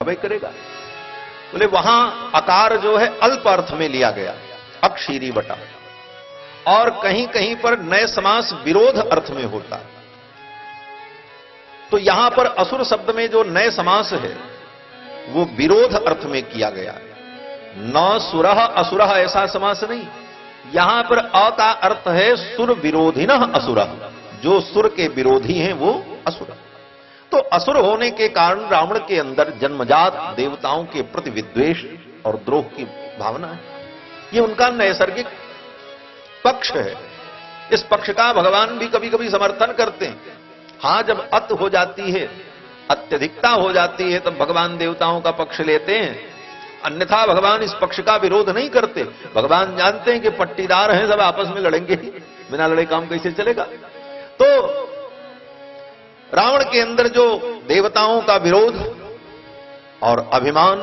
अभय करेगा। बोले वहां अकार जो है अल्प अर्थ में लिया गया, अक्षीरी बटा, और कहीं कहीं पर नए समास विरोध अर्थ में होता है। तो यहां पर असुर शब्द में जो नए समास है वो विरोध अर्थ में किया गया है। न सुरह असुरह ऐसा समास नहीं, यहां पर अ का अर्थ है सुर विरोधिनः असुरः, जो सुर के विरोधी हैं वो असुर। तो असुर होने के कारण रावण के अंदर जन्मजात देवताओं के प्रति विद्वेष और द्रोह की भावना है। ये उनका नैसर्गिक पक्ष है। इस पक्ष का भगवान भी कभी कभी समर्थन करते हैं। हां, जब अत हो जाती है, अत्यधिकता हो जाती है, तब भगवान देवताओं का पक्ष लेते हैं, अन्यथा भगवान इस पक्ष का विरोध नहीं करते। भगवान जानते हैं कि पट्टीदार हैं, सब आपस में लड़ेंगे ही, बिना लड़े काम कैसे चलेगा। तो रावण के अंदर जो देवताओं का विरोध और अभिमान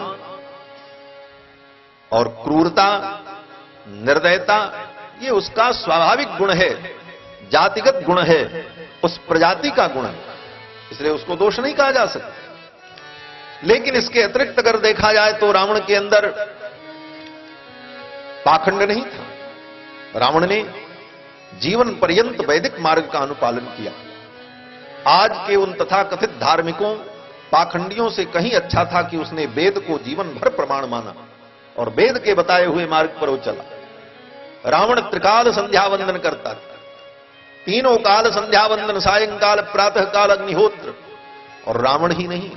और क्रूरता, निर्दयता, ये उसका स्वाभाविक गुण है, जातिगत गुण है, उस प्रजाति का गुण है, इसलिए उसको दोष नहीं कहा जा सकता। लेकिन इसके अतिरिक्त अगर देखा जाए तो रावण के अंदर पाखंड नहीं था। रावण ने जीवन पर्यंत वैदिक मार्ग का अनुपालन किया। आज के उन तथाकथित धार्मिकों, पाखंडियों से कहीं अच्छा था कि उसने वेद को जीवन भर प्रमाण माना और वेद के बताए हुए मार्ग पर वो चला। रावण त्रिकाल संध्या वंदन करता था, तीनों काल संध्या वंदन, सायंकाल, प्रातः काल, अग्निहोत्र। और रावण ही नहीं,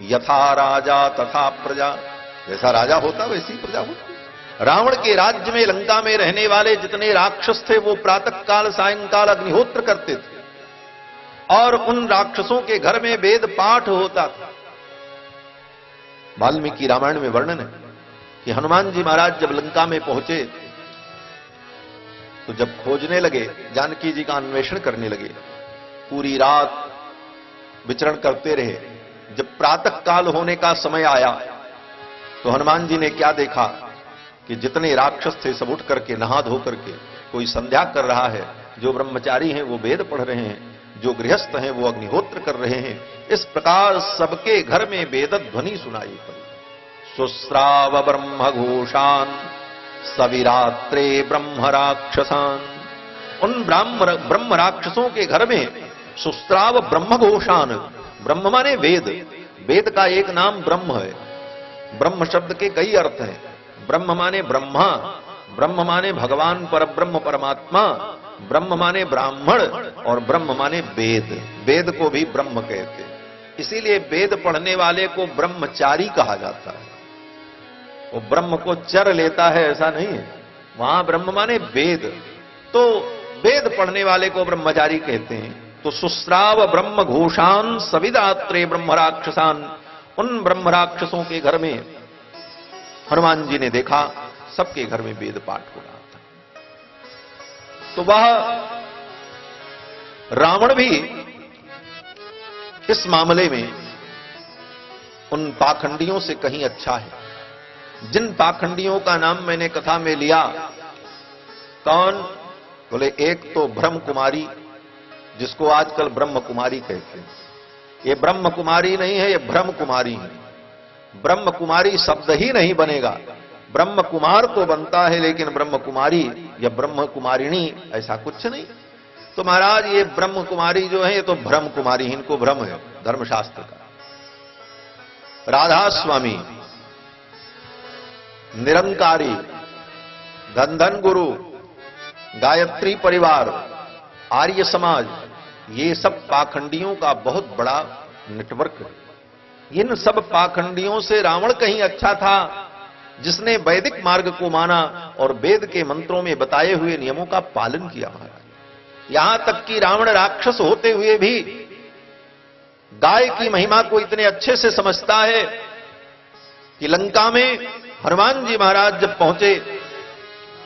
यथा राजा तथा प्रजा, जैसा राजा होता वैसी प्रजा होती। रावण के राज्य में, लंका में रहने वाले जितने राक्षस थे वो प्रातः काल, सायंकाल, अग्निहोत्र करते थे, और उन राक्षसों के घर में वेद पाठ होता था। वाल्मीकि रामायण में वर्णन है कि हनुमान जी महाराज जब लंका में पहुंचे तो जब खोजने लगे, जानकी जी का अन्वेषण करने लगे, पूरी रात विचरण करते रहे। जब प्रातः काल होने का समय आया तो हनुमान जी ने क्या देखा कि जितने राक्षस थे सब उठ करके, नहा धो करके, कोई संध्या कर रहा है, जो ब्रह्मचारी हैं वो वेद पढ़ रहे हैं, जो गृहस्थ हैं वो अग्निहोत्र कर रहे हैं। इस प्रकार सबके घर में वेद ध्वनि सुनाई पड़ी। सुस्राव ब्रह्म घोषान सविरात्रे ब्रह्म राक्षसान। उन ब्रह्म राक्षसों के घर में सुस्राव ब्रह्म घोषान, ब्रह्म माने वेद, वेद का एक नाम ब्रह्म है। ब्रह्म शब्द के कई अर्थ हैं। ब्रह्म माने ब्रह्मा, ब्रह्म माने भगवान परब्रह्म परमात्मा, ब्रह्म माने ब्राह्मण, और ब्रह्म माने वेद। वेद को भी ब्रह्म कहते हैं, इसीलिए वेद पढ़ने वाले को ब्रह्मचारी कहा जाता है। वो ब्रह्म को चर लेता है ऐसा नहीं है, वहां ब्रह्म माने वेद। तो वेद पढ़ने वाले को ब्रह्मचारी कहते हैं। तो सुस्राव ब्रह्म घोषान सविदात्रे ब्रह्म राक्षसान, उन ब्रह्म राक्षसों के घर में हनुमान जी ने देखा सबके घर में वेद पाठ हो रहा था। तो वह रावण भी इस मामले में उन पाखंडियों से कहीं अच्छा है। जिन पाखंडियों का नाम मैंने कथा में लिया, कौन? बोले एक तो ब्रह्म कुमारी, जिसको आजकल ब्रह्म कुमारी कहते हैं। ये ब्रह्म कुमारी नहीं है, ये ब्रह्म कुमारी है। ब्रह्म कुमारी शब्द ही नहीं बनेगा, ब्रह्म कुमार तो बनता है, लेकिन ब्रह्म कुमारी या ब्रह्म कुमारिणी ऐसा कुछ नहीं। तो महाराज ये ब्रह्म कुमारी जो है ये तो ब्रह्म कुमारी, इनको भ्रम है धर्मशास्त्र का। राधा स्वामी, निरंकारी, धन धन गुरु, गायत्री परिवार, आर्य समाज, ये सब पाखंडियों का बहुत बड़ा नेटवर्क है। इन सब पाखंडियों से रावण कहीं अच्छा था, जिसने वैदिक मार्ग को माना और वेद के मंत्रों में बताए हुए नियमों का पालन किया। महाराज यहां तक कि रावण राक्षस होते हुए भी गाय की महिमा को इतने अच्छे से समझता है कि लंका में हनुमान जी महाराज जब पहुंचे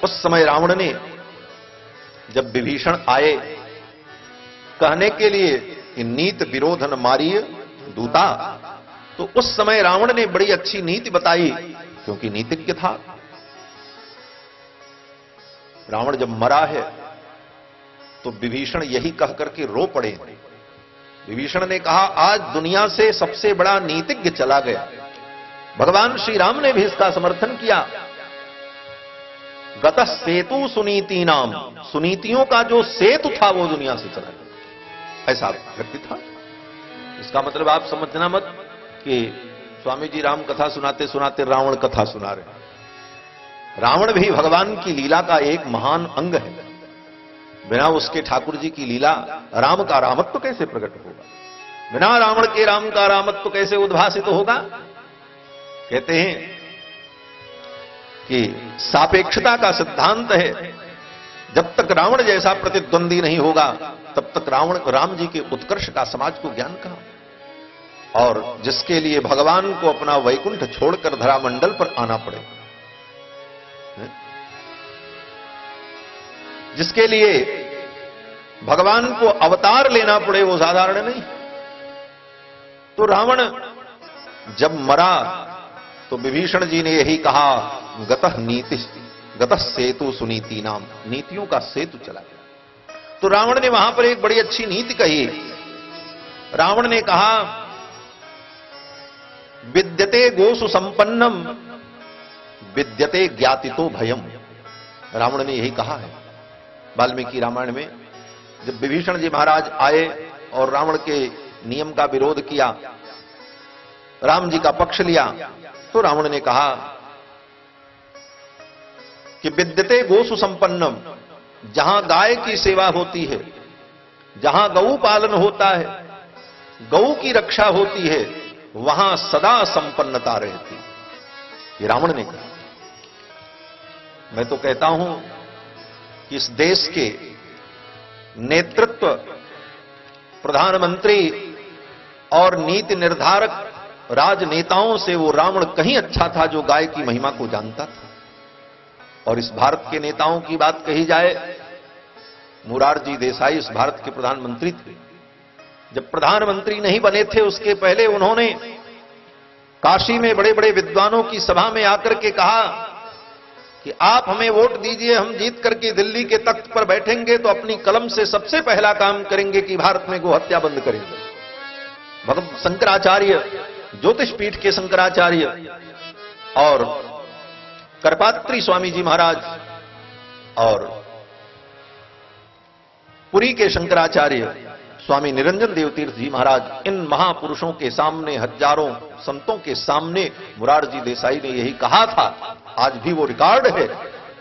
उस समय रावण ने, जब विभीषण आए कहने के लिए कि नीत विरोधन मारिय दूता, तो उस समय रावण ने बड़ी अच्छी नीति बताई, क्योंकि नीतिज्ञ था। रावण जब मरा है तो विभीषण यही कह करके रो पड़े। विभीषण ने कहा आज दुनिया से सबसे बड़ा नीतिज्ञ चला गया, भगवान श्री राम ने भी इसका समर्थन किया। गतः सेतु सुनीति नाम, सुनीतियों का जो सेतु था वो दुनिया से चला गया, ऐसा व्यक्ति था। इसका मतलब आप समझना मत कि स्वामी जी राम कथा सुनाते सुनाते रावण कथा सुना रहे। रावण भी भगवान की लीला का एक महान अंग है। बिना उसके ठाकुर जी की लीला, राम का रामत्व कैसे प्रकट होगा? बिना रावण के राम का रामत्व कैसे उद्भासित होगा? कहते हैं कि सापेक्षता का सिद्धांत है, जब तक रावण जैसा प्रतिद्वंदी नहीं होगा तब तक राम जी के उत्कर्ष का समाज को ज्ञान कहां? और जिसके लिए भगवान को अपना वैकुंठ छोड़कर धरामंडल पर आना पड़े, जिसके लिए भगवान को अवतार लेना पड़े, वो साधारण नहीं। तो रावण जब मरा तो विभीषण जी ने यही कहा, गतः सेतु सुनीति नाम, नीतियों का सेतु चला गया। तो रावण ने वहां पर एक बड़ी अच्छी नीति कही। रावण ने कहा, विद्यते गोसु संपन्नम विद्यते ज्ञातितो भयम। रावण ने यही कहा है वाल्मीकि रामायण में। जब विभीषण जी महाराज आए और रावण के नियम का विरोध किया, राम जी का पक्ष लिया, तो रावण ने कहा कि विद्यते गोसु संपन्नम, जहां गाय की सेवा होती है, जहां गौ पालन होता है, गौ की रक्षा होती है, वहां सदा संपन्नता रहती। ये रावण ने कहा। मैं तो कहता हूं कि इस देश के नेतृत्व, प्रधानमंत्री और नीति निर्धारक राजनेताओं से वो रावण कहीं अच्छा था जो गाय की महिमा को जानता था। और इस भारत के नेताओं की बात कही जाए, मोरारजी देसाई इस भारत के प्रधानमंत्री थे। जब प्रधानमंत्री नहीं बने थे उसके पहले उन्होंने काशी में बड़े बड़े विद्वानों की सभा में आकर के कहा कि आप हमें वोट दीजिए, हम जीत करके दिल्ली के तख्त पर बैठेंगे तो अपनी कलम से सबसे पहला काम करेंगे कि भारत में गो हत्या बंद करेंगे। भगवान शंकराचार्य, ज्योतिष पीठ के शंकराचार्य और करपात्री स्वामी जी महाराज और पुरी के शंकराचार्य स्वामी निरंजन देव तीर्थ जी महाराज, इन महापुरुषों के सामने, हजारों संतों के सामने मोरारजी देसाई ने यही कहा था। आज भी वो रिकॉर्ड है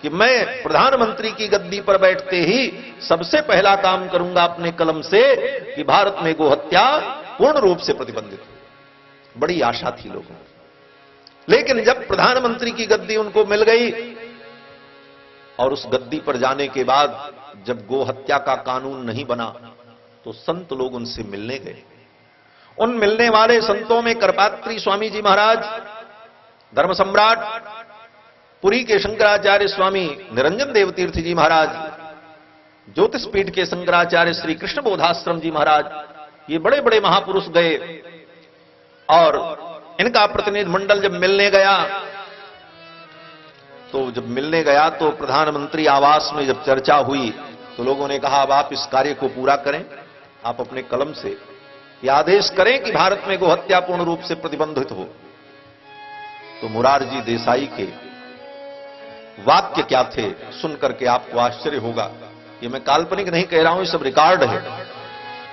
कि मैं प्रधानमंत्री की गद्दी पर बैठते ही सबसे पहला काम करूंगा अपने कलम से कि भारत में गोहत्या पूर्ण रूप से प्रतिबंधित हो। बड़ी आशा थी लोगों को। लेकिन जब प्रधानमंत्री की गद्दी उनको मिल गई और उस गद्दी पर जाने के बाद जब गोहत्या का कानून नहीं बना तो संत लोग उनसे मिलने गए। उन मिलने वाले संतों में करपात्री स्वामी जी महाराज, धर्म सम्राट पुरी के शंकराचार्य स्वामी निरंजन देव तीर्थ जी महाराज, ज्योतिष पीठ के शंकराचार्य श्री कृष्ण बोधाश्रम जी महाराज, ये बड़े बड़े महापुरुष गए। और इनका प्रतिनिधि मंडल जब मिलने गया तो प्रधानमंत्री आवास में जब चर्चा हुई तो लोगों ने कहा, अब आप इस कार्य को पूरा करें, आप अपने कलम से यह आदेश करें कि भारत में गोहत्या पूर्ण रूप से प्रतिबंधित हो। तो मोरारजी देसाई के वाक्य क्या थे सुनकर के आपको आश्चर्य होगा। ये मैं काल्पनिक नहीं कह रहा हूं, ये सब रिकॉर्ड है,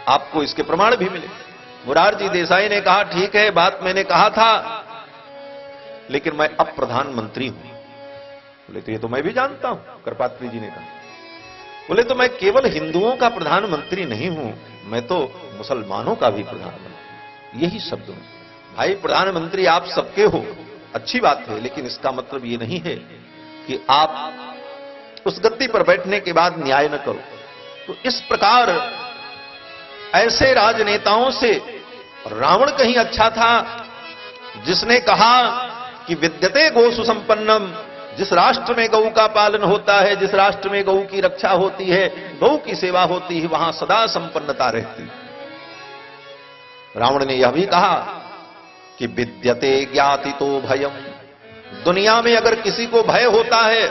आपको इसके प्रमाण भी मिले। मोरारजी देसाई ने कहा, ठीक है, बात मैंने कहा था, लेकिन मैं अब प्रधानमंत्री हूं। बोले तो ये तो मैं भी जानता हूं, करपात्री जी ने कहा। बोले तो मैं केवल हिंदुओं का प्रधानमंत्री नहीं हूं, मैं तो मुसलमानों का भी प्रधानमंत्री। यही शब्द है। भाई प्रधानमंत्री आप सबके हो, अच्छी बात है, लेकिन इसका मतलब ये नहीं है कि आप उस गद्दी पर बैठने के बाद न्याय न करो। तो इस प्रकार ऐसे राजनेताओं से रावण कहीं अच्छा था जिसने कहा कि विद्यते गोसु संपन्नम, जिस राष्ट्र में गौ का पालन होता है, जिस राष्ट्र में गौ की रक्षा होती है, गौ की सेवा होती है, वहां सदा संपन्नता रहती। रावण ने यह भी कहा कि विद्यते ज्ञातितो भयम, दुनिया में अगर किसी को भय होता है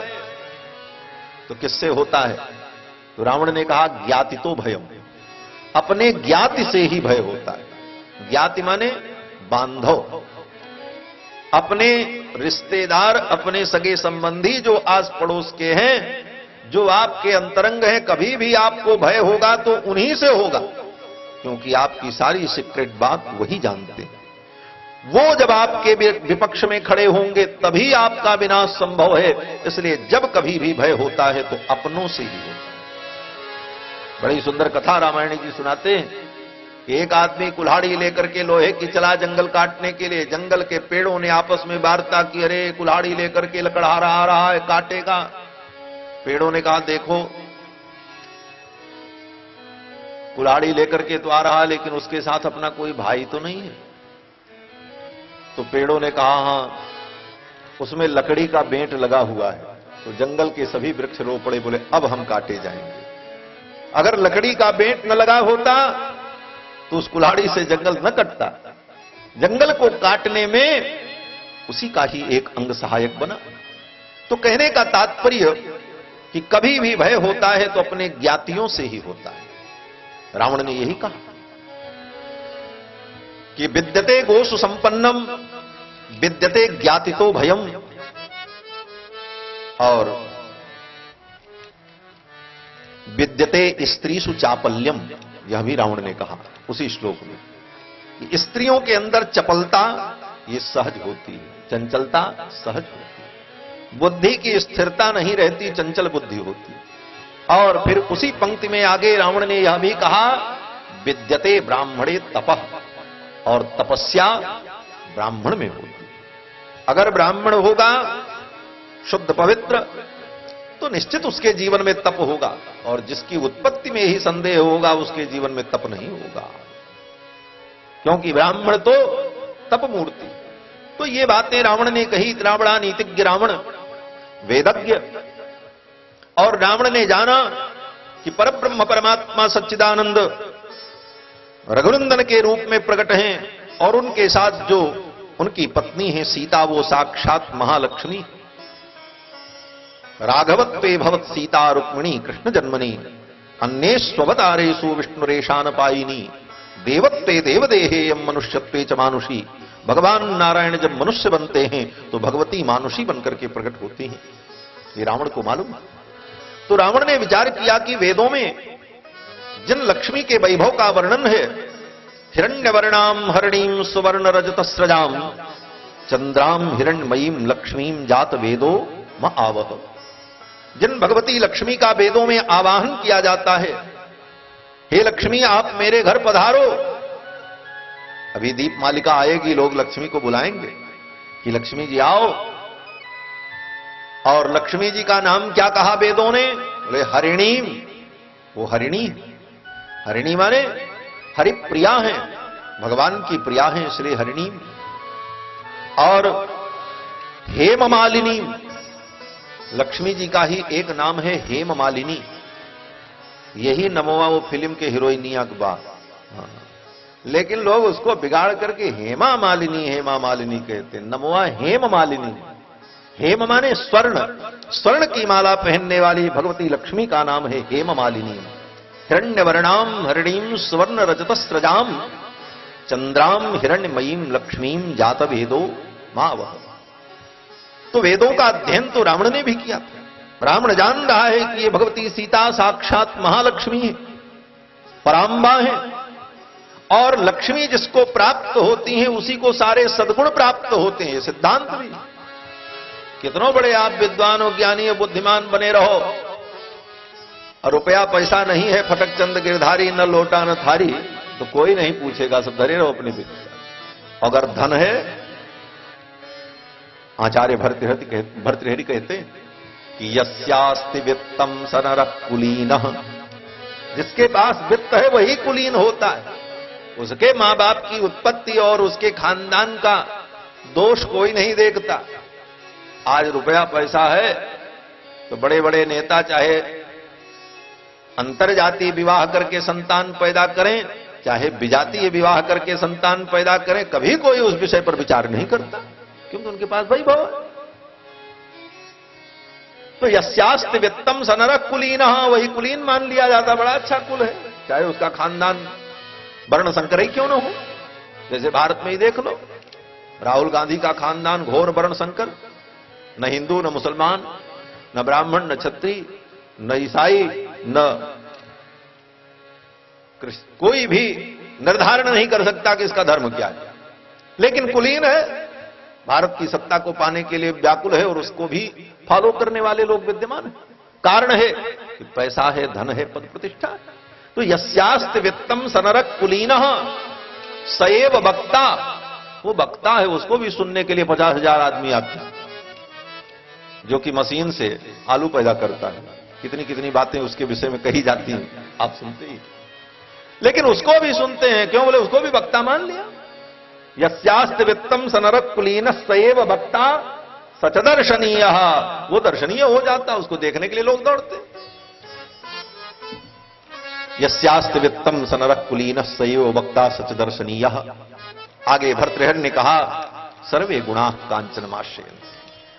तो किससे होता है? तो रावण ने कहा ज्ञातितो भयम, अपने ज्ञाति से ही भय होता है। ज्ञाति माने बांधव, अपने रिश्तेदार, अपने सगे संबंधी जो आस पड़ोस के हैं, जो आपके अंतरंग हैं, कभी भी आपको भय होगा तो उन्हीं से होगा, क्योंकि आपकी सारी सीक्रेट बात वही जानते हैं। वो जब आपके विपक्ष में खड़े होंगे तभी आपका विनाश संभव है। इसलिए जब कभी भी भय होता है तो अपनों से ही होता है। बड़ी सुंदर कथा रामायण जी सुनाते हैं। एक आदमी कुल्हाड़ी लेकर के लोहे की चला जंगल काटने के लिए। जंगल के पेड़ों ने आपस में वार्ता की, अरे कुल्हाड़ी लेकर के लकड़हारा आ रहा है, काटेगा। पेड़ों ने कहा, देखो कुल्हाड़ी लेकर के तो आ रहा है, लेकिन उसके साथ अपना कोई भाई तो नहीं है। तो पेड़ों ने कहा, हां, उसमें लकड़ी का बेंट लगा हुआ है। तो जंगल के सभी वृक्ष रो पड़े, बोले अब हम काटे जाएंगे। अगर लकड़ी का बेंट न लगा होता तो उस कुल्हाड़ी से जंगल न कटता। जंगल को काटने में उसी का ही एक अंग सहायक बना। तो कहने का तात्पर्य कि कभी भी भय होता है तो अपने ज्ञातियों से ही होता है। रावण ने यही कहा कि विद्यते गोसु संपन्नम विद्यते ज्ञातितो भयम, और विद्यते स्त्रीसु चापल्यम, यह भी रावण ने कहा उसी श्लोक में कि स्त्रियों के अंदर चपलता ये सहज होती है, चंचलता सहज होती है, बुद्धि की स्थिरता नहीं रहती, चंचल बुद्धि होती है। और फिर उसी पंक्ति में आगे रावण ने यह भी कहा, विद्यते ब्राह्मणे तपः, और तपस्या ब्राह्मण में होती। अगर ब्राह्मण होगा शुद्ध पवित्र तो निश्चित उसके जीवन में तप होगा, और जिसकी उत्पत्ति में ही संदेह होगा उसके जीवन में तप नहीं होगा, क्योंकि ब्राह्मण तो तप मूर्ति। तो ये बातें रावण ने कही। रावणा नीतिज्ञ रावण, वेदज्ञ, और रावण ने जाना कि परब्रह्म परमात्मा सच्चिदानंद रघुनंदन के रूप में प्रकट हैं, और उनके साथ जो उनकी पत्नी है सीता, वो साक्षात महालक्ष्मी। राघवत्वे भवत सीता रुक्मिणी कृष्ण जन्मनि, अन्येष्वतारेषु विष्णुरेशान पायिनी, देवत्वे देवदेहेयम मनुष्यत्वे च मानुषी। भगवान नारायण जब मनुष्य बनते हैं तो भगवती मानुषी बनकर के प्रकट होती हैं। ये रावण को मालूम। तो रावण ने विचार किया कि वेदों में जिन लक्ष्मी के वैभव का वर्णन है, हिरण्यवर्णाम हरिणीम सुवर्ण रजत स्रजाम चंद्राम हिरण्यमयीम लक्ष्मीम जात वेदो म आवह, जिन भगवती लक्ष्मी का वेदों में आवाहन किया जाता है, हे लक्ष्मी आप मेरे घर पधारो। अभी दीप मालिका आएगी, लोग लक्ष्मी को बुलाएंगे कि लक्ष्मी जी आओ। और लक्ष्मी जी का नाम क्या कहा वेदों ने? बोले हरिणीम, वो हरिणी। हरिणी माने हरिप्रिया है, भगवान की प्रिया है श्री हरिणी। और हेममालिनी, लक्ष्मी जी का ही एक नाम है हेममालिनी। यही नमोआ वो फिल्म के हीरोइनी अकबर, लेकिन लोग उसको बिगाड़ करके हेमा मालिनी हेमा मालिनी कहते हैं। नमोआ हेम मालिनी। हेम माने स्वर्ण, स्वर्ण की माला पहनने वाली भगवती लक्ष्मी का नाम है हेम मालिनी। हिरण्यवर्णाम हरिणीम सुवर्ण रजत स्रजाम चंद्राम हिरण्यमयीम लक्ष्मीम जात वेदो मावह। तो वेदों का अध्ययन तो रावण ने भी किया था। रावण जान रहा है कि ये भगवती सीता साक्षात महालक्ष्मी है, परांबा है, और लक्ष्मी जिसको प्राप्त होती है उसी को सारे सद्गुण प्राप्त होते हैं। सिद्धांत भी। कितनों बड़े आप विद्वान हो, ज्ञानी हो, बुद्धिमान बने रहो, और रुपया पैसा नहीं है, फटक चंद गिरधारी, न लोटा न थारी, तो कोई नहीं पूछेगा, सब धरे रहो अपनी विद्या। अगर धन है, आचार्य भर्तृहरि कहते हैं कि यस्यास्ति वित्तम स नरः कुलीनः, जिसके पास वित्त है वही कुलीन होता है। उसके मां बाप की उत्पत्ति और उसके खानदान का दोष कोई नहीं देखता। आज रुपया पैसा है तो बड़े बड़े नेता चाहे अंतरजातीय विवाह करके संतान पैदा करें, चाहे विजातीय विवाह करके संतान पैदा करें, कभी कोई उस विषय पर विचार नहीं करता, क्योंकि उनके पास वैभव है। तो यस्यास्ति वित्तम स नरः कुलीनः, वही कुलीन मान लिया जाता, बड़ा अच्छा कुल है, चाहे उसका खानदान वर्ण संकर ही क्यों न हो। जैसे भारत में ही देख लो, राहुल गांधी का खानदान घोर वर्ण संकर, न हिंदू न मुसलमान न ब्राह्मण न क्षत्रिय न ईसाई न कृष्ण, कोई भी निर्धारण नहीं कर सकता कि इसका धर्म क्या है, लेकिन कुलीन है, भारत की सत्ता को पाने के लिए व्याकुल है और उसको भी फॉलो करने वाले लोग विद्यमान हैं। कारण है कि पैसा है, धन है, पद प्रतिष्ठा है। तो यस्यास्ति वित्तम सनरक कुलीनः सएव वक्ता, वो वक्ता है, उसको भी सुनने के लिए 50,000 आदमी आते हैं, जो कि मशीन से आलू पैदा करता है। कितनी कितनी बातें उसके विषय में कही जाती हैं, आप सुनते ही, लेकिन उसको भी सुनते हैं। क्यों? बोले उसको भी वक्ता मान लिया। यस्यास्ति वित्तम सनरक कुलीनः सएव वक्ता सच दर्शनीय, वो दर्शनीय हो जाता, उसको देखने के लिए लोग दौड़ते। यस्यास्ति वित्तम सनरक कुलीनः सएव वक्ता सच दर्शनीय। आगे भर्तृहरि ने कहा सर्वे गुणाः कांचनमाश्रयन्।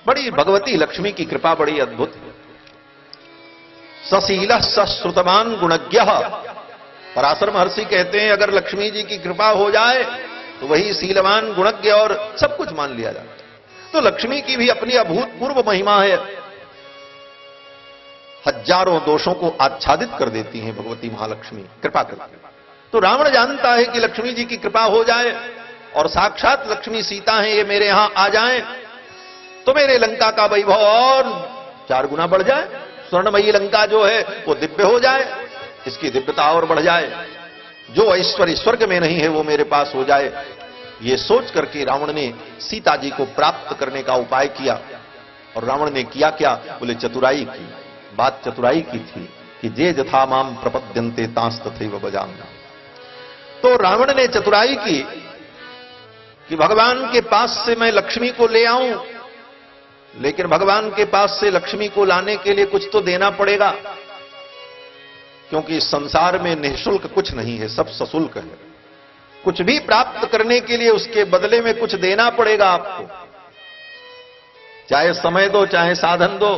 बड़ी भगवती लक्ष्मी की कृपा बड़ी अद्भुत है। सशीलः सश्रुतवान गुणज्ञः। पराशर महर्षि कहते हैं अगर लक्ष्मी जी की कृपा हो जाए तो वही शीलवान गुणज्ञ और सब कुछ मान लिया जाता है। तो लक्ष्मी की भी अपनी अभूतपूर्व महिमा है, हजारों दोषों को आच्छादित कर देती हैं भगवती महालक्ष्मी कृपा करके। तो रावण जानता है कि लक्ष्मी जी की कृपा हो जाए और साक्षात लक्ष्मी सीता हैं, ये मेरे यहां आ जाएं तो मेरे लंका का वैभव और 4 गुना बढ़ जाए। स्वर्णमयी लंका जो है वो दिव्य हो जाए, इसकी दिव्यता और बढ़ जाए, जो ऐश्वर्य स्वर्ग में नहीं है वो मेरे पास हो जाए। ये सोच करके रावण ने सीता जी को प्राप्त करने का उपाय किया। और रावण ने किया क्या? बोले चतुराई की। बात चतुराई की थी कि जे जथा माम प्रपद्यन्ते तांस तथैव भजाम्यहम्। तो रावण ने चतुराई की कि भगवान के पास से मैं लक्ष्मी को ले आऊं, लेकिन भगवान के पास से लक्ष्मी को लाने के लिए कुछ तो देना पड़ेगा, क्योंकि संसार में निःशुल्क कुछ नहीं है, सब सशुल्क है। कुछ भी प्राप्त करने के लिए उसके बदले में कुछ देना पड़ेगा आपको, चाहे समय दो चाहे साधन दो,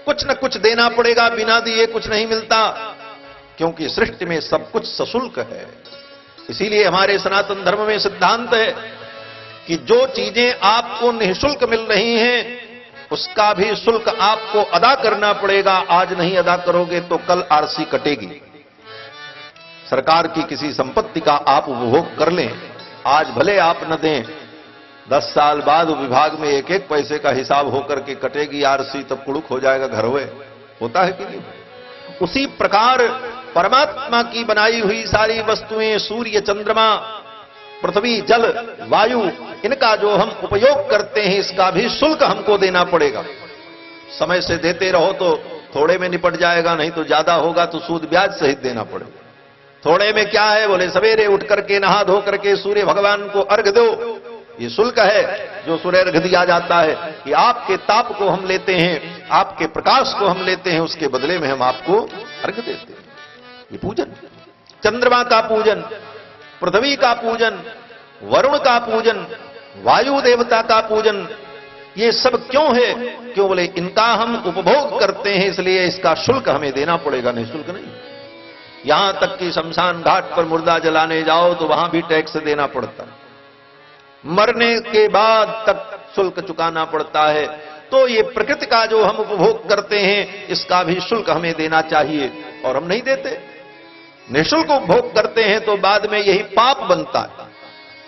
कुछ न कुछ देना पड़ेगा। बिना दिए कुछ नहीं मिलता, क्योंकि सृष्टि में सब कुछ सशुल्क है। इसीलिए हमारे सनातन धर्म में सिद्धांत है कि जो चीजें आपको निःशुल्क मिल रही हैं उसका भी शुल्क आपको अदा करना पड़ेगा। आज नहीं अदा करोगे तो कल आरसी कटेगी। सरकार की किसी संपत्ति का आप उपभोग कर लें, आज भले आप न दें, 10 साल बाद विभाग में एक एक पैसे का हिसाब होकर के कटेगी आरसी, तब कुड़ुक हो जाएगा घर हुए। होता है कि नहीं? उसी प्रकार परमात्मा की बनाई हुई सारी वस्तुएं, सूर्य चंद्रमा पृथ्वी जल वायु, इनका जो हम उपयोग करते हैं इसका भी शुल्क हमको देना पड़ेगा। समय से देते रहो तो थोड़े में निपट जाएगा, नहीं तो ज्यादा होगा तो सूद ब्याज सहित देना पड़ेगा। थोड़े में क्या है? बोले सवेरे उठ करके नहा धो करके सूर्य भगवान को अर्घ दो, ये शुल्क है जो सूर्य अर्घ दिया जाता है कि आपके ताप को हम लेते हैं, आपके प्रकाश को हम लेते हैं, उसके बदले में हम आपको अर्घ देते हैं। ये पूजन, चंद्रमा का पूजन, पृथ्वी का पूजन, वरुण का पूजन, वायु देवता का पूजन, ये सब क्यों है? क्यों? बोले इनका हम उपभोग करते हैं, इसलिए इसका शुल्क हमें देना पड़ेगा, नहीं शुल्क नहीं। यहां तक कि शमशान घाट पर मुर्दा जलाने जाओ तो वहां भी टैक्स देना पड़ता है, मरने के बाद तक शुल्क चुकाना पड़ता है। तो ये प्रकृति का जो हम उपभोग करते हैं इसका भी शुल्क हमें देना चाहिए, और हम नहीं देते। निःशुल्क उपभोग करते हैं तो बाद में यही पाप बनता है।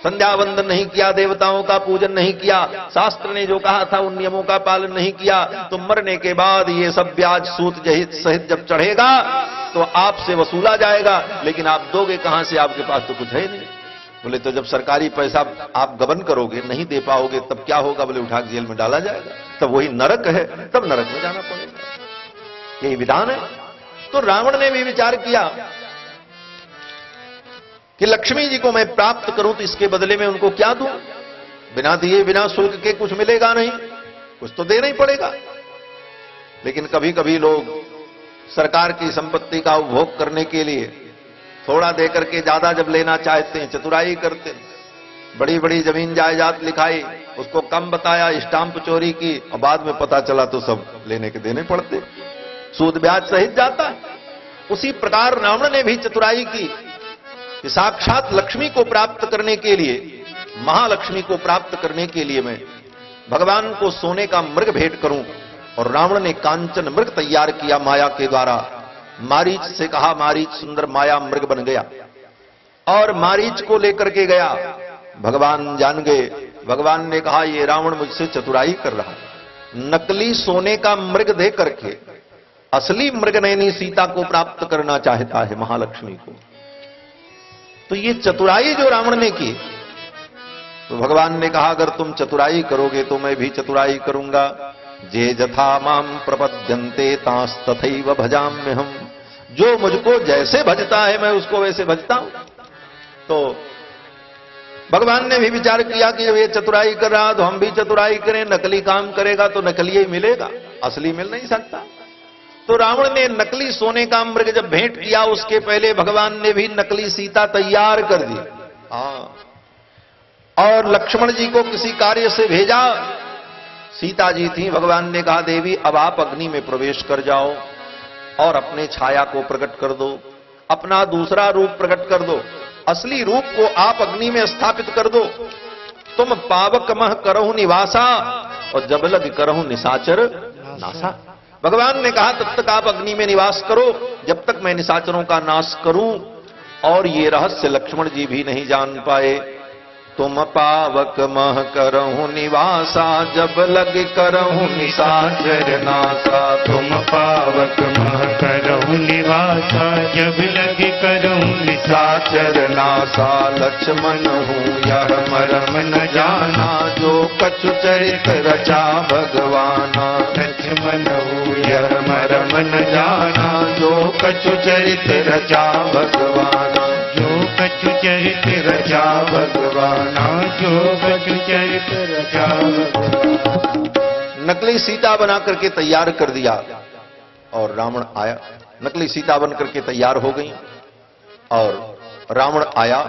संध्या वंदन नहीं किया, देवताओं का पूजन नहीं किया, शास्त्र ने जो कहा था उन नियमों का पालन नहीं किया, तो मरने के बाद ये सब ब्याज सूद सहित जब चढ़ेगा तो आपसे वसूला जाएगा, लेकिन आप दोगे कहां से? आपके पास तो कुछ है नहीं। बोले तो जब सरकारी पैसा आप गबन करोगे, नहीं दे पाओगे, तब क्या होगा? बोले उठा जेल में डाला जाएगा, तब वही नरक है, तब नरक में जाना पड़ेगा। यही विधान है। तो रावण ने भी विचार किया कि लक्ष्मी जी को मैं प्राप्त करूं तो इसके बदले में उनको क्या दूं? बिना दिए बिना शुल्क के कुछ मिलेगा नहीं, कुछ तो देना ही पड़ेगा। लेकिन कभी कभी लोग सरकार की संपत्ति का उपभोग करने के लिए थोड़ा देकर के ज्यादा जब लेना चाहते हैं, चतुराई करते हैं, बड़ी बड़ी जमीन जायदाद लिखाई, उसको कम बताया, स्टाम्प चोरी की, और बाद में पता चला तो सब लेने के देने पड़ते, सूद ब्याज सहित जाता है। उसी प्रकार रावण ने भी चतुराई की कि साक्षात लक्ष्मी को प्राप्त करने के लिए महालक्ष्मी को प्राप्त करने के लिए मैं भगवान को सोने का मृग भेंट करूं। और रावण ने कांचन मृग तैयार किया माया के द्वारा। मारीच से कहा, मारीच सुंदर माया मृग बन गया और मारीच को लेकर के गया। भगवान जान गए। भगवान ने कहा, ये रावण मुझसे चतुराई कर रहा है। नकली सोने का मृग दे करके असली मृगनयनी सीता को प्राप्त करना चाहता है महालक्ष्मी को। तो ये चतुराई जो रावण ने की, तो भगवान ने कहा, अगर तुम चतुराई करोगे तो मैं भी चतुराई करूंगा। जे जथा माम प्रपद्यन्ते तांस तथैव भजाम्यहम्। जो मुझको जैसे भजता है मैं उसको वैसे भजता हूं। तो भगवान ने भी विचार किया कि जब ये चतुराई कर रहा तो हम भी चतुराई करें। नकली काम करेगा तो नकली ही मिलेगा, असली मिल नहीं सकता। तो रावण ने नकली सोने का मृग जब भेंट किया, उसके पहले भगवान ने भी नकली सीता तैयार कर दी। और लक्ष्मण जी को किसी कार्य से भेजा। सीता जी थी। भगवान ने कहा, देवी अब आप अग्नि में प्रवेश कर जाओ और अपने छाया को प्रकट कर दो, अपना दूसरा रूप प्रकट कर दो, असली रूप को आप अग्नि में स्थापित कर दो। तुम पावक मह करहु निवासा और जब लग करहु निशाचर नासा। भगवान ने कहा, तब तक आप अग्नि में निवास करो जब तक मैं निशाचरों का नाश करूं। और ये रहस्य लक्ष्मण जी भी नहीं जान पाए। तुम पावक मह करहु निवासा जब लग करहु निशाचर नासा। तुम पावक मह करहु निवासा जब लग करहु निशाचर नासा। लक्ष्मण हूँ यह मरम न जाना जो कछु चरित रचा भगवाना। लक्ष्मण हूँ यह मरम न जाना जो कछु चरित रचा भगवाना। जो कछु चरित रचा भगवाना। जो कछु चरित रचा भगवाना। नकली सीता बना करके तैयार कर दिया और रावण आया। नकली सीता बन करके तैयार हो गई और रावण आया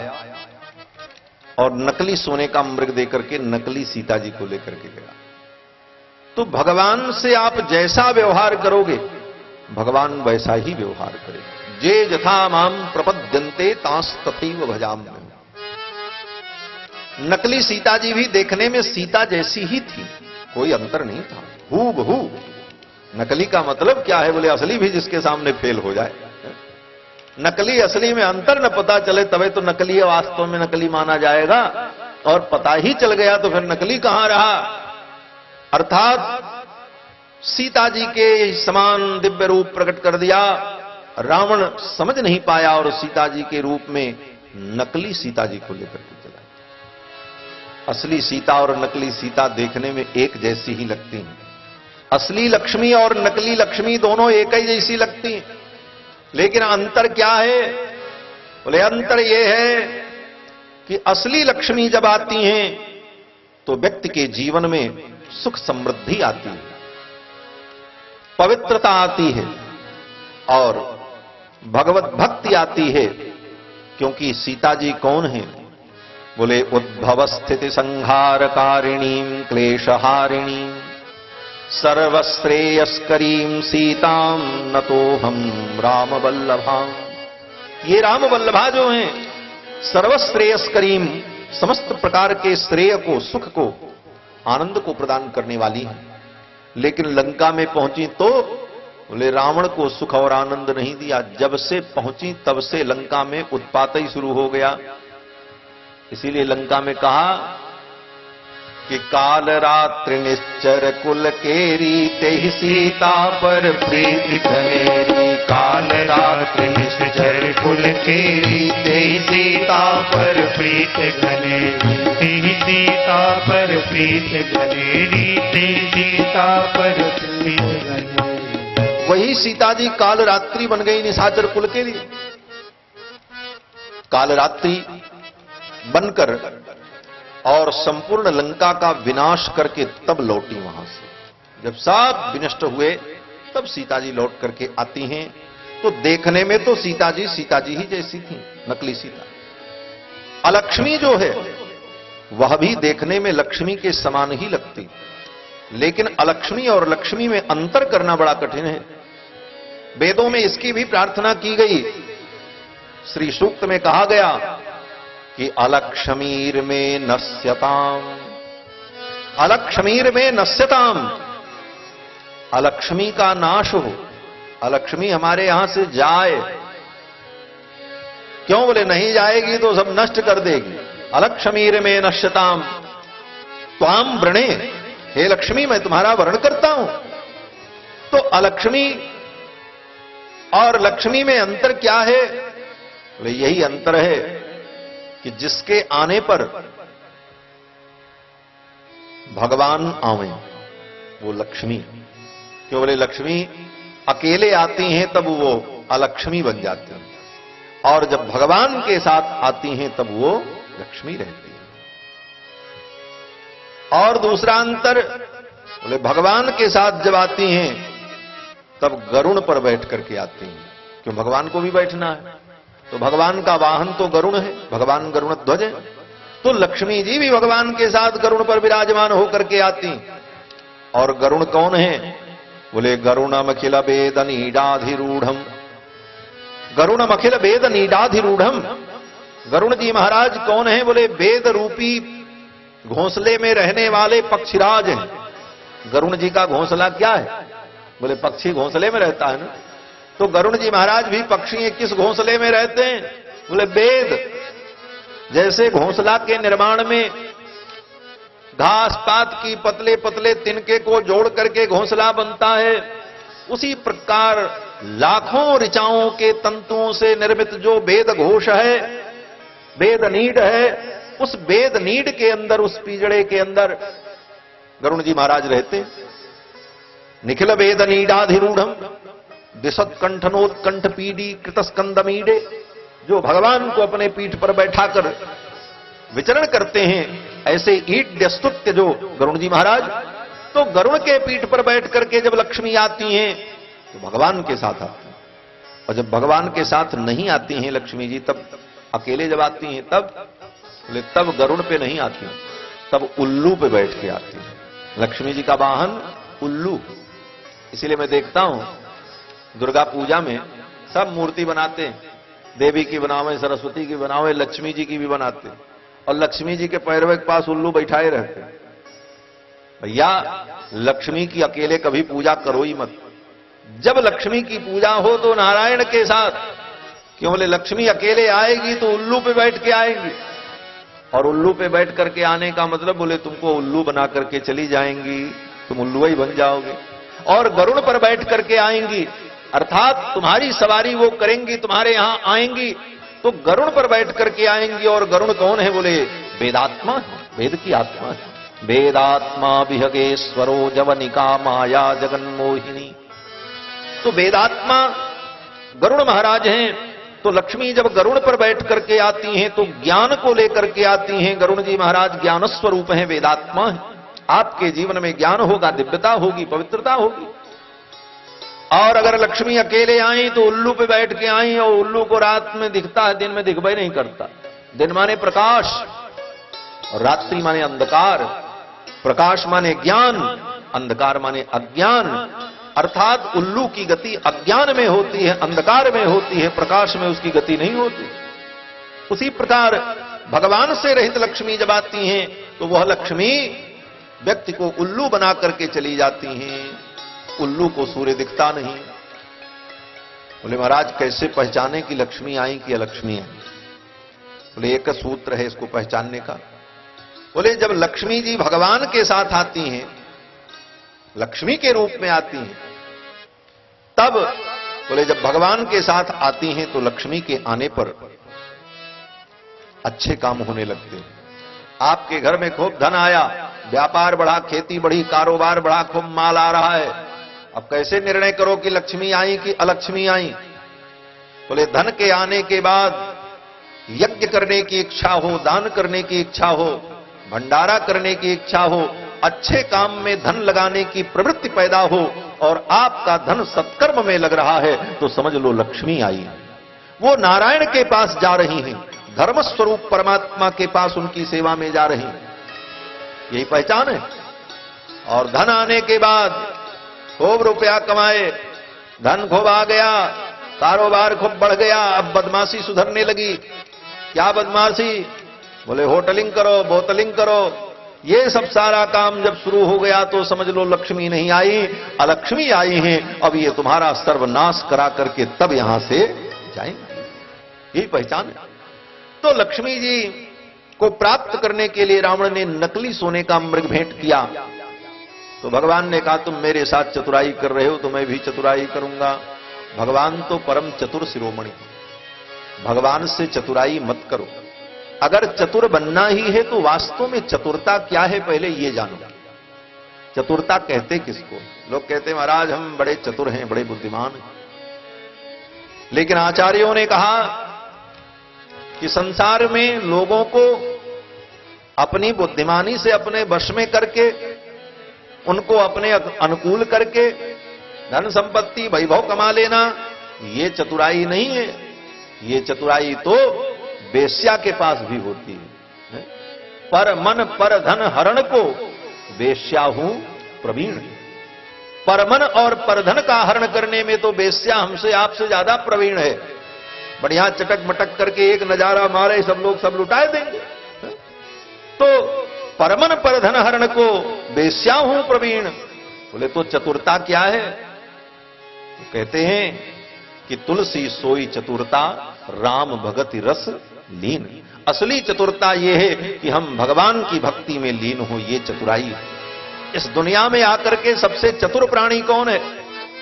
और नकली सोने का मृग देकर के नकली सीता जी को लेकर के गया। तो भगवान से आप जैसा व्यवहार करोगे भगवान वैसा ही व्यवहार करेगा। जे जथा माम प्रपद्यन्ते तांस तथैव भजाम्यहम्। नकली सीता जी भी देखने में सीता जैसी ही थी, कोई अंतर नहीं था, हूबहू। नकली का मतलब क्या है? बोले असली भी जिसके सामने फेल हो जाए। नकली असली में अंतर न पता चले तबे तो नकली वास्तव में नकली माना जाएगा। और पता ही चल गया तो फिर नकली कहां रहा। अर्थात सीता जी के समान दिव्य रूप प्रकट कर दिया। रावण समझ नहीं पाया और सीता जी के रूप में नकली सीता जी को लेकर के चला। असली सीता और नकली सीता देखने में एक जैसी ही लगती हैं। असली लक्ष्मी और नकली लक्ष्मी दोनों एक ही जैसी लगती हैं, लेकिन अंतर क्या है? बोले अंतर यह है कि असली लक्ष्मी जब आती हैं तो व्यक्ति के जीवन में सुख समृद्धि आती है, पवित्रता आती है और भगवत भक्ति आती है। क्योंकि सीता जी कौन है? बोले उद्भव स्थिति संहारकारिणीं क्लेशहारिणीं सर्वश्रेयस्करीं सीतां नतोहम राम वल्लभां। ये राम वल्लभा जो हैं सर्वश्रेयस्करीं, समस्त प्रकार के श्रेय को, सुख को, आनंद को प्रदान करने वाली हैं। लेकिन लंका में पहुंची तो बोले रावण को सुख और आनंद नहीं दिया। जब से पहुंची तब से लंका में उत्पात ही शुरू हो गया। इसीलिए लंका में कहा कि काल रात्रि निश्चर कुल केरी तेहि सीता पर प्रीति घनेरी। काल रात्रि निश्चर कुल केरी तेहि सीता पर प्रीति घनेरी। तेहि सीता पर प्रीति घनेरी। तेहि सीता पर प्रीति घनेरी। वही सीता जी काल रात्रि बन गई निशाचर कुल के लिए। काल रात्रि बनकर और संपूर्ण लंका का विनाश करके तब लौटी वहां से। जब सब विनष्ट हुए तब सीता जी लौट करके आती हैं। तो देखने में तो सीता जी ही जैसी थी, नकली सीता। अलक्ष्मी जो है वह भी देखने में लक्ष्मी के समान ही लगती, लेकिन अलक्ष्मी और लक्ष्मी में अंतर करना बड़ा कठिन है। वेदों में इसकी भी प्रार्थना की गई। श्री सूक्त में कहा गया कि अलक्ष्मीर में नश्यताम, अलक्ष्मीर में नश्यताम, अलक्ष्मी का नाश हो, अलक्ष्मी हमारे यहां से जाए। क्यों? बोले नहीं जाएगी तो सब नष्ट कर देगी। अलक्ष्मीर में नश्यताम त्वाम व्रणे, हे लक्ष्मी मैं तुम्हारा वर्ण करता हूं। तो अलक्ष्मी और लक्ष्मी में अंतर क्या है? बोले यही अंतर है कि जिसके आने पर भगवान आवे वो लक्ष्मी। क्यों? बोले लक्ष्मी अकेले आती हैं तब वो अलक्ष्मी बन जाती हैं, और जब भगवान के साथ आती हैं तब वो लक्ष्मी रहती है। और दूसरा अंतर, बोले भगवान के साथ जब आती हैं तब गरुण पर बैठ करके आती हैं। क्यों? भगवान को भी बैठना है, तो भगवान का वाहन तो गरुण है, भगवान गरुण ध्वज है। तो लक्ष्मी जी भी भगवान के साथ गरुण पर विराजमान होकर के आती। और गरुण कौन है? बोले गरुणम अखिल वेद नीडाधिरूढ़म, गरुणम अखिल वेद नीडाधिरूढ़म। गरुण जी महाराज कौन है? बोले वेद रूपी घोंसले में रहने वाले पक्षीराज हैं। गरुण जी का घोंसला क्या है? बोले पक्षी घोंसले में रहता है ना, तो गरुण जी महाराज भी पक्षी हैं। किस घोंसले में रहते हैं? बोले वेद। जैसे घोंसला के निर्माण में घास पात की पतले पतले तिनके को जोड़ करके घोंसला बनता है, उसी प्रकार लाखों ऋचाओं के तंतुओं से निर्मित जो वेद घोष है, वेद नीड है, उस वेद नीड के अंदर, उस पिंजड़े के अंदर गरुण जी महाराज रहते। निखिल वेद नीडाधिरूढ़म दिशत कंठनोत्कंठ पीडी कृतस्कंदमीडे, जो भगवान को अपने पीठ पर बैठाकर विचरण करते हैं, ऐसे ईट दस्तुत्य जो गरुण जी महाराज। तो गरुण के पीठ पर बैठ करके जब लक्ष्मी आती हैं तो भगवान के साथ आती हैं, और जब भगवान के साथ नहीं आती हैं लक्ष्मी जी, तब अकेले जब आती हैं तब गरुण पे नहीं आती, तब उल्लू पे बैठ के आती हैं। लक्ष्मी जी का वाहन उल्लू। इसीलिए मैं देखता हूं दुर्गा पूजा में सब मूर्ति बनाते हैं, देवी की बनावे, सरस्वती की बनावे, लक्ष्मी जी की भी बनाते हैं, और लक्ष्मी जी के पैरवे के पास उल्लू बैठाए रहते हैं। भैया लक्ष्मी की अकेले कभी पूजा करो ही मत। जब लक्ष्मी की पूजा हो तो नारायण के साथ। क्यों? बोले लक्ष्मी अकेले आएगी तो उल्लू पे बैठ के आएगी, और उल्लू पे बैठ करके आने का मतलब, बोले तुमको उल्लू बना करके चली जाएंगी, तुम उल्लू ही बन जाओगे। और गरुड़ पर बैठ करके आएंगी, अर्थात तुम्हारी सवारी वो करेंगी, तुम्हारे यहां आएंगी तो गरुड़ पर बैठ करके आएंगी। और गरुड़ कौन है? बोले वेदात्मा, वेद की आत्मा है। वेदात्मा विहगेश्वरो जवनिका माया जगन्मोहिनी। तो वेदात्मा गरुड़ महाराज हैं। तो लक्ष्मी जब गरुड़ पर बैठ करके आती हैं तो ज्ञान को लेकर के आती हैं। गरुड़ जी महाराज ज्ञान स्वरूप हैं, वेदात्मा है। आपके जीवन में ज्ञान होगा, दिव्यता होगी, पवित्रता होगी। और अगर लक्ष्मी अकेले आई तो उल्लू पे बैठ के आई, और उल्लू को रात में दिखता है, दिन में दिखवाई नहीं करता। दिन माने प्रकाश और रात्रि माने अंधकार। प्रकाश माने ज्ञान, अंधकार माने अज्ञान। अर्थात उल्लू की गति अज्ञान में होती है, अंधकार में होती है, प्रकाश में उसकी गति नहीं होती। उसी प्रकार भगवान से रहित लक्ष्मी जब आती हैं तो वह लक्ष्मी व्यक्ति को उल्लू बना करके चली जाती हैं। उल्लू को सूर्य दिखता नहीं। बोले महाराज कैसे पहचाने कि लक्ष्मी आई कि अलक्ष्मी आई? बोले एक सूत्र है इसको पहचानने का। बोले जब लक्ष्मी जी भगवान के साथ आती हैं, लक्ष्मी के रूप में आती हैं, तब बोले जब भगवान के साथ आती हैं तो लक्ष्मी के आने पर अच्छे काम होने लगते हैं। आपके घर में खूब धन आया, व्यापार बढ़ा, खेती बढ़ी, कारोबार बढ़ा, खूब माल आ रहा है। अब कैसे निर्णय करो कि लक्ष्मी आई कि अलक्ष्मी आई? बोले धन के आने के बाद यज्ञ करने की इच्छा हो, दान करने की इच्छा हो, भंडारा करने की इच्छा हो, अच्छे काम में धन लगाने की प्रवृत्ति पैदा हो, और आपका धन सत्कर्म में लग रहा है तो समझ लो लक्ष्मी आई। वो नारायण के पास जा रही हैं, धर्म स्वरूप परमात्मा के पास उनकी सेवा में जा रही हैं। यही पहचान है। और धन आने के बाद खूब रुपया कमाए, धन खूब आ गया, कारोबार खूब बढ़ गया, अब बदमाशी सुधरने लगी। क्या बदमाशी? बोले होटलिंग करो, बोतलिंग करो। ये सब सारा काम जब शुरू हो गया तो समझ लो लक्ष्मी नहीं आई, अलक्ष्मी आई हैं। अब ये तुम्हारा सर्वनाश करा करके तब यहां से जाएंगे। यही पहचान है। तो लक्ष्मी जी को प्राप्त करने के लिए रावण ने नकली सोने का मृग भेंट किया। तो भगवान ने कहा तुम मेरे साथ चतुराई कर रहे हो तो मैं भी चतुराई करूंगा। भगवान तो परम चतुर शिरोमणि, भगवान से चतुराई मत करो। अगर चतुर बनना ही है तो वास्तव में चतुरता क्या है पहले ये जानो। चतुरता कहते किसको? लोग कहते महाराज हम बड़े चतुर हैं, बड़े बुद्धिमान हैं। लेकिन आचार्यों ने कहा कि संसार में लोगों को अपनी बुद्धिमानी से अपने वश में करके, उनको अपने अनुकूल करके धन संपत्ति वैभव कमा लेना, ये चतुराई नहीं है। ये चतुराई तो वेश्या के पास भी होती है। पर मन पर धन हरण को वेश्या हूं प्रवीण। पर मन और परधन का हरण करने में तो वेश्या हमसे आपसे ज्यादा प्रवीण है। बढ़िया चटक मटक करके एक नजारा मारे सब लोग सब लुटाए देंगे। तो परमन परधन हरण को वेश्या हूं प्रवीण। बोले तो चतुरता क्या है? तो कहते हैं कि तुलसी सोई चतुरता राम भगति रस लीन। असली चतुरता यह है कि हम भगवान की भक्ति में लीन हो, ये चतुराई। इस दुनिया में आकर के सबसे चतुर प्राणी कौन है?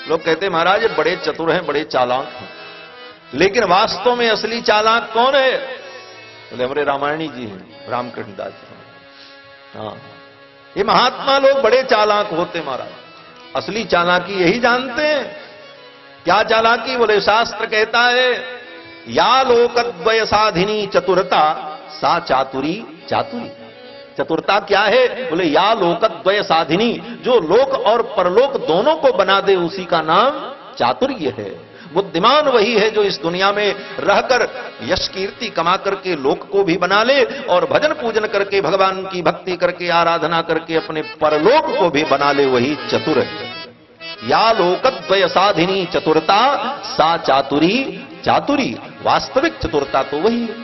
लोग कहते महाराज बड़े चतुर हैं, बड़े चालाक हैं, लेकिन वास्तव में असली चालाक कौन है? बोले हमारे रामायणी जी हैं, रामकृष्ण दास जी। हाँ, ये महात्मा लोग बड़े चालाक होते महाराज। असली चालाकी यही जानते हैं। क्या चालाकी? बोले शास्त्र कहता है या लोकद्वय साधिनी चतुरता सा चातुरी चातुरी। चतुरता क्या है? बोले या लोकद्वय साधिनी, जो लोक और परलोक दोनों को बना दे उसी का नाम चातुर्य है। बुद्धिमान वही है जो इस दुनिया में रहकर यश कीर्ति कमा करके लोक को भी बना ले और भजन पूजन करके भगवान की भक्ति करके आराधना करके अपने परलोक को भी बना ले, वही चतुर है। या लोकद्वय साधिनी चतुरता सा चातुरी चातुरी। वास्तविक चतुरता तो वही है।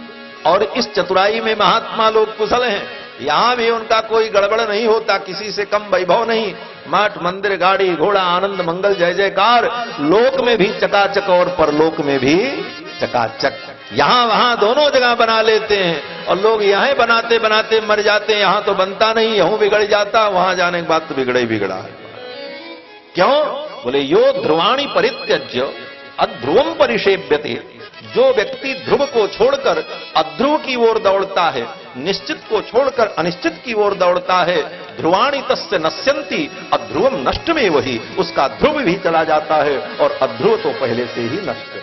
और इस चतुराई में महात्मा लोग कुशल हैं। यहां भी उनका कोई गड़बड़ नहीं होता, किसी से कम वैभव नहीं। मठ मंदिर गाड़ी घोड़ा आनंद मंगल जय जयकार, लोक में भी चकाचक और परलोक में भी चकाचक। यहां वहां दोनों जगह बना लेते हैं और लोग यहां बनाते बनाते मर जाते हैं। यहां तो बनता नहीं, यहां बिगड़ जाता, वहां जाने के बाद तो बिगड़ा ही बिगड़ा है। क्यों? बोले यो ध्रुवाणी परित्यज्य अध्रुवम परिषेव्यते। जो व्यक्ति ध्रुव को छोड़कर अध्रुव की ओर दौड़ता है, निश्चित को छोड़कर अनिश्चित की ओर दौड़ता है, ध्रुवाणी तस्य नश्यन्ति, अध्रुवम नष्ट में वही, उसका ध्रुव भी चला जाता है और अध्रुव तो पहले से ही नष्ट है।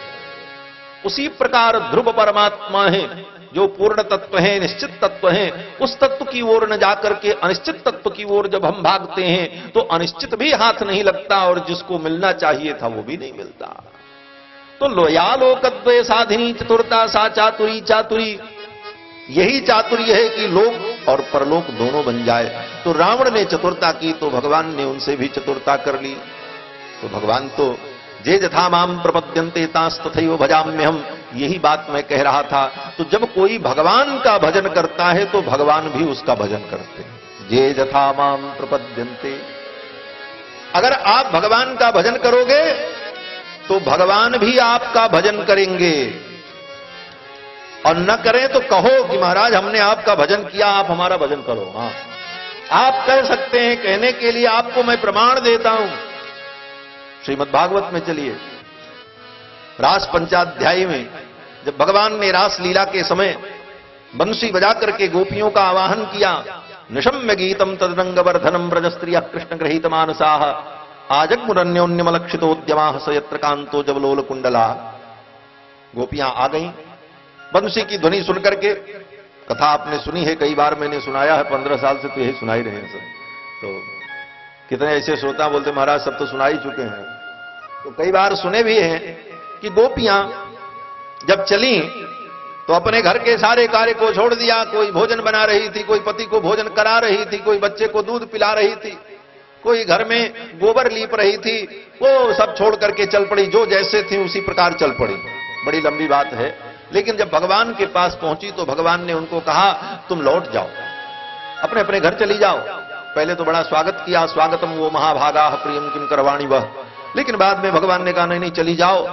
उसी प्रकार ध्रुव परमात्मा है जो पूर्ण तत्व है, निश्चित तत्व है। उस तत्व की ओर न जाकर के अनिश्चित तत्व की ओर जब हम भागते हैं तो अनिश्चित भी हाथ नहीं लगता और जिसको मिलना चाहिए था वो भी नहीं मिलता। तो लोया लोकद्वय साधिनी चतुरता सा चातुरी चातुरी। यही चातुर्य है कि लोक और परलोक दोनों बन जाए। तो रावण ने चतुरता की तो भगवान ने उनसे भी चतुरता कर ली। तो भगवान तो जे जथा माम प्रपद्यन्ते तास्तथैव भजाम्यहम्, यही बात मैं कह रहा था। तो जब कोई भगवान का भजन करता है तो भगवान भी उसका भजन करते हैं। जे जथा माम प्रपद्यन्ते, अगर आप भगवान का भजन करोगे तो भगवान भी आपका भजन करेंगे। और न करें तो कहो कि महाराज हमने आपका भजन किया, आप हमारा भजन करो। हाँ, आप कह सकते हैं। कहने के लिए आपको मैं प्रमाण देता हूं। श्रीमद् भागवत में चलिए, रास पंचाध्यायी में जब भगवान ने रास लीला के समय बंसी बजा करके गोपियों का आवाहन किया, निशम्य गीतम तदरंगवर्धनम ब्रजस्त्रिय कृष्ण गृहीत मानसाह आजग्मुरन्योन्यमलक्षितोद्यमाः स यत्र कांतो जवलोल कुंडला। गोपियां आ गईं बंसी की ध्वनि सुनकर के। कथा आपने सुनी है, कई बार मैंने सुनाया है, 15 साल से तो यही सुनाई रहे हैं सब। तो कितने ऐसे श्रोता बोलते महाराज सब तो सुना ही चुके हैं। तो कई बार सुने भी हैं कि गोपियां जब चली तो अपने घर के सारे कार्य को छोड़ दिया। कोई भोजन बना रही थी, कोई पति को भोजन करा रही थी, कोई बच्चे को दूध पिला रही थी, कोई घर में गोबर लीप रही थी। वो सब छोड़ करके चल पड़ी, जो जैसे थी उसी प्रकार चल पड़ी। बड़ी लंबी बात है। लेकिन जब भगवान के पास पहुंची तो भगवान ने उनको कहा तुम लौट जाओ, अपने अपने घर चली जाओ। पहले तो बड़ा स्वागत किया, स्वागतम वो महाभागा प्रियम किम करवाणी वह, लेकिन बाद में भगवान ने कहा नहीं नहीं चली जाओ।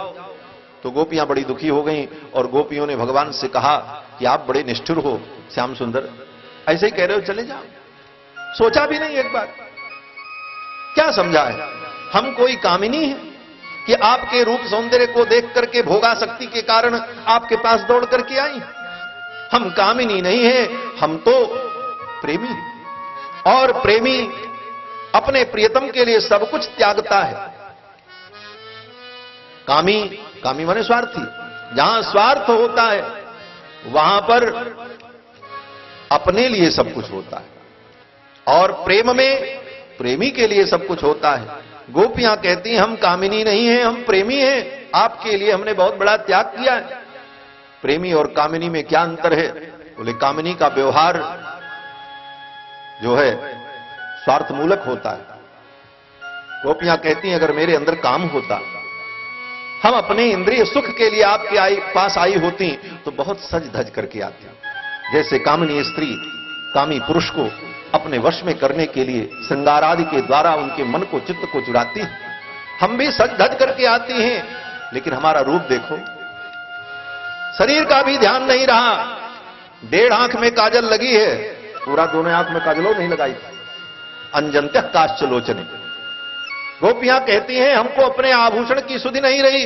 तो गोपियां बड़ी दुखी हो गईं और गोपियों ने भगवान से कहा कि आप बड़े निष्ठुर हो श्याम सुंदर, ऐसे ही कह रहे हो चले जाओ, सोचा भी नहीं एक बार, क्या समझा है? हम कोई कामिनी है कि आपके रूप सौंदर्य को देख करके भोगासक्ति के कारण आपके पास दौड़ करके आई? हम कामिनी नहीं है, हम तो प्रेमी हैं। और प्रेमी अपने प्रियतम के लिए सब कुछ त्यागता है। कामी, कामी माने स्वार्थी, जहां स्वार्थ होता है वहां पर अपने लिए सब कुछ होता है और प्रेम में प्रेमी के लिए सब कुछ होता है। गोपियां कहती हैं हम कामिनी नहीं हैं, हम प्रेमी हैं, आपके लिए हमने बहुत बड़ा त्याग किया है। प्रेमी और कामिनी में क्या अंतर है? बोले कामिनी का व्यवहार जो है स्वार्थ मूलक होता है। गोपियां कहती हैं अगर मेरे अंदर काम होता, हम अपने इंद्रिय सुख के लिए आपके पास आई होती तो बहुत सज धज करके आती। जैसे कामिनी स्त्री कामी पुरुष को अपने वश में करने के लिए श्रृंगार आदि के द्वारा उनके मन को चित्त को चुराती है, हम भी सज धज करके आती हैं, लेकिन हमारा रूप देखो, शरीर का भी ध्यान नहीं रहा। 1.5 आंख में काजल लगी है, पूरा दोनों आंख में काजलो नहीं लगाई। अंजंत्य काश्चलोचने। गोपियां कहती हैं हमको अपने आभूषण की सुधि नहीं रही,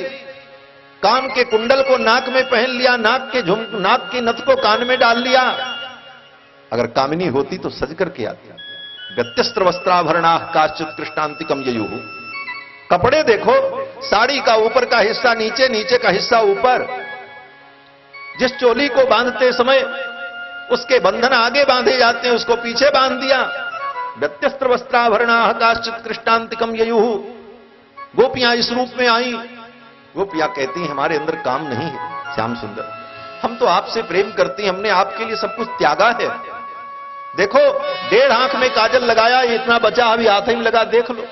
कान के कुंडल को नाक में पहन लिया, नाक के नथ को कान में डाल लिया। अगर कामिनी होती तो सज करके आती। व्यत्यस्त्र वस्त्राभरणा काश्चित कृष्णांतिकम ययुः। कपड़े देखो, साड़ी का ऊपर का हिस्सा नीचे, नीचे का हिस्सा ऊपर। जिस चोली को बांधते समय उसके बंधन आगे बांधे जाते हैं, उसको पीछे बांध दिया। व्यत्यस्त्र वस्त्राभरणा काश्चित कृष्णांतिकम ययुः। गोपियां इस रूप में आई। गोपियां कहती हैं हमारे अंदर काम नहीं है श्याम सुंदर, हम तो आपसे प्रेम करती हैं, हमने आपके लिए सब कुछ त्यागा है। देखो 1.5 आंख में काजल लगाया, इतना बचा अभी हाथ ही में लगा, देख लो,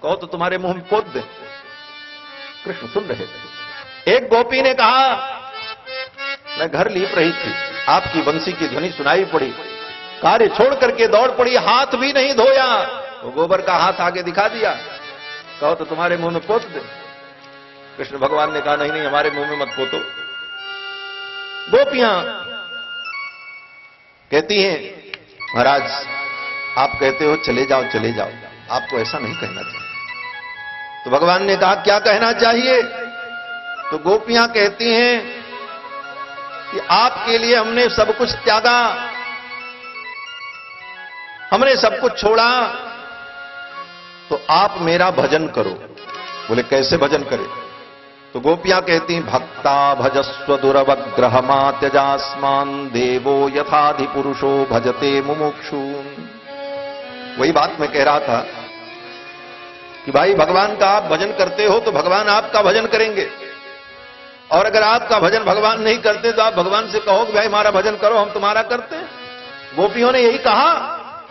कहो तो तुम्हारे मुंह में पोत दे। कृष्ण सुन रहे थे। एक गोपी ने कहा मैं घर लीप रही थी, आपकी बंसी की ध्वनि सुनाई पड़ी, कार्य छोड़ करके दौड़ पड़ी, हाथ भी नहीं धोया, वो गोबर का हाथ आगे दिखा दिया, कहो तो तुम्हारे मुंह में पोत दे। कृष्ण भगवान ने कहा नहीं नहीं हमारे मुंह में मत पोतो। गोपियां कहती हैं महाराज आप कहते हो चले जाओ चले जाओ, आपको ऐसा नहीं कहना चाहिए। तो भगवान ने कहा क्या कहना चाहिए? तो गोपियां कहती हैं कि आपके लिए हमने सब कुछ त्यागा, हमने सब कुछ छोड़ा, तो आप मेरा भजन करो। बोले कैसे भजन करें? तो गोपियां कहती हैं भक्ता भजस्व दुरवग्रहमा त्यजास्मान देवो यथाधि पुरुषो भजते मुमुक्षून्। वही बात मैं कह रहा था कि भाई भगवान का आप भजन करते हो तो भगवान आपका भजन करेंगे, और अगर आपका भजन भगवान नहीं करते तो आप भगवान से कहो कि भाई हमारा भजन करो, हम तुम्हारा करते हैं। गोपियों ने यही कहा,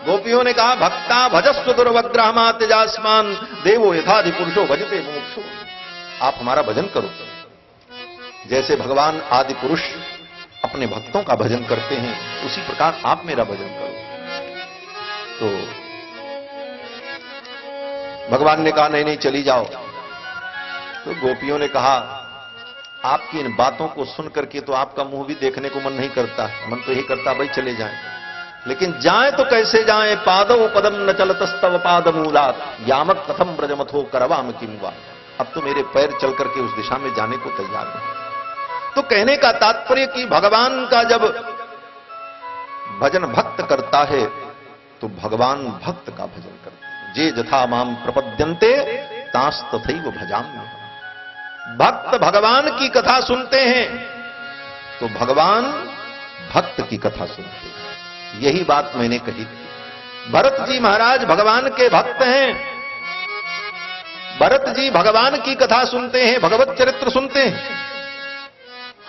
गोपियों ने कहा भक्ता भजस्व दुर्वग्रहमा त्यजास्मान देवो यथाधि पुरुषो भजते मुमुक्षु। आप हमारा भजन करो, जैसे भगवान आदि पुरुष अपने भक्तों का भजन करते हैं उसी प्रकार आप मेरा भजन करो। तो भगवान ने कहा नहीं नहीं चली जाओ। तो गोपियों ने कहा आपकी इन बातों को सुन करके तो आपका मुंह भी देखने को मन नहीं करता, मन तो यही करता भाई चले जाएं, लेकिन जाएं तो कैसे जाएं? पादौ पदम न चलतस्तव पादमूलात् यामक कथम ब्रजमथो करवाम किंवा। अब तो मेरे पैर चल करके उस दिशा में जाने को तैयार है। तो कहने का तात्पर्य कि भगवान का जब भजन भक्त करता है तो भगवान भक्त का भजन करता है। जे जथा माम प्रपद्यन्ते तांस तथैव भजाम्यहम्। भक्त भगवान की कथा सुनते हैं तो भगवान भक्त की कथा सुनते हैं। यही बात मैंने कही थी। भरत जी महाराज भगवान के भक्त हैं, भरत जी भगवान की कथा सुनते हैं, भगवत चरित्र सुनते हैं।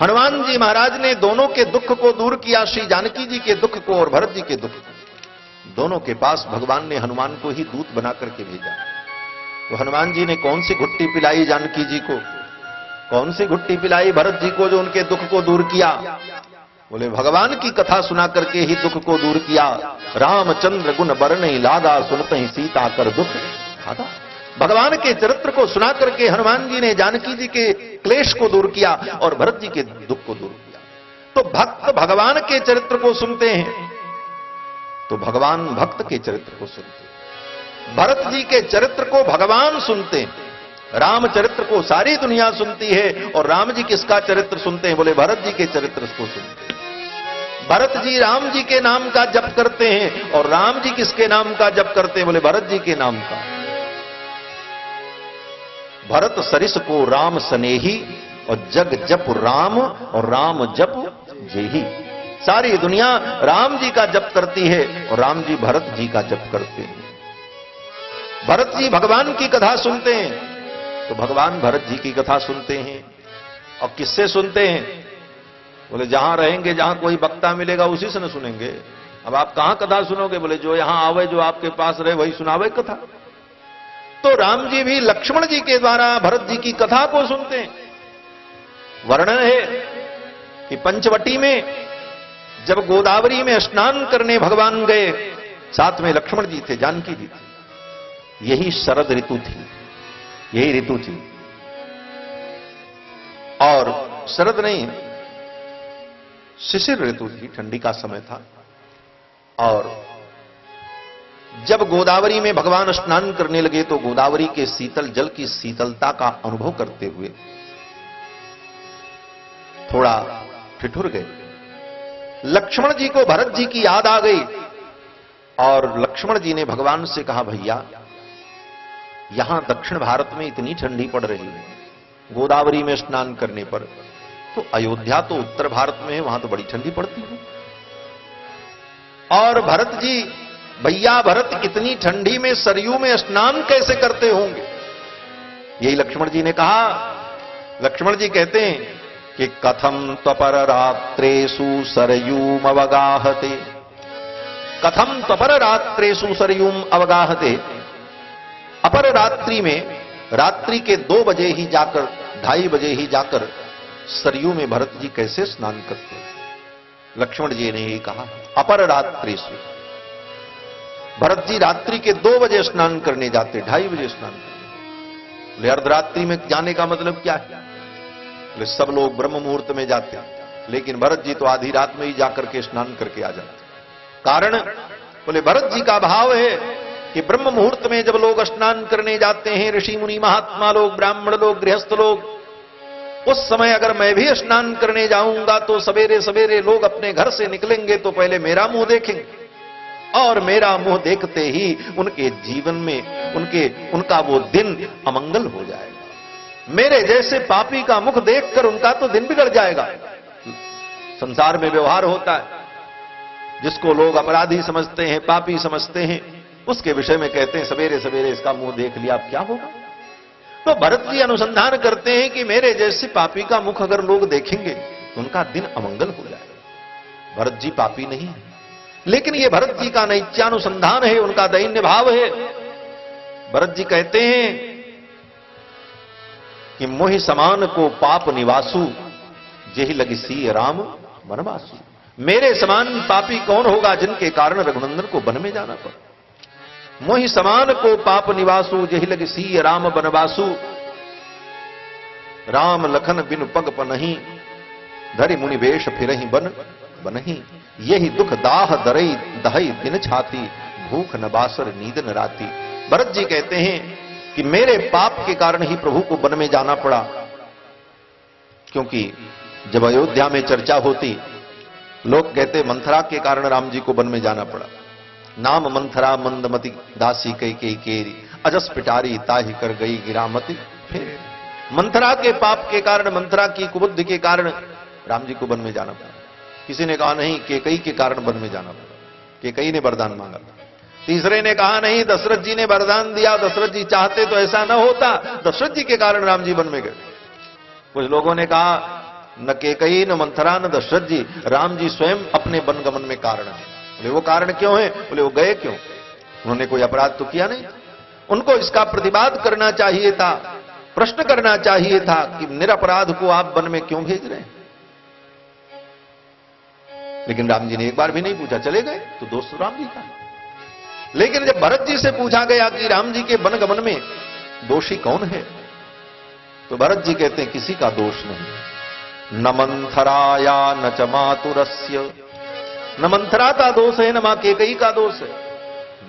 हनुमान जी महाराज ने दोनों के दुख को दूर किया, श्री जानकी जी के दुख को और भरत जी के दुख को। दोनों के पास भगवान ने हनुमान को ही दूत बना करके भेजा। तो हनुमान जी ने कौन सी घुट्टी पिलाई जानकी जी को? कौन सी घुट्टी पिलाई भरत जी को जो उनके दुख को दूर किया? बोले भगवान की कथा सुना करके ही दुख को दूर किया। रामचंद्र गुण बरनई लादा, सुनते ही सीता कर दुख खादा। भगवान के चरित्र को सुना करके हनुमान जी ने जानकी जी के क्लेश को दूर किया और भरत जी के दुख को दूर किया। तो भक्त भगवान के चरित्र को सुनते हैं तो भगवान भक्त के चरित्र को सुनते हैं। भरत जी के चरित्र को भगवान सुनते हैं, राम चरित्र को सारी दुनिया सुनती है। और राम जी किसका चरित्र सुनते हैं? बोले भरत जी के चरित्र को सुनते हैं। भरत जी राम जी के नाम का जप करते हैं और राम जी किसके नाम का जप करते हैं? बोले भरत जी के नाम का। भरत सरिस को राम सनेही और जग जप राम और राम जप जेही। सारी दुनिया राम जी का जप करती है और राम जी भरत जी का जप करते हैं। भरत जी भगवान की कथा सुनते हैं तो भगवान भरत जी की कथा सुनते हैं। और किससे सुनते हैं? बोले जहां रहेंगे, जहां कोई वक्ता मिलेगा उसी से न सुनेंगे। अब आप कहां कथा सुनोगे? बोले जो यहां आवे, जो आपके पास रहे वही सुनावे कथा। तो राम जी भी लक्ष्मण जी के द्वारा भरत जी की कथा को सुनते हैं। वर्णन है कि पंचवटी में जब गोदावरी में स्नान करने भगवान गए, साथ में लक्ष्मण जी थे, जानकी जी थी। यही शरद ऋतु थी, यही ऋतु थी। और शरद नहीं, शिशिर ऋतु थी, ठंडी का समय था। और जब गोदावरी में भगवान स्नान करने लगे तो गोदावरी के शीतल जल की शीतलता का अनुभव करते हुए थोड़ा ठिठुर गए। लक्ष्मण जी को भरत जी की याद आ गई और लक्ष्मण जी ने भगवान से कहा, भैया यहां दक्षिण भारत में इतनी ठंडी पड़ रही है गोदावरी में स्नान करने पर, तो अयोध्या तो उत्तर भारत में है, वहां तो बड़ी ठंडी पड़ती है। और भरत जी, भैया भरत इतनी ठंडी में सरयू में स्नान कैसे करते होंगे? यही लक्ष्मण जी ने कहा। लक्ष्मण जी कहते हैं कि कथम त्वपर रात्रेषु सरयूम अवगाहते, कथम त्वपर रात्रेषु सरयूम अवगाहते। अपर रात्रि में, रात्रि के 2 बजे ही जाकर, 2:30 बजे ही जाकर सरयू में भरत जी कैसे स्नान करते? लक्ष्मण जी ने यही कहा, अपर रात्रेषु। भरत जी रात्रि के 2 बजे स्नान करने जाते, 2:30 बजे स्नान करते। बोले अर्धरात्रि में जाने का मतलब क्या है? बोले सब लोग ब्रह्म मुहूर्त में जाते, लेकिन भरत जी तो आधी रात में ही जाकर के स्नान करके आ जाते। कारण? बोले भरत जी का भाव है कि ब्रह्म मुहूर्त में जब लोग स्नान करने जाते हैं, ऋषि मुनि महात्मा लोग, ब्राह्मण लोग, गृहस्थ लोग, उस समय अगर मैं भी स्नान करने जाऊंगा तो सवेरे सवेरे लोग अपने घर से निकलेंगे तो पहले मेरा मुंह देखेंगे और मेरा मुंह देखते ही उनके जीवन में उनका वो दिन अमंगल हो जाएगा। मेरे जैसे पापी का मुख देखकर उनका तो दिन बिगड़ जाएगा। संसार में व्यवहार होता है, जिसको लोग अपराधी समझते हैं, पापी समझते हैं, उसके विषय में कहते हैं सवेरे सवेरे इसका मुंह देख लिया, अब क्या होगा? तो भरत जी अनुसंधान करते हैं कि मेरे जैसे पापी का मुख अगर लोग देखेंगे तो उनका दिन अमंगल हो जाएगा। भरत जी पापी नहीं है, लेकिन ये भरत जी का नैत्यानुसंधान है, उनका दैन्य भाव है। भरत जी कहते हैं कि मोहि समान को पाप निवासु, जेहि लगी सी राम वनवासु। मेरे समान पापी कौन होगा जिनके कारण रघुनंदन को वन में जाना पड़ा। मोहि समान को पाप निवासु, जेहि लगी सी राम वनवासु। राम लखन बिनु पग पनहि, धरि मुनि वेश फिरहि बन बनहि। यही दुख दाह दरई दहई दिन छाती, भूख न बासर नींद न राती। भरत जी कहते हैं कि मेरे पाप के कारण ही प्रभु को वन में जाना पड़ा, क्योंकि जब अयोध्या में चर्चा होती, लोग कहते मंथरा के कारण राम जी को वन में जाना पड़ा। नाम मंथरा मंदमती दासी कई कई केरी, अजस पिटारी ताहि कर गई गिरामती फिर। मंथरा के पाप के कारण, मंथरा की कुबुद्धि के कारण राम जी को वन में जाना पड़ा। किसी ने कहा नहीं, केकई के कारण वन में जाना पड़ा, केकई ने वरदान मांगा। तीसरे ने कहा नहीं, दशरथ जी ने वरदान दिया, दशरथ जी चाहते तो ऐसा न होता, दशरथ जी के कारण राम जी वन में गए। कुछ लोगों ने कहा न केकई न मंथरा न दशरथ जी, राम जी स्वयं अपने वनगमन में कारण है। बोले वो कारण क्यों है? बोले वो गए क्यों? उन्होंने कोई अपराध तो किया नहीं, उनको इसका प्रतिवाद करना चाहिए था। प्रश्न करना चाहिए था कि निरपराध को आप वन में क्यों भेज रहे हैं। लेकिन राम जी ने एक बार भी नहीं पूछा, चले गए। तो दोस्त राम जी का। लेकिन जब भरत जी से पूछा गया कि राम जी के वनगमन में दोषी कौन है, तो भरत जी कहते हैं किसी का दोष नहीं। न मंथराया न च मातुरस्य, न मंथरा का दोष है, न मां केकई का दोष है।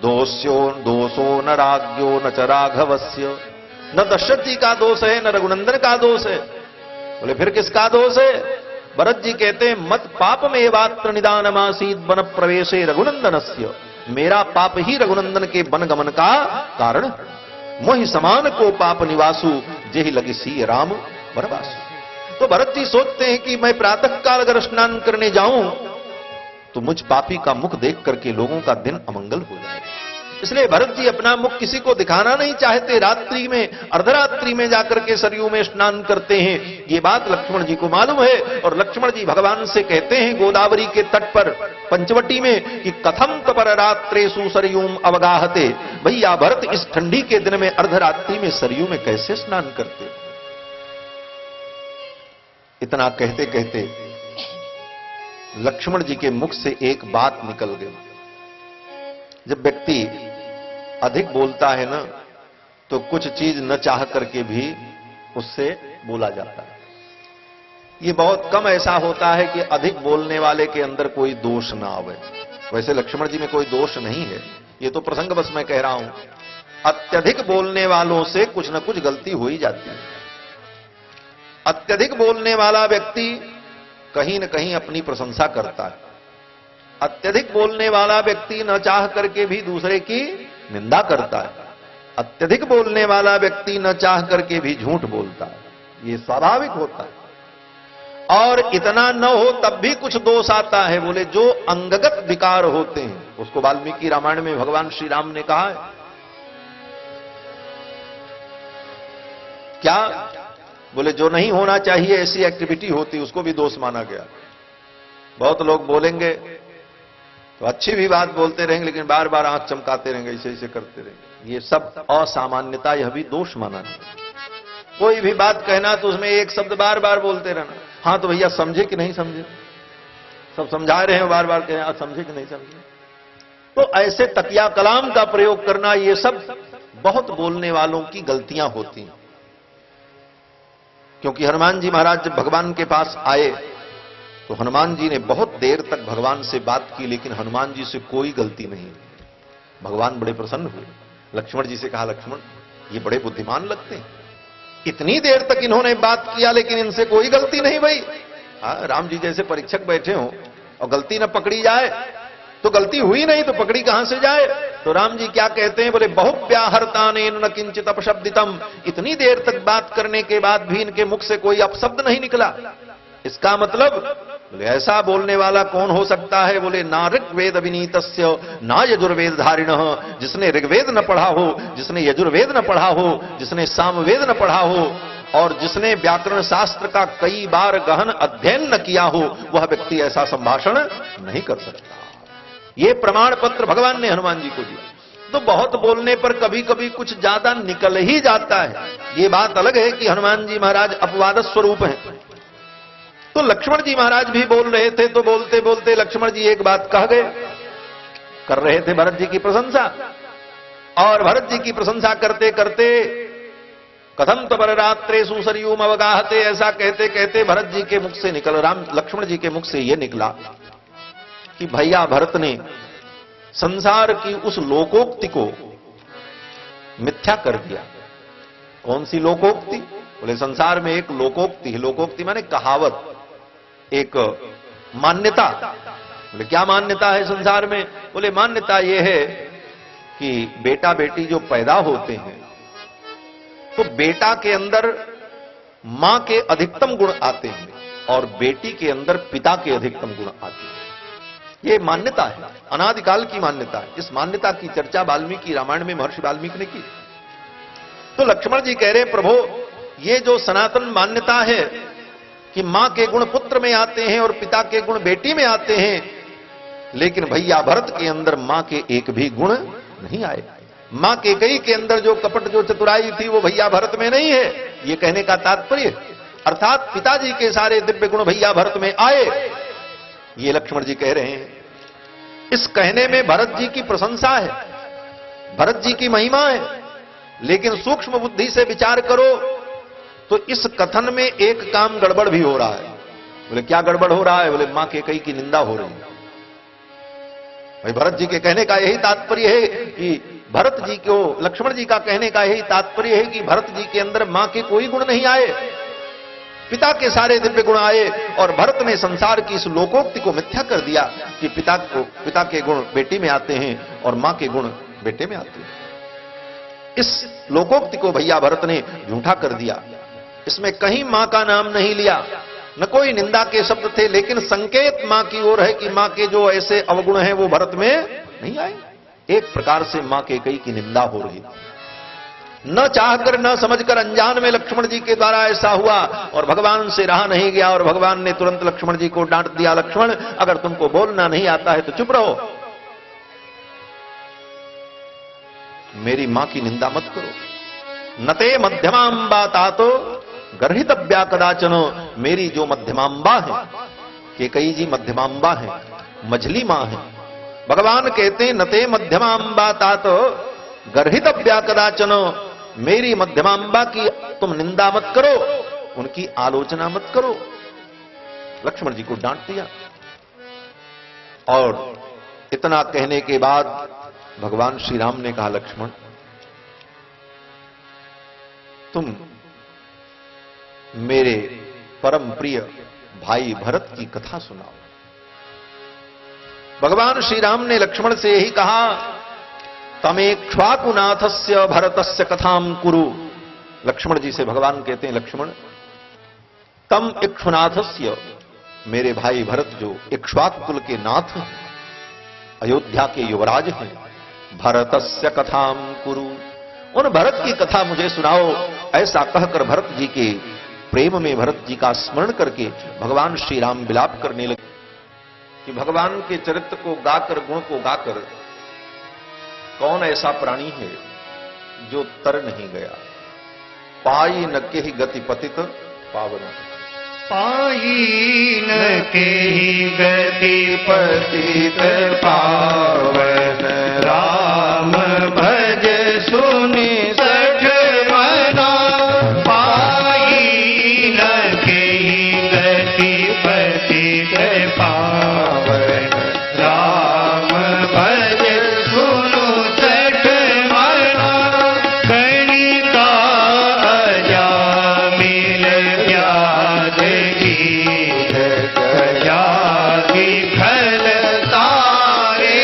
दोषो न राज्ञो न च राघवस्य, न दशरथ जी का दोष है, न रघुनंदन का दोष है। बोले फिर किसका दोष है? भरत जी कहते हैं मत पाप में वात्र निदानमासीद वन प्रवेशे रघुनंदनस्य, मेरा पाप ही रघुनंदन के वनगमन का कारण। मोहि समान को पाप निवासु, जेहि लगी सी राम वनवासु। तो भरत जी सोचते हैं कि मैं प्रातः काल अगर स्नान करने जाऊं तो मुझ पापी का मुख देख करके लोगों का दिन अमंगल हो जाए। इसलिए भरत जी अपना मुख किसी को दिखाना नहीं चाहते। रात्रि में, अर्धरात्रि में जाकर के सरयू में स्नान करते हैं। ये बात लक्ष्मण जी को मालूम है और लक्ष्मण जी भगवान से कहते हैं गोदावरी के तट पर पंचवटी में कि कथम तपर रात्रेषु सरयूम अवगाहते, भैया भरत इस ठंडी के दिन में अर्धरात्रि में सरयू में कैसे स्नान करते। इतना कहते कहते लक्ष्मण जी के मुख से एक बात निकल गई। जब व्यक्ति अधिक बोलता है ना, तो कुछ चीज न चाह करके भी उससे बोला जाता है। ये बहुत कम ऐसा होता है कि अधिक बोलने वाले के अंदर कोई दोष ना आवे। वैसे लक्ष्मण जी में कोई दोष नहीं है, ये तो प्रसंगवश मैं कह रहा हूं। अत्यधिक बोलने वालों से कुछ न कुछ गलती हो ही जाती है। अत्यधिक बोलने वाला व्यक्ति कहीं न कहीं अपनी प्रशंसा करता है। अत्यधिक बोलने वाला व्यक्ति न चाह करके भी दूसरे की निंदा करता है। अत्यधिक बोलने वाला व्यक्ति न चाह करके भी झूठ बोलता है। ये स्वाभाविक होता है। और इतना न हो तब भी कुछ दोष आता है। बोले जो अंगगत विकार होते हैं, उसको वाल्मीकि रामायण में भगवान श्री राम ने कहा है क्या? बोले जो नहीं होना चाहिए ऐसी एक्टिविटी होती, उसको भी दोष माना गया। बहुत लोग बोलेंगे तो अच्छी भी बात बोलते रहेंगे, लेकिन बार बार आंख चमकाते रहेंगे, ऐसे ऐसे करते रहेंगे। ये सब असामान्यता, यह भी दोष माना है। कोई भी बात कहना तो उसमें एक शब्द बार बार बोलते रहना। हाँ तो भैया समझे कि नहीं समझे? सब समझा रहे हैं, बार बार कहें आप समझे कि नहीं समझे? तो ऐसे तकिया कलाम का प्रयोग करना, ये सब बहुत बोलने वालों की गलतियां होती हैं। क्योंकि हनुमान जी महाराज जब भगवान के पास आए तो हनुमान जी ने बहुत देर तक भगवान से बात की, लेकिन हनुमान जी से कोई गलती नहीं। भगवान बड़े प्रसन्न हुए। लक्ष्मण जी से कहा, लक्ष्मण ये बड़े बुद्धिमान लगते हैं, इतनी देर तक इन्होंने बात किया लेकिन इनसे कोई गलती नहीं भाई। राम जी जैसे परीक्षक बैठे हो और गलती न पकड़ी जाए तो गलती हुई नहीं तो पकड़ी कहां से जाए। तो राम जी क्या कहते हैं? बोले बहुव्याहर्तानेन न किंचित अपशब्दितम, इतनी देर तक बात करने के बाद भी इनके मुख से कोई अपशब्द नहीं निकला। इसका मतलब बोले ऐसा बोलने वाला कौन हो सकता है? बोले ना ऋग्वेद विनीतस्य ना यजुर्वेद धारिणः, जिसने ऋग्वेद न पढ़ा हो, जिसने यजुर्वेद न पढ़ा हो, जिसने सामवेद न पढ़ा हो और जिसने व्याकरण शास्त्र का कई बार गहन अध्ययन न किया हो, वह व्यक्ति ऐसा संभाषण नहीं कर सकता। ये प्रमाण पत्र भगवान ने हनुमान जी को दिया। तो बहुत बोलने पर कभी कभी कुछ ज्यादा निकल ही जाता है। ये बात अलग है कि हनुमान जी महाराज अपवाद स्वरूप हैं। तो लक्ष्मण जी महाराज भी बोल रहे थे, तो बोलते बोलते लक्ष्मण जी एक बात कह गए। कर रहे थे भरत जी की प्रशंसा, और भरत जी की प्रशंसा करते करते कथम तपर रात्रेषु सरयूम अवगाहते, ऐसा कहते कहते भरत जी के मुख से निकल, लक्ष्मण जी के मुख से यह निकला कि भैया भरत ने संसार की उस लोकोक्ति को मिथ्या कर दिया। कौन सी लोकोक्ति? बोले संसार में एक लोकोक्ति है। लोकोक्ति माने कहावत, एक मान्यता। बोले क्या मान्यता है संसार में? बोले मान्यता यह है कि बेटा बेटी जो पैदा होते हैं तो बेटा के अंदर मां के अधिकतम गुण आते हैं और बेटी के अंदर पिता के अधिकतम गुण आते हैं। यह मान्यता है, अनादिकाल की मान्यता है। इस मान्यता की चर्चा वाल्मीकि रामायण में महर्षि वाल्मीकि ने की। तो लक्ष्मण जी कह रहे प्रभु, ये जो सनातन मान्यता है कि मां के गुण पुत्र में आते हैं और पिता के गुण बेटी में आते हैं, लेकिन भैया भरत के अंदर मां के एक भी गुण नहीं आए। मां के कई के अंदर जो कपट जो चतुराई थी वो भैया भरत में नहीं है। ये कहने का तात्पर्य, अर्थात पिताजी के सारे दिव्य गुण भैया भरत में आए, ये लक्ष्मण जी कह रहे हैं। इस कहने में भरत जी की प्रशंसा है, भरत जी की महिमा है, लेकिन सूक्ष्म बुद्धि से विचार करो तो इस कथन में एक काम गड़बड़ भी हो रहा है। बोले क्या गड़बड़ हो रहा है? बोले मां कैकेयी की निंदा हो रही है। भाई भरत जी के कहने का यही तात्पर्य है कि भरत जी को, लक्ष्मण जी का कहने का यही तात्पर्य है कि भरत जी के अंदर मां के कोई गुण नहीं आए, पिता के सारे दिव्य गुण आए, और भरत ने संसार की इस लोकोक्ति को मिथ्या कर दिया कि पिता के गुण बेटी में आते हैं और मां के गुण बेटे में आते हैं। इस लोकोक्ति को भैया भरत ने झूठा कर दिया। इसमें कहीं मां का नाम नहीं लिया, न कोई निंदा के शब्द थे, लेकिन संकेत मां की ओर है कि मां के जो ऐसे अवगुण हैं वो भरत में नहीं आए। एक प्रकार से मां कैकेयी की निंदा हो रही, न चाहकर न समझकर अनजान में लक्ष्मण जी के द्वारा ऐसा हुआ, और भगवान से रहा नहीं गया, और भगवान ने तुरंत लक्ष्मण जी को डांट दिया, लक्ष्मण अगर तुमको बोलना नहीं आता है तो चुप रहो, मेरी मां की निंदा मत करो। नते मध्यमांबा तातो गर्हितव्या कदाचन, मेरी जो मध्यमांबा है, कैकेयी जी मध्यमांबा है, मझली मां है। भगवान कहते हैं नते मध्यमांबा तातो गर्हितव्या कदाचन, मेरी मध्यमांबा की तुम निंदा मत करो, उनकी आलोचना मत करो। लक्ष्मण जी को डांट दिया। और इतना कहने के बाद भगवान श्री राम ने कहा, लक्ष्मण तुम मेरे परम प्रिय भाई भरत की कथा सुनाओ। भगवान श्री राम ने लक्ष्मण से यही कहा, तमेक्ष्वाकुनाथस्य भरतस्य कथाम कुरु। लक्ष्मण जी से भगवान कहते हैं, लक्ष्मण तम इक्ष्वाकुनाथस्य, मेरे भाई भरत जो इक्ष्वाकु कुल के नाथ हैं, अयोध्या के युवराज हैं, भरतस्य कथाम कुरु, उन भरत की कथा मुझे सुनाओ। ऐसा कहकर भरत जी के प्रेम में भरत जी का स्मरण करके भगवान श्री राम विलाप करने लगे कि भगवान के चरित्र को गाकर, गुण को गाकर, कौन ऐसा प्राणी है जो तर नहीं गया। पाई न के ही गति पतित पावन, पाई न के ही गति पतित पावन, राम भज सुनि सठ मना। पाई न के ही गति पतित पावन, राम भज सुनु सठ मना। कणिका अजामिल व्याध गजा विफल तारे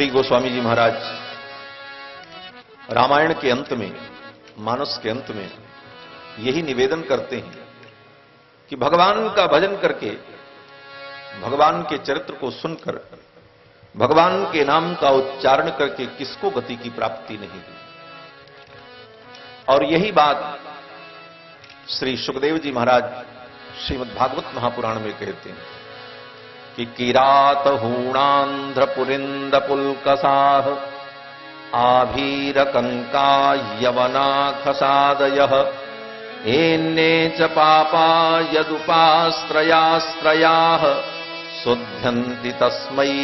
श्री गोस्वामी जी महाराज रामायण के अंत में, मानस के अंत में यही निवेदन करते हैं कि भगवान का भजन करके, भगवान के चरित्र को सुनकर, भगवान के नाम का उच्चारण करके किसको गति की प्राप्ति नहीं हुई। और यही बात श्री सुखदेव जी महाराज श्रीमद् भागवत महापुराण में कहते हैं कि किरात हूणांध्र पुलिंद पुलकसाह आभीर कंका यवना खसादयः एन्ने च पापा यदुपास्त्रयास्त्रयाः शुध्यन्ति तस्मै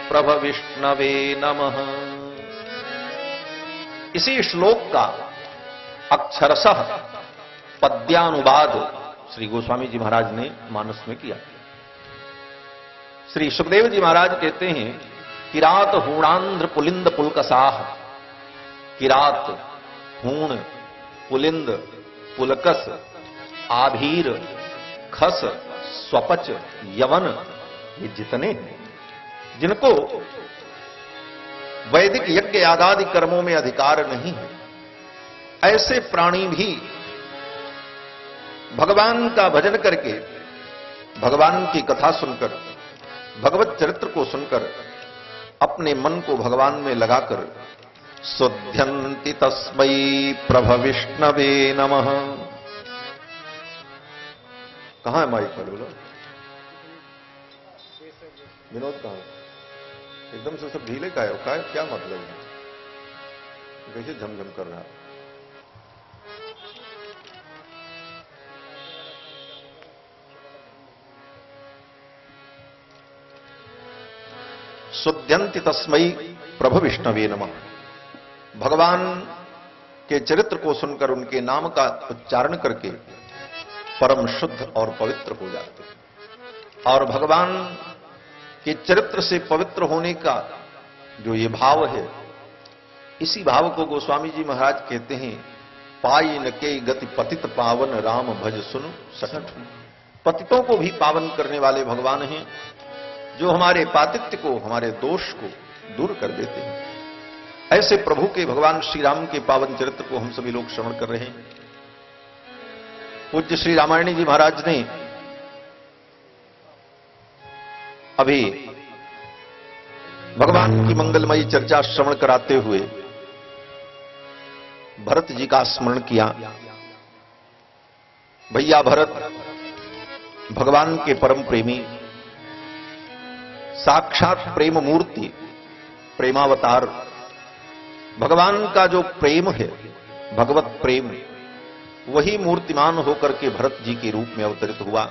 प्रभविष्णवे नमः। इसी श्लोक का अक्षरशः पद्यानुवाद श्री गोस्वामी जी महाराज ने मानस में किया। श्री सुखदेव जी महाराज कहते हैं किरात हूणांध्र पुलिंद पुलकसाह। किरात, हूण, पुलिंद, पुलकस, आभीर, खस, स्वपच, यवन, ये जितने हैं जिनको वैदिक यज्ञ यागादि कर्मों में अधिकार नहीं है, ऐसे प्राणी भी भगवान का भजन करके, भगवान की कथा सुनकर, भगवत चरित्र को सुनकर अपने मन को भगवान में लगाकर शुध्यन्ति तस्मै प्रभविष्णवे नमः। कहां है माइक पर बोलो? विनोद कहां है? एकदम से सब ढीले का है, क्या मतलब है? कैसे झमझम कर रहा है? शुद्धयन्ति तस्मै प्रभु विष्णवे नमः। भगवान के चरित्र को सुनकर, उनके नाम का उच्चारण करके परम शुद्ध और पवित्र हो जाते हैं। और भगवान के चरित्र से पवित्र होने का जो ये भाव है, इसी भाव को गोस्वामी जी महाराज कहते हैं पाई न के गति पतित पावन राम भज सुन सकट। पतितों को भी पावन करने वाले भगवान हैं, जो हमारे पातित्य को, हमारे दोष को दूर कर देते हैं। ऐसे प्रभु के, भगवान श्री राम के पावन चरित्र को हम सभी लोग श्रवण कर रहे हैं। पूज्य श्री रामायणी जी महाराज ने अभी भगवान की मंगलमयी चर्चा श्रवण कराते हुए भरत जी का स्मरण किया। भैया भरत भगवान के परम प्रेमी, साक्षात प्रेम मूर्ति, प्रेमावतार, भगवान का जो प्रेम है, भगवत प्रेम, वही मूर्तिमान होकर के भरत जी के रूप में अवतरित हुआ।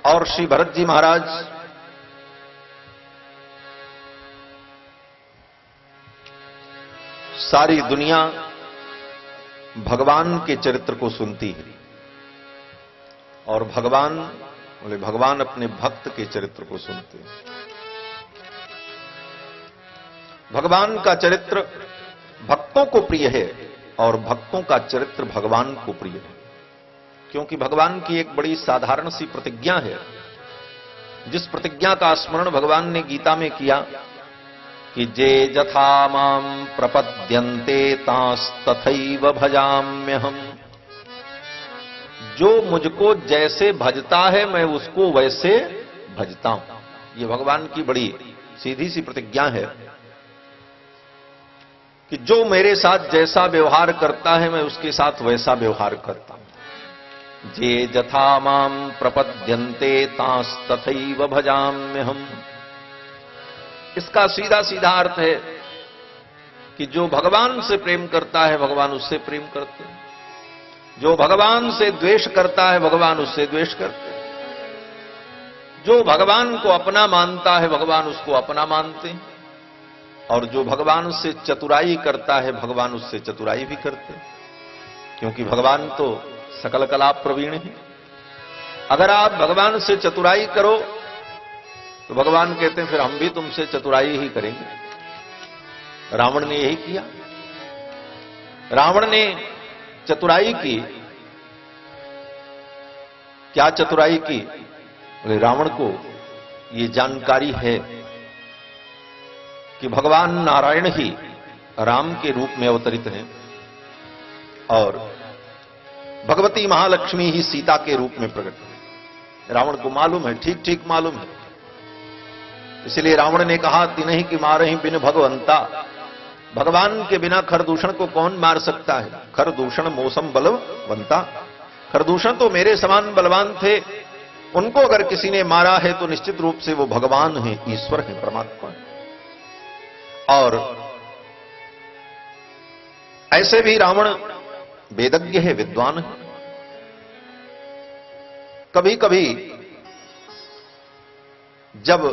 और श्री भरत जी महाराज सारी दुनिया भगवान के चरित्र को सुनती है, और भगवान अपने भक्त के चरित्र को सुनते हैं। भगवान का चरित्र भक्तों को प्रिय है और भक्तों का चरित्र भगवान को प्रिय है, क्योंकि भगवान की एक बड़ी साधारण सी प्रतिज्ञा है, जिस प्रतिज्ञा का स्मरण भगवान ने गीता में किया कि जे जथा माम प्रपद्यन्ते तांस्तथैव भजाम्यहम्। जो मुझको जैसे भजता है मैं उसको वैसे भजता हूं। ये भगवान की बड़ी सीधी सी प्रतिज्ञा है कि जो मेरे साथ जैसा व्यवहार करता है मैं उसके साथ वैसा व्यवहार करता हूं। जे जथा माम प्रपद्यन्ते तांस्तथैव भजाम्यहम्। इसका सीधा सीधा अर्थ है कि जो भगवान से प्रेम करता है भगवान उससे प्रेम करते हैं, जो भगवान से द्वेष करता है भगवान उससे द्वेष करते हैं, जो भगवान को अपना मानता है भगवान उसको अपना मानते हैं, और जो भगवान से चतुराई करता है भगवान उससे चतुराई भी करते हैं, क्योंकि भगवान तो सकल कला प्रवीण है। अगर आप भगवान से चतुराई करो तो भगवान कहते हैं फिर हम भी तुमसे चतुराई ही करेंगे। रावण ने यही किया। रावण ने चतुराई की। क्या चतुराई की? बोले रावण को ये जानकारी है कि भगवान नारायण ही राम के रूप में अवतरित हैं और भगवती महालक्ष्मी ही सीता के रूप में प्रकट है। रावण को मालूम है, ठीक ठीक मालूम है। इसलिए रावण ने कहा, तिन्हि की मारहि बिन भगवंता, भगवान के बिना खरदूषण को कौन मार सकता है। खरदूषण मौसम बलवंता, खरदूषण तो मेरे समान बलवान थे, उनको अगर किसी ने मारा है तो निश्चित रूप से वो भगवान है, ईश्वर है, परमात्मा है। और ऐसे भी रावण वेदज्ञ है, विद्वान है। कभी कभी जब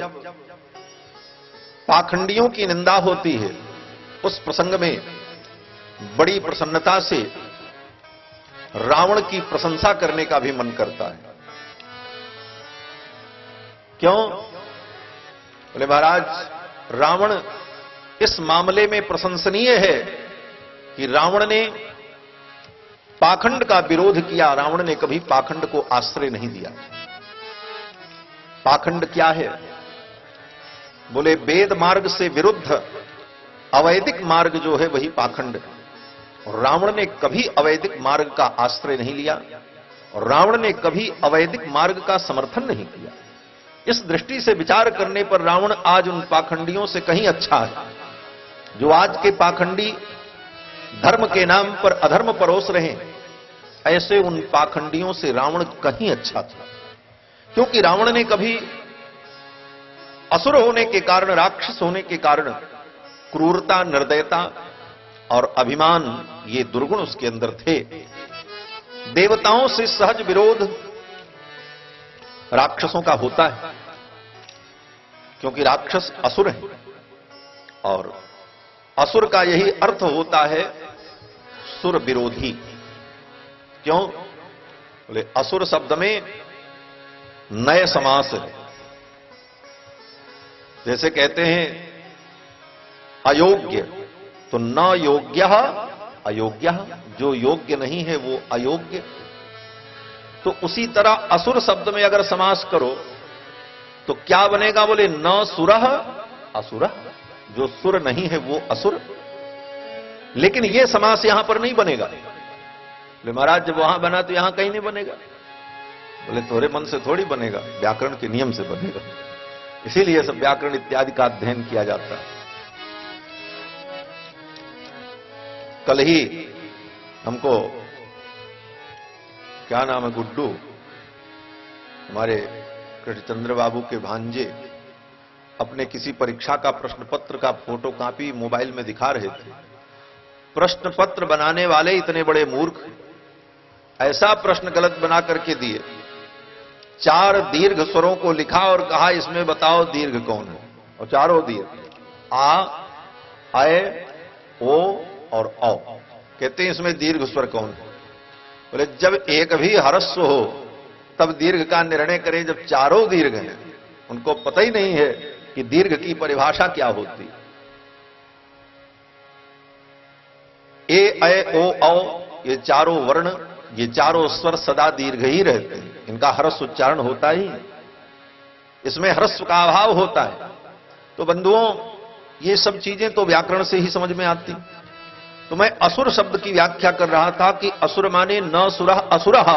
पाखंडियों की निंदा होती है, उस प्रसंग में बड़ी प्रसन्नता से रावण की प्रशंसा करने का भी मन करता है। क्यों? बोले महाराज, रावण इस मामले में प्रशंसनीय है कि रावण ने पाखंड का विरोध किया। रावण ने कभी पाखंड को आश्रय नहीं दिया। पाखंड क्या है? बोले वेद मार्ग से विरुद्ध अवैदिक मार्ग जो है वही पाखंड है। और रावण ने कभी अवैदिक मार्ग का आश्रय नहीं लिया और रावण ने कभी अवैदिक मार्ग का समर्थन नहीं किया। इस दृष्टि से विचार करने पर रावण आज उन पाखंडियों से कहीं अच्छा है। जो आज के पाखंडी धर्म के नाम पर अधर्म परोस रहे, ऐसे उन पाखंडियों से रावण कहीं अच्छा था। क्योंकि रावण ने कभी असुर होने के कारण, राक्षस होने के कारण क्रूरता, निर्दयता और अभिमान, ये दुर्गुण उसके अंदर थे। देवताओं से सहज विरोध राक्षसों का होता है, क्योंकि राक्षस असुर है और असुर का यही अर्थ होता है सुर विरोधी। क्यों? बोले असुर शब्द में नए समास है। जैसे कहते हैं अयोग्य, तो न योग्य अयोग्य, जो योग्य नहीं है वो अयोग्य। तो उसी तरह असुर शब्द में अगर समास करो तो क्या बनेगा? बोले न सुरह असुरः, जो सुर नहीं है वो असुर। लेकिन यह समास यहां पर नहीं बनेगा। बोले महाराज, जब वहां बना तो यहां कहीं नहीं बनेगा। बोले तोरे मन से थोड़ी बनेगा, व्याकरण के नियम से बनेगा। इसीलिए सब व्याकरण इत्यादि का अध्ययन किया जाता है। कल ही हमको, क्या नाम है, गुड्डू, हमारे कृष्णचंद्र बाबू के भांजे, अपने किसी परीक्षा का प्रश्न पत्र का फोटो कॉपी मोबाइल में दिखा रहे थे। प्रश्न पत्र बनाने वाले इतने बड़े मूर्ख, ऐसा प्रश्न गलत बना करके दिए। 4 दीर्घ स्वरों को लिखा और कहा इसमें बताओ दीर्घ कौन है। और चारों दीर्घ, आ, अय, ओ और औ। कहते हैं इसमें दीर्घ स्वर कौन है। बोले जब एक भी ह्रस्व हो तब दीर्घ का निर्णय करें, जब चारों दीर्घ हैं। उनको पता ही नहीं है कि दीर्घ की परिभाषा क्या होती। ए, अय, ओ, औ, ये चारों वर्ण, ये चारों स्वर सदा दीर्घ ही रहते हैं। इनका ह्रस्व उच्चारण होता ही, इसमें ह्रस्व का अभाव होता है। तो बंधुओं, ये सब चीजें तो व्याकरण से ही समझ में आती। तो मैं असुर शब्द की व्याख्या कर रहा था कि असुर माने न सुरः असुरः,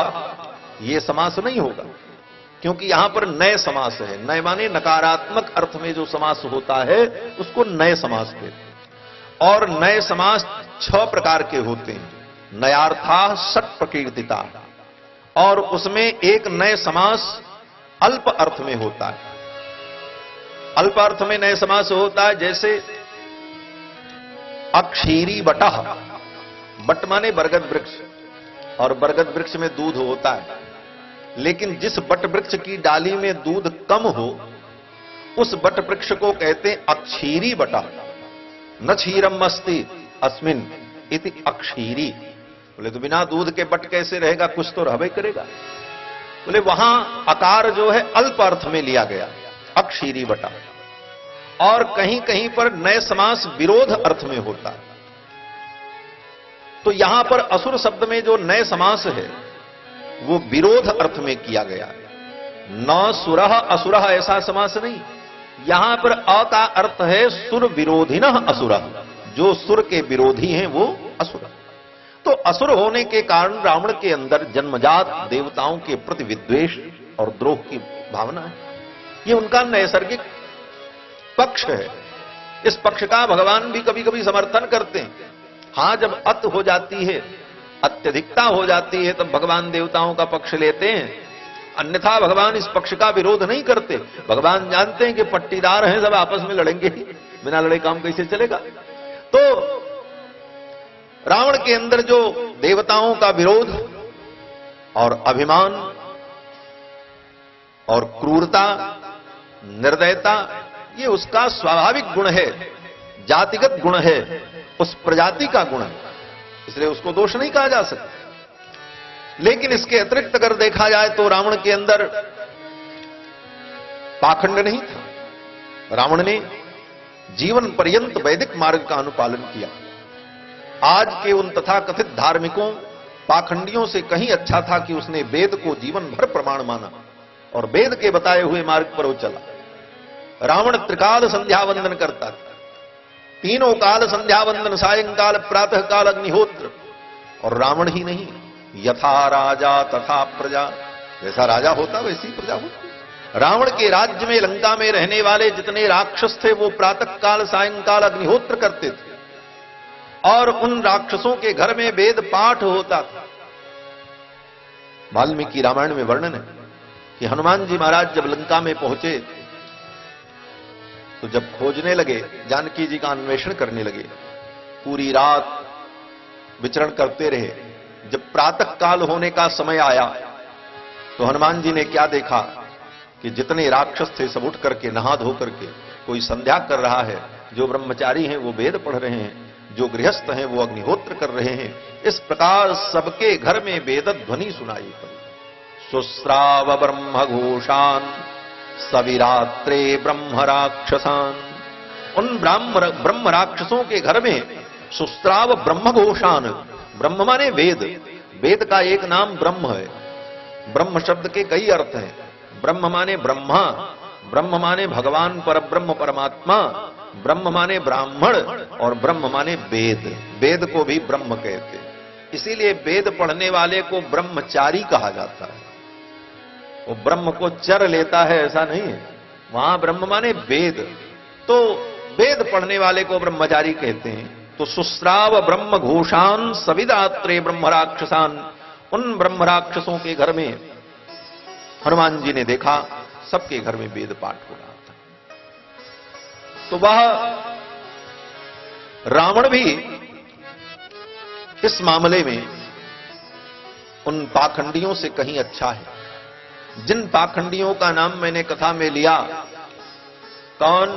ये समास नहीं होगा, क्योंकि यहां पर नए समास है। नए माने नकारात्मक अर्थ में जो समास होता है उसको नए समास कहते हैं। और नए समास 6 प्रकार के होते हैं। नयार्था षट् प्रकीर्तिता, और उसमें एक नए समास अल्प अर्थ में होता है। अल्प अर्थ में नए समास होता है, जैसे अक्षीरी बटह, बट माने बरगद वृक्ष, और बरगद वृक्ष में दूध होता है, लेकिन जिस बट वृक्ष की डाली में दूध कम हो उस बट वृक्ष को कहते हैं अक्षीरी बटह। न क्षीरम अस्ति अस्मिन् इति अक्षीरी। बोले तो बिना दूध के बट कैसे रहेगा, कुछ तो रहबे करेगा। बोले वहां आकार जो है अल्प अर्थ में लिया गया, अक्षीरी बटा। और कहीं कहीं पर नए समास विरोध अर्थ में होता है। तो यहां पर असुर शब्द में जो नए समास है वो विरोध अर्थ में किया गया है। न सुरः असुरः ऐसा समास नहीं, यहां पर अ का अर्थ है सुर विरोधिनः असुर, जो सुर के विरोधी हैं वो असुर। तो असुर होने के कारण रावण के अंदर जन्मजात देवताओं के प्रति विद्वेष और द्रोह की भावना है। ये उनका नैसर्गिक पक्ष है। इस पक्ष का भगवान भी कभी कभी समर्थन करते हैं। हां, जब अत हो जाती है, अत्यधिकता हो जाती है, तब भगवान देवताओं का पक्ष लेते हैं, अन्यथा भगवान इस पक्ष का विरोध नहीं करते। भगवान जानते हैं कि पट्टीदार हैं, सब आपस में लड़ेंगे ही, बिना लड़े काम कैसे चलेगा। तो रावण के अंदर जो देवताओं का विरोध और अभिमान और क्रूरता, निर्दयता, ये उसका स्वाभाविक गुण है, जातिगत गुण है, उस प्रजाति का गुण है, इसलिए उसको दोष नहीं कहा जा सकता। लेकिन इसके अतिरिक्त अगर देखा जाए तो रावण के अंदर पाखंड नहीं था। रावण ने जीवन पर्यंत वैदिक मार्ग का अनुपालन किया। आज के उन तथाकथित धार्मिकों, पाखंडियों से कहीं अच्छा था कि उसने वेद को जीवन भर प्रमाण माना और वेद के बताए हुए मार्ग पर वो चला। रावण त्रिकाल संध्या वंदन करता था, तीनों काल संध्या वंदन, सायंकाल, प्रातः काल, अग्निहोत्र। और रावण ही नहीं, यथा राजा तथा प्रजा, जैसा राजा होता वैसी प्रजा होती। रावण के राज्य में, लंका में रहने वाले जितने राक्षस थे वो प्रातः काल, सायंकाल अग्निहोत्र करते थे और उन राक्षसों के घर में वेद पाठ होता था। वाल्मीकि रामायण में वर्णन है कि हनुमान जी महाराज जब लंका में पहुंचे तो जब खोजने लगे, जानकी जी का अन्वेषण करने लगे, पूरी रात विचरण करते रहे। जब प्रातः काल होने का समय आया तो हनुमान जी ने क्या देखा कि जितने राक्षस थे सब उठ करके नहा धो करके, कोई संध्या कर रहा है, जो ब्रह्मचारी हैं वो वेद पढ़ रहे हैं, जो गृहस्थ हैं वो अग्निहोत्र कर रहे हैं। इस प्रकार सबके घर में वेद ध्वनि सुनाई पड़ी। सुस्राव ब्रह्म घोषान सविरात्रे ब्रह्म राक्षसान। उन ब्रह्म राक्षसों के घर में सुस्राव ब्रह्म घोषान, ब्रह्म माने वेद, वेद का एक नाम ब्रह्म है। ब्रह्म शब्द के कई अर्थ हैं। ब्रह्म माने ब्रह्मा, ब्रह्म माने भगवान परब्रह्म परमात्मा, ब्रह्म माने ब्राह्मण और ब्रह्म माने वेद। वेद को भी ब्रह्म कहते हैं, इसीलिए वेद पढ़ने वाले को ब्रह्मचारी कहा जाता है। वो ब्रह्म को चर लेता है ऐसा नहीं है, वहां ब्रह्म माने वेद। तो वेद पढ़ने वाले को ब्रह्मचारी कहते हैं। तो सुस्राव ब्रह्म घोषान सविदात्रे ब्रह्म राक्षसान, उन ब्रह्म राक्षसों के घर में हनुमान जी ने देखा सबके घर में वेद पाठ हो रहा था। तो वह रावण भी इस मामले में उन पाखंडियों से कहीं अच्छा है। जिन पाखंडियों का नाम मैंने कथा में लिया, कौन?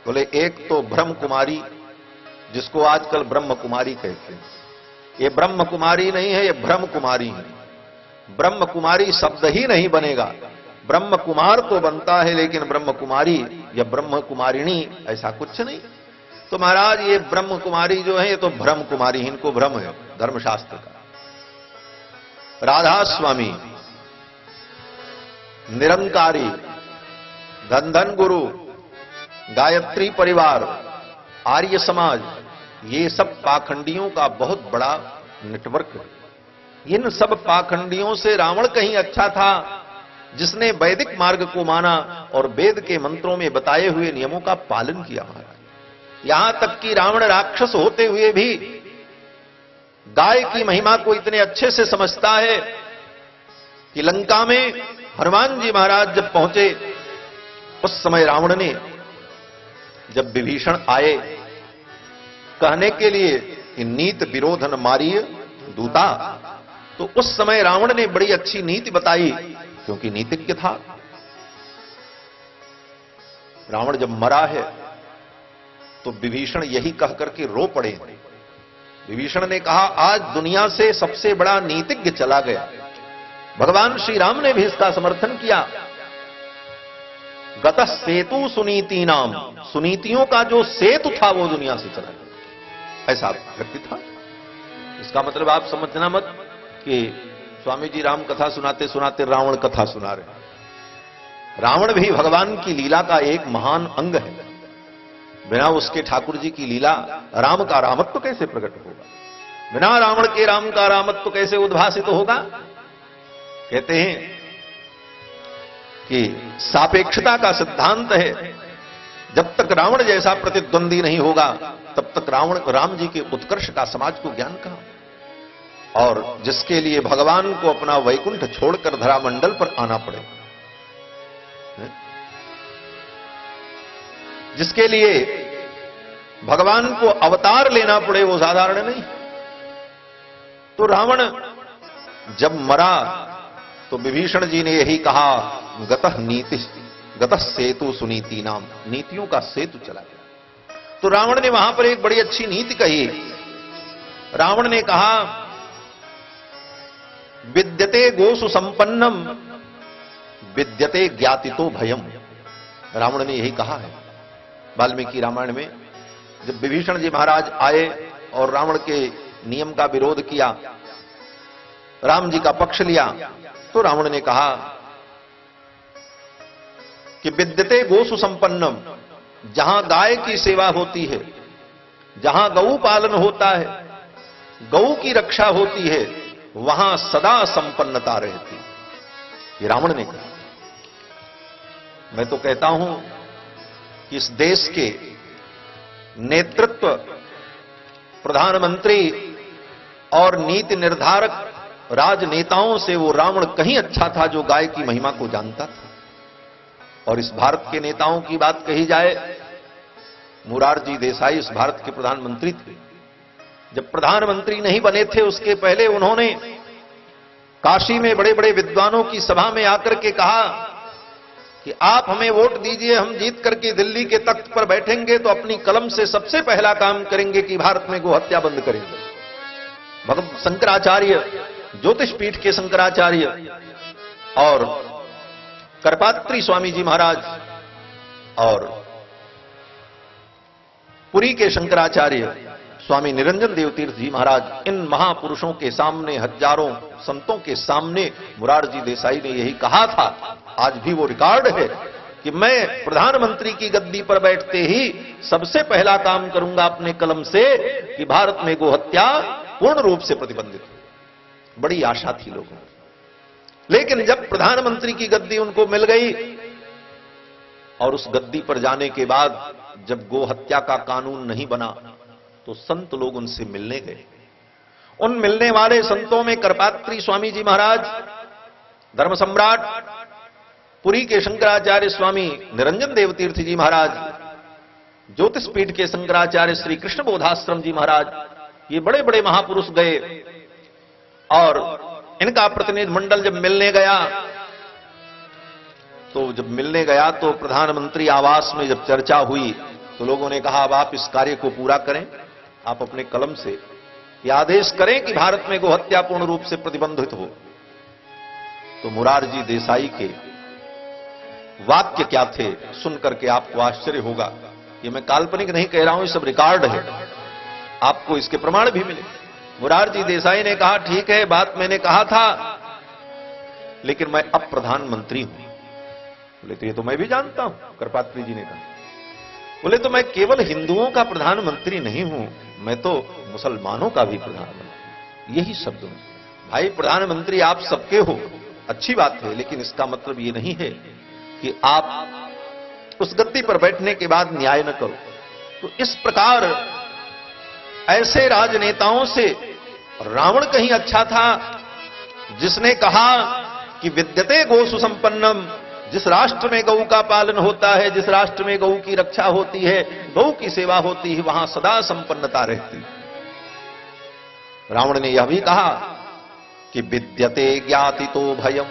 बोले एक तो ब्रह्म कुमारी, जिसको आजकल ब्रह्म कुमारी कहते हैं। ये ब्रह्म कुमारी नहीं है, ये ब्रह्म कुमारी है। ब्रह्म कुमारी शब्द ही नहीं बनेगा, ब्रह्म कुमार तो बनता है, लेकिन ब्रह्म कुमारी या ब्रह्म कुमारिणी ऐसा कुछ नहीं। तो महाराज ये ब्रह्म कुमारी जो है ये तो ब्रह्म कुमारी, इनको भ्रम है धर्मशास्त्र का। राधा स्वामी, निरंकारी, धन धन गुरु, गायत्री परिवार, आर्य समाज, ये सब पाखंडियों का बहुत बड़ा नेटवर्क है। इन सब पाखंडियों से रावण कहीं अच्छा था, जिसने वैदिक मार्ग को माना और वेद के मंत्रों में बताए हुए नियमों का पालन किया। महाराज यहां तक कि रावण राक्षस होते हुए भी गाय की महिमा को इतने अच्छे से समझता है कि लंका में हनुमान जी महाराज जब पहुंचे उस समय रावण ने, जब विभीषण आए कहने के लिए कि नीत विरोधन मारिय दूता, तो उस समय रावण ने बड़ी अच्छी नीति बताई, क्योंकि नीतिज्ञ था। रावण जब मरा है तो विभीषण यही कह करके रो पड़े। विभीषण ने कहा आज दुनिया से सबसे बड़ा नीतिज्ञ चला गया। भगवान श्री राम ने भी इसका समर्थन किया। गतः सेतु सुनीति नाम, सुनीतियों का जो सेतु था वो दुनिया से चला गया, ऐसा व्यक्ति था। इसका मतलब आप समझना मत कि स्वामी जी राम कथा सुनाते सुनाते रावण कथा सुना रहे। रावण भी भगवान की लीला का एक महान अंग है। बिना उसके ठाकुर जी की लीला, राम का रामत्व कैसे प्रकट होगा? बिना रावण के राम का रामत्व कैसे उद्भासित होगा? कहते हैं कि सापेक्षता का सिद्धांत है, जब तक रावण जैसा प्रतिद्वंदी नहीं होगा तब तक राम जी के उत्कर्ष का समाज को ज्ञान कहां? और जिसके लिए भगवान को अपना वैकुंठ छोड़कर धरामंडल पर आना पड़े, जिसके लिए भगवान को अवतार लेना पड़े, वो साधारण नहीं। तो रावण जब मरा तो विभीषण जी ने यही कहा, गतः सेतु सुनीति नाम, नीतियों का सेतु चला गया। तो रावण ने वहां पर एक बड़ी अच्छी नीति कही। रावण ने कहा, विद्यते गोसु संपन्नम विद्यते ज्ञातितो भयम। रावण ने यही कहा है वाल्मीकि रामायण में। जब विभीषण जी महाराज आए और रावण के नियम का विरोध किया, राम जी का पक्ष लिया, तो रावण ने कहा कि विद्यते गोसु संपन्नम, जहां गाय की सेवा होती है, जहां गौ पालन होता है, गौ की रक्षा होती है, वहां सदा संपन्नता रहती। ये रावण ने कहा। मैं तो कहता हूं कि इस देश के नेतृत्व, प्रधानमंत्री और नीति निर्धारक राजनेताओं से वो रावण कहीं अच्छा था जो गाय की महिमा को जानता था। और इस भारत के नेताओं की बात कही जाए, मोरारजी देसाई इस भारत के प्रधानमंत्री थे। जब प्रधानमंत्री नहीं बने थे उसके पहले उन्होंने काशी में बड़े बड़े विद्वानों की सभा में आकर के कहा कि आप हमें वोट दीजिए, हम जीत करके दिल्ली के तख्त पर बैठेंगे तो अपनी कलम से सबसे पहला काम करेंगे कि भारत में गोहत्या बंद करेंगे। भगवान शंकराचार्य, ज्योतिष पीठ के शंकराचार्य और करपात्री स्वामी जी महाराज और पुरी के शंकराचार्य स्वामी निरंजन देव तीर्थ जी महाराज, इन महापुरुषों के सामने, हजारों संतों के सामने मोरारजी देसाई ने यही कहा था। आज भी वो रिकॉर्ड है कि मैं प्रधानमंत्री की गद्दी पर बैठते ही सबसे पहला काम करूंगा अपने कलम से कि भारत में गोहत्या पूर्ण रूप से प्रतिबंधित हो। बड़ी आशा थी लोगों को, लेकिन जब प्रधानमंत्री की गद्दी उनको मिल गई और उस गद्दी पर जाने के बाद जब गोहत्या का कानून नहीं बना तो संत लोग उनसे मिलने गए। उन मिलने वाले संतों में करपात्री स्वामी जी महाराज, धर्म सम्राट, पुरी के शंकराचार्य स्वामी निरंजन देव तीर्थ जी महाराज, ज्योतिष पीठ के शंकराचार्य श्री कृष्ण बोधाश्रम जी महाराज, ये बड़े बड़े महापुरुष गए। और इनका प्रतिनिधि मंडल जब मिलने गया तो प्रधानमंत्री आवास में जब चर्चा हुई तो लोगों ने कहा, अब आप इस कार्य को पूरा करें, आप अपने कलम से यह आदेश करें कि भारत में गोहत्या पूर्ण रूप से प्रतिबंधित हो। तो मोरारजी देसाई के वाक्य क्या थे सुन करके आपको आश्चर्य होगा। ये मैं काल्पनिक नहीं कह रहा हूं, ये सब रिकॉर्ड है, आपको इसके प्रमाण भी मिले। मोरारजी देसाई ने कहा, ठीक है, बात मैंने कहा था, लेकिन मैं अब प्रधानमंत्री हूं। बोले तो ये तो मैं भी जानता हूं, करपात्री जी ने कहा। बोले तो मैं केवल हिंदुओं का प्रधानमंत्री नहीं हूं, मैं तो मुसलमानों का भी प्रधानमंत्री। यही शब्द है। भाई, प्रधानमंत्री आप सबके हो, अच्छी बात है, लेकिन इसका मतलब ये नहीं है कि आप उस गद्दी पर बैठने के बाद न्याय न करो। तो इस प्रकार ऐसे राजनेताओं से रावण कहीं अच्छा था जिसने कहा कि विद्यते गोसु संपन्नम, जिस राष्ट्र में गौ का पालन होता है, जिस राष्ट्र में गौ की रक्षा होती है, गौ की सेवा होती है, वहां सदा संपन्नता रहती है। रावण ने यह भी कहा कि विद्यते ज्ञातितो भयम,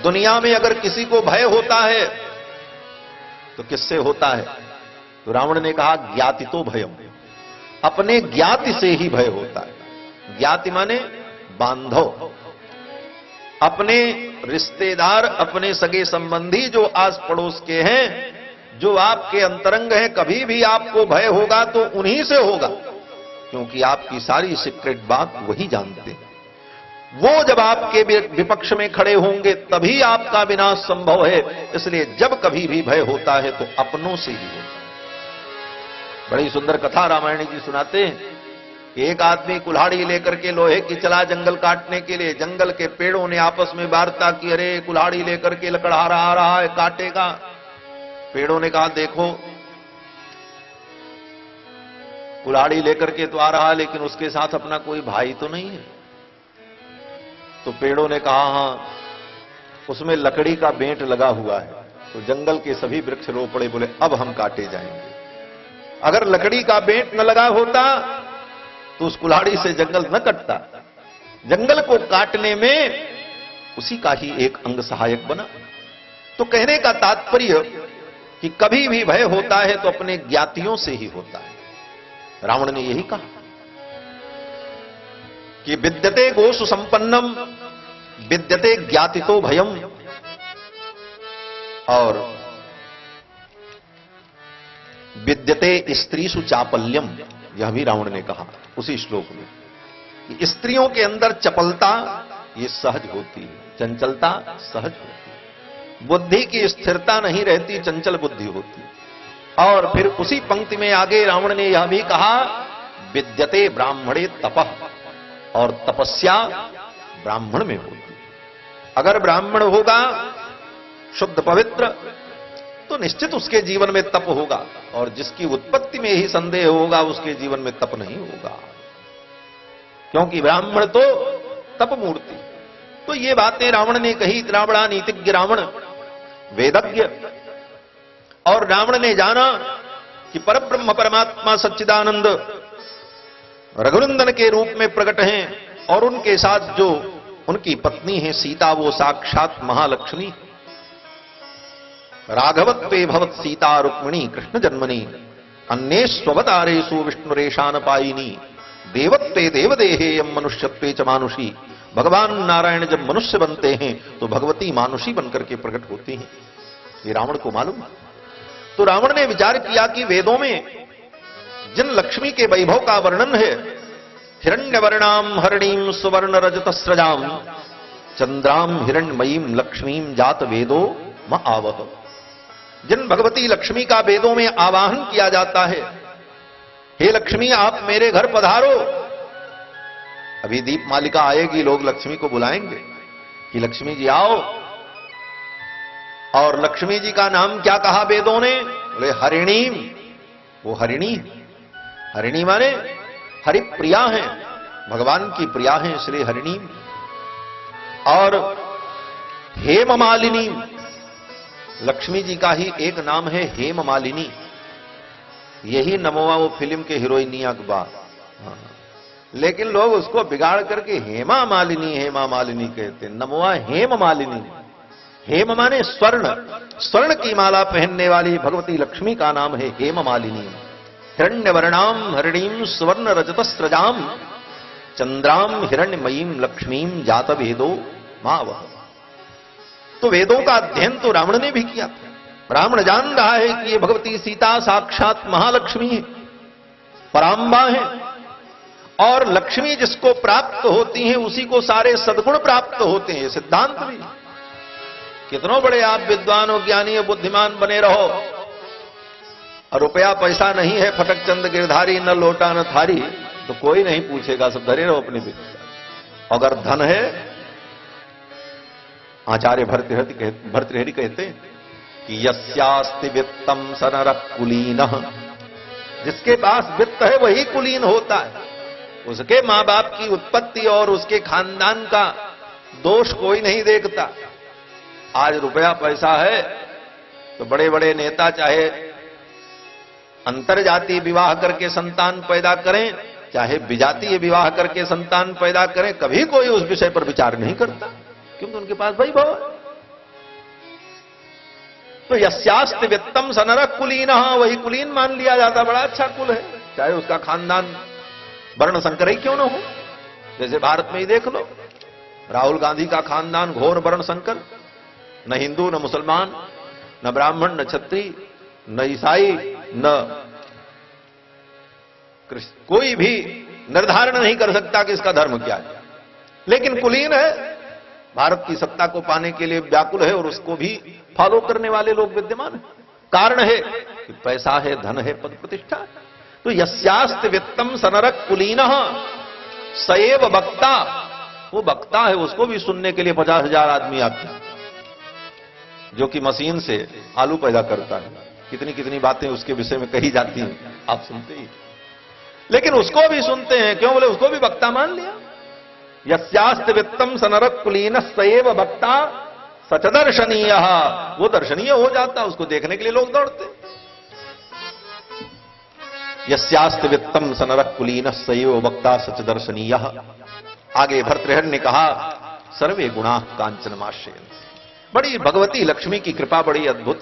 दुनिया में अगर किसी को भय होता है तो किससे होता है? तो रावण ने कहा ज्ञातितो भयम, अपने ज्ञाति से ही भय होता है। ज्ञाति माने बांधव, अपने रिश्तेदार, अपने सगे संबंधी जो आस पड़ोस के हैं, जो आपके अंतरंग हैं, कभी भी आपको भय होगा तो उन्हीं से होगा, क्योंकि आपकी सारी सीक्रेट बात वही जानते हैं। वो जब आपके विपक्ष में खड़े होंगे तभी आपका विनाश संभव है। इसलिए जब कभी भी भय होता है तो अपनों से ही होता है। बड़ी सुंदर कथा रामायण जी सुनाते हैं। एक आदमी कुल्हाड़ी लेकर के लोहे की चला जंगल काटने के लिए। जंगल के पेड़ों ने आपस में वार्ता की, अरे कुल्हाड़ी लेकर के लकड़हारा आ रहा है, काटेगा। पेड़ों ने कहा, देखो कुल्हाड़ी लेकर के तो आ रहा है, लेकिन उसके साथ अपना कोई भाई तो नहीं है। तो पेड़ों ने कहा, हां, उसमें लकड़ी का बेंट लगा हुआ है। तो जंगल के सभी वृक्ष रो पड़े, बोले अब हम काटे जाएंगे। अगर लकड़ी का बेंट न लगा होता तो उस कुल्हाड़ी से जंगल न कटता। जंगल को काटने में उसी का ही एक अंग सहायक बना। तो कहने का तात्पर्य कि कभी भी भय होता है तो अपने ज्ञातियों से ही होता है। रावण ने यही कहा कि विद्यते गोसु संपन्नम विद्यते ज्ञातितो भयम, और विद्यते स्त्रीसु चापल्यम, यह भी रावण ने कहा उसी श्लोक में कि स्त्रियों के अंदर चपलता ये सहज होती है, चंचलता सहज होती है, बुद्धि की स्थिरता नहीं रहती, चंचल बुद्धि होती है। और फिर उसी पंक्ति में आगे रावण ने यह भी कहा, विद्यते ब्राह्मणे तपः, और तपस्या ब्राह्मण में होगी। अगर ब्राह्मण होगा शुद्ध पवित्र तो निश्चित उसके जीवन में तप होगा, और जिसकी उत्पत्ति में ही संदेह होगा उसके जीवन में तप नहीं होगा, क्योंकि ब्राह्मण तो तप मूर्ति। तो ये बातें रावण ने कही। रावणा नीतिज्ञ रावण, वेदज्ञ, और रावण ने जाना कि परब्रह्म परमात्मा सच्चिदानंद रघुनंदन के रूप में प्रकट हैं, और उनके साथ जो उनकी पत्नी है सीता, वो साक्षात महालक्ष्मी। राघवत्वे भवत सीता रुक्मिणी कृष्ण जन्मनि, अन्येष्वतारेषु विष्णुरेशान पायिनी, देवत्वे देवदेहेयम मनुष्यत्वे च मानुषी। भगवान नारायण जब मनुष्य बनते हैं तो भगवती मानुषी बनकर के प्रकट होती हैं। ये रावण को मालूम। तो रावण ने विचार किया कि वेदों में जिन लक्ष्मी के वैभव का वर्णन है, हिरण्यवर्णाम हरणीम सुवर्ण रजतस्रजाम चंद्राम हिरण्यमयीम लक्ष्मीम जात वेदो म आवह, जिन भगवती लक्ष्मी का वेदों में आवाहन किया जाता है, हे लक्ष्मी आप मेरे घर पधारो। अभी दीप मालिका आएगी, लोग लक्ष्मी को बुलाएंगे कि लक्ष्मी जी आओ। और लक्ष्मी जी का नाम क्या कहा वेदों ने? बोले हरिणीम, वो हरिणी। हरिणी माने हरिप्रिया है, भगवान की प्रिया है, इसलिए हरिणीम। और हेममालिनी, लक्ष्मी जी का ही एक नाम है हेममालिनी। यही नमोवा वो फिल्म के हीरोइनिया के बाद, लेकिन लोग उसको बिगाड़ करके हेमा मालिनी कहते। नमोवा हेम मालिनी। हेम माने स्वर्ण, स्वर्ण की माला पहनने वाली भगवती लक्ष्मी का नाम है हेम मालिनी। हिरण्यवर्णाम हरिणीम स्वर्ण रजतस्रजाम चंद्राम हिरण्यमयीम लक्ष्मीम जात वेदो मावह। तो वेदों का अध्ययन तो रावण ने भी किया था। रावण जान रहा है कि ये भगवती सीता साक्षात महालक्ष्मी है, पराम्बा है, और लक्ष्मी जिसको प्राप्त होती हैं उसी को सारे सद्गुण प्राप्त होते हैं। ये सिद्धांत भी। कितनों बड़े आप विद्वान और ज्ञानी और बुद्धिमान बने रहो, और रुपया पैसा नहीं है, फटक चंद गिरधारी न लोटा न थारी, तो कोई नहीं पूछेगा, सब धरे रहो अपने विद्या। अगर धन है, आचार्य भर्तृहरि कहते हैं कि यस्यास्ति वित्तम स नरः कुलीनः, जिसके पास वित्त है वही कुलीन होता है। उसके मां बाप की उत्पत्ति और उसके खानदान का दोष कोई नहीं देखता। आज रुपया पैसा है तो बड़े बड़े नेता चाहे अंतरजातीय विवाह करके संतान पैदा करें, चाहे विजातीय विवाह करके संतान पैदा करें, कभी कोई उस विषय पर विचार नहीं करता, क्योंकि उनके पास वैभव है। तो यस्यास्ति वित्तम स नरः कुलीनः, वही कुलीन मान लिया जाता, बड़ा अच्छा कुल है, चाहे उसका खानदान वर्ण संकर ही क्यों न हो। जैसे भारत में ही देख लो, राहुल गांधी का खानदान घोर वर्ण संकर, न हिंदू न मुसलमान न ब्राह्मण न क्षत्रिय न ईसाई न कृष्ण, कोई भी निर्धारण नहीं कर सकता कि इसका धर्म क्या है। लेकिन कुलीन है, भारत की सत्ता को पाने के लिए व्याकुल है और उसको भी फॉलो करने वाले लोग विद्यमान हैं। कारण है कि पैसा है, धन है, पद प्रतिष्ठा। तो यस्यास्ति वित्तम सनरक कुलीनः सएव वक्ता, वो वक्ता है, उसको भी सुनने के लिए 50,000 आदमी आते हैं, जो कि मशीन से आलू पैदा करता है। कितनी कितनी बातें उसके विषय में कही जाती हैं, आप सुनते ही, लेकिन उसको भी सुनते हैं। क्यों? बोले उसको भी वक्ता मान लिया। यस्यास्ति वित्तम सनरक कुलीनः सएव वक्ता सच दर्शनीय, वो दर्शनीय हो जाता, उसको देखने के लिए लोग दौड़ते। यस्यास्ति वित्तम सनरक कुलीनः सएव वक्ता सच दर्शनीय। आगे भर्तृहरि ने कहा सर्वे गुणाः कांचनमाश्रयन्। बड़ी भगवती लक्ष्मी की कृपा बड़ी अद्भुत।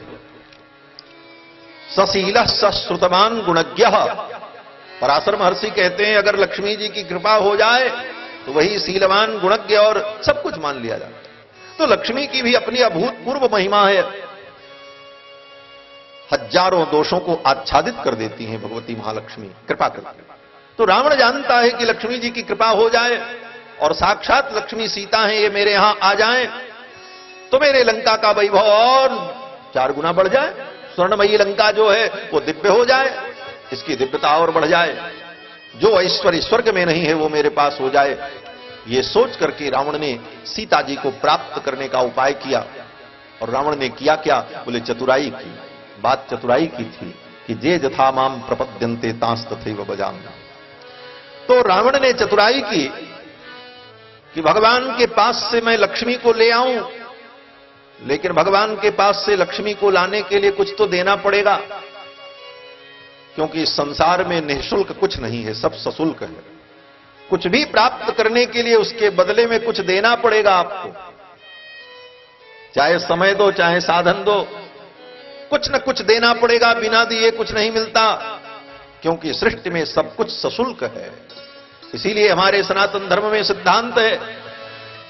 सशीलः सश्रुतवान गुणज्ञः। पराशर महर्षि कहते हैं अगर लक्ष्मी जी की कृपा हो जाए तो वही शीलवान गुणज्ञ और सब कुछ मान लिया जाता है। तो लक्ष्मी की भी अपनी अभूतपूर्व महिमा है, हजारों दोषों को आच्छादित कर देती हैं भगवती महालक्ष्मी कृपा करके। तो रावण जानता है कि लक्ष्मी जी की कृपा हो जाए और साक्षात लक्ष्मी सीता हैं, ये मेरे यहां आ जाएं तो मेरे लंका का वैभव और 4 गुना बढ़ जाए। स्वर्णमयी लंका जो है वो दिव्य हो जाए, इसकी दिव्यता और बढ़ जाए, जो ऐश्वर्य स्वर्ग में नहीं है वो मेरे पास हो जाए। ये सोच करके रावण ने सीता जी को प्राप्त करने का उपाय किया। और रावण ने किया क्या? बोले चतुराई की। बात चतुराई की थी कि जे जथा माम प्रपद्यन्ते तांस तथैव भजामि। तो रावण ने चतुराई की कि भगवान के पास से मैं लक्ष्मी को ले आऊं, लेकिन भगवान के पास से लक्ष्मी को लाने के लिए कुछ तो देना पड़ेगा, क्योंकि इस संसार में निःशुल्क कुछ नहीं है, सब सशुल्क है। कुछ भी प्राप्त करने के लिए उसके बदले में कुछ देना पड़ेगा आपको, चाहे समय दो चाहे साधन दो, कुछ न कुछ देना पड़ेगा। बिना दिए कुछ नहीं मिलता, क्योंकि सृष्टि में सब कुछ सशुल्क है। इसीलिए हमारे सनातन धर्म में सिद्धांत है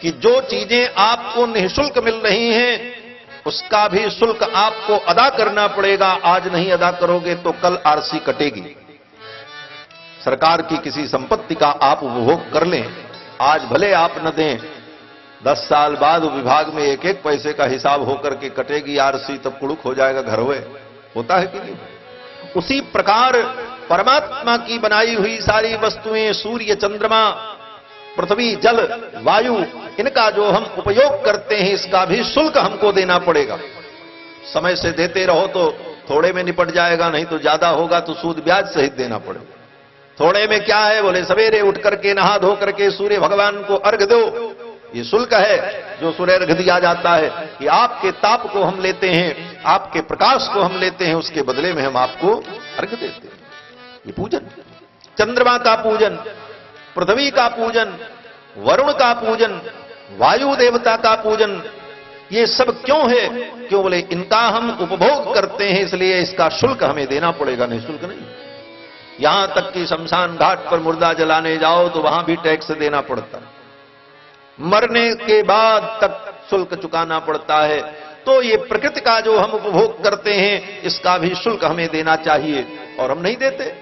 कि जो चीजें आपको निःशुल्क मिल रही हैं उसका भी शुल्क आपको अदा करना पड़ेगा। आज नहीं अदा करोगे तो कल आरसी कटेगी। सरकार की किसी संपत्ति का आप उपभोग कर लें, आज भले आप न दें, 10 साल बाद विभाग में एक एक पैसे का हिसाब होकर के कटेगी आरसी, तब कुड़ुक हो जाएगा घर हुए। होता है कि नहीं? उसी प्रकार परमात्मा की बनाई हुई सारी वस्तुएं, सूर्य, चंद्रमा, पृथ्वी, जल, वायु, इनका जो हम उपयोग करते हैं इसका भी शुल्क हमको देना पड़ेगा। समय से देते रहो तो थोड़े में निपट जाएगा, नहीं तो ज्यादा होगा तो सूद ब्याज सहित देना पड़ेगा। थोड़े में क्या है? बोले सवेरे उठ करके नहा धो करके सूर्य भगवान को अर्घ दो, ये शुल्क है जो सूर्य अर्घ दिया जाता है कि आपके ताप को हम लेते हैं, आपके प्रकाश को हम लेते हैं, उसके बदले में हम आपको अर्घ देते हैं। ये पूजन, चंद्रमा का पूजन, पृथ्वी का पूजन, वरुण का पूजन, वायु देवता का पूजन, ये सब क्यों है? क्यों? बोले इनका हम उपभोग करते हैं, इसलिए इसका शुल्क हमें देना पड़ेगा, नहीं शुल्क नहीं। यहां तक कि शमशान घाट पर मुर्दा जलाने जाओ तो वहां भी टैक्स देना पड़ता है, मरने के बाद तक शुल्क चुकाना पड़ता है। तो ये प्रकृति का जो हम उपभोग करते हैं इसका भी शुल्क हमें देना चाहिए, और हम नहीं देते।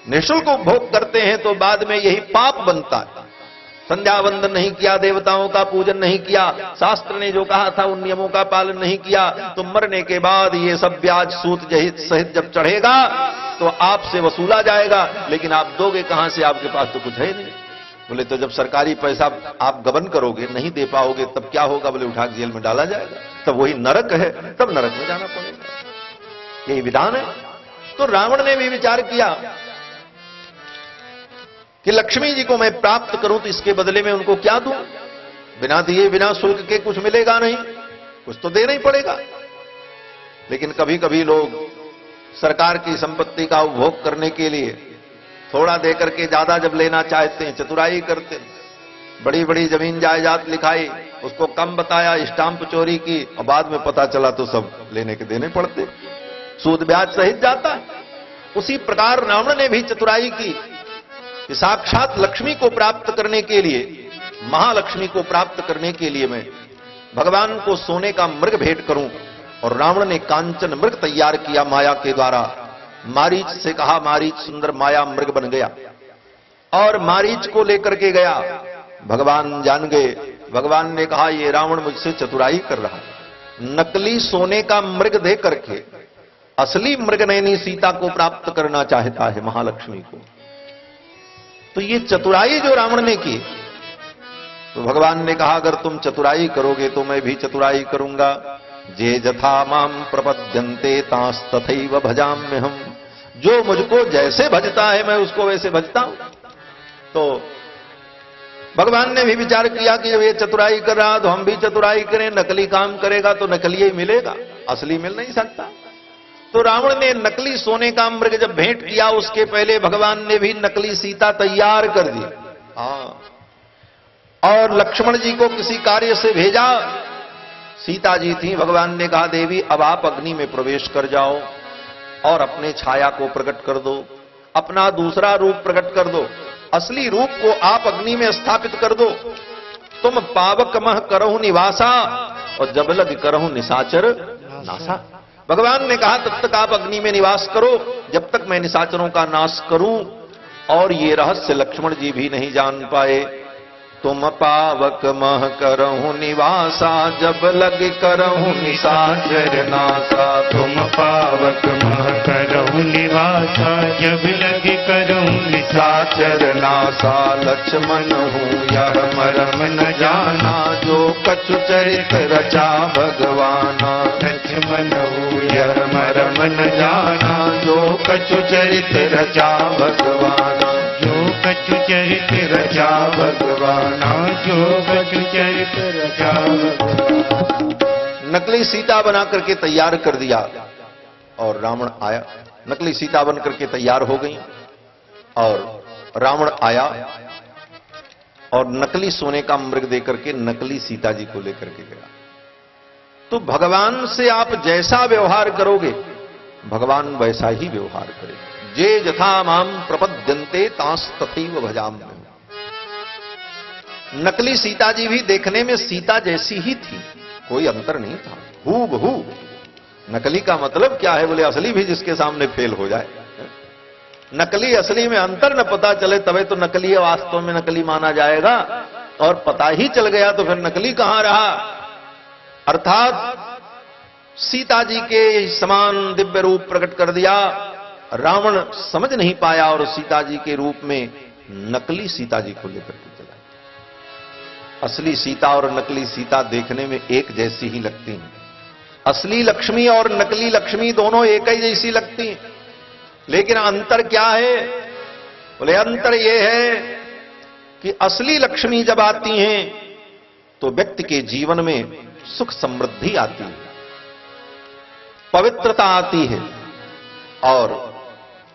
निःशुल्क उपभोग करते हैं तो बाद में यही पाप बनता है। संध्या वंदन नहीं किया, देवताओं का पूजन नहीं किया, शास्त्र ने जो कहा था उन नियमों का पालन नहीं किया, तो मरने के बाद ये सब ब्याज सूद सहित जब चढ़ेगा तो आपसे वसूला जाएगा, लेकिन आप दोगे कहां से? आपके पास तो कुछ है नहीं। बोले तो जब सरकारी पैसा आप गबन करोगे, नहीं दे पाओगे, तब क्या होगा? बोले उठा जेल में डाला जाएगा, तब वही नरक है, तब नरक में जाना पड़ेगा। यही विधान है। तो रावण ने भी विचार किया कि लक्ष्मी जी को मैं प्राप्त करूं तो इसके बदले में उनको क्या दूं? बिना दिए बिना शुल्क के कुछ मिलेगा नहीं, कुछ तो देना ही पड़ेगा। लेकिन कभी कभी लोग सरकार की संपत्ति का उपभोग करने के लिए थोड़ा देकर के ज्यादा जब लेना चाहते हैं, चतुराई करते हैं। बड़ी बड़ी जमीन जायदाद लिखाई, उसको कम बताया, स्टाम्प चोरी की, और बाद में पता चला तो सब लेने के देने पड़ते, सूद ब्याज सहित जाता है। उसी प्रकार रावण ने भी चतुराई की कि साक्षात लक्ष्मी को प्राप्त करने के लिए, महालक्ष्मी को प्राप्त करने के लिए मैं भगवान को सोने का मृग भेंट करूं। और रावण ने कांचन मृग तैयार किया माया के द्वारा। मारीच से कहा, मारीच सुंदर माया मृग बन गया और मारीच को लेकर के गया भगवान जान गए। भगवान ने कहा ये रावण मुझसे चतुराई कर रहा है, नकली सोने का मृग दे करके असली मृगनयनी सीता को प्राप्त करना चाहता है, महालक्ष्मी को। तो ये चतुराई जो रावण ने की, तो भगवान ने कहा अगर तुम चतुराई करोगे तो मैं भी चतुराई करूंगा। जे जथा माम प्रपद्यन्ते तांस तथैव भजाम्य हम, जो मुझको जैसे भजता है मैं उसको वैसे भजता हूं। तो भगवान ने भी विचार किया कि जब ये चतुराई कर रहा तो हम भी चतुराई करें, नकली काम करेगा तो नकली ही मिलेगा, असली मिल नहीं सकता। तो रावण ने नकली सोने का मृग जब भेंट किया, उसके पहले भगवान ने भी नकली सीता तैयार कर दी। और लक्ष्मण जी को किसी कार्य से भेजा, सीता जी थी। भगवान ने कहा देवी अब आप अग्नि में प्रवेश कर जाओ और अपने छाया को प्रकट कर दो, अपना दूसरा रूप प्रकट कर दो, असली रूप को आप अग्नि में स्थापित कर दो। तुम पावक मह करहु निवासा और जब लग करहु निशाचर नासा। भगवान ने कहा तब तक आप अग्नि में निवास करो जब तक मैं निशाचरों का नाश करूं। और ये रहस्य लक्ष्मण जी भी नहीं जान पाए। तुम पावक मह करहु निवासा जब लग करहु निशाचर नासा। तुम पावक मह करहु निवासा जब लग करहु निशाचर नासा। लक्ष्मण हूँ यह मरम न जाना जो कछु चरित रचा भगवाना। लक्ष्मण हूँ यह मरम न जाना जो कछु चरित रचा भगवाना। जो कछु चरित रचा भगवाना, जो कछु चरित रचा भगवाना। नकली सीता बना करके तैयार कर दिया और रावण आया। नकली सीता बन करके तैयार हो गई और रावण आया और नकली सोने का मृग देकर के नकली सीता जी को लेकर के गया। तो भगवान से आप जैसा व्यवहार करोगे भगवान वैसा ही व्यवहार करेगा। जे जथा माम प्रपद्यन्ते तांस तथैव भजाम्य। नकली सीता जी भी देखने में सीता जैसी ही थी, कोई अंतर नहीं था, हूबहू। नकली का मतलब क्या है? बोले असली भी जिसके सामने फेल हो जाए। नकली असली में अंतर न पता चले तबे तो नकली वास्तव में नकली माना जाएगा, और पता ही चल गया तो फिर नकली कहां रहा। अर्थात सीता जी के समान दिव्य रूप प्रकट कर दिया, रावण समझ नहीं पाया और सीता जी के रूप में नकली सीता जी को लेकर के चला। असली सीता और नकली सीता देखने में एक जैसी ही लगती हैं। असली लक्ष्मी और नकली लक्ष्मी दोनों एक ही जैसी लगती हैं, लेकिन अंतर क्या है? बोले अंतर यह है कि असली लक्ष्मी जब आती हैं तो व्यक्ति के जीवन में सुख समृद्धि आती है, पवित्रता आती है और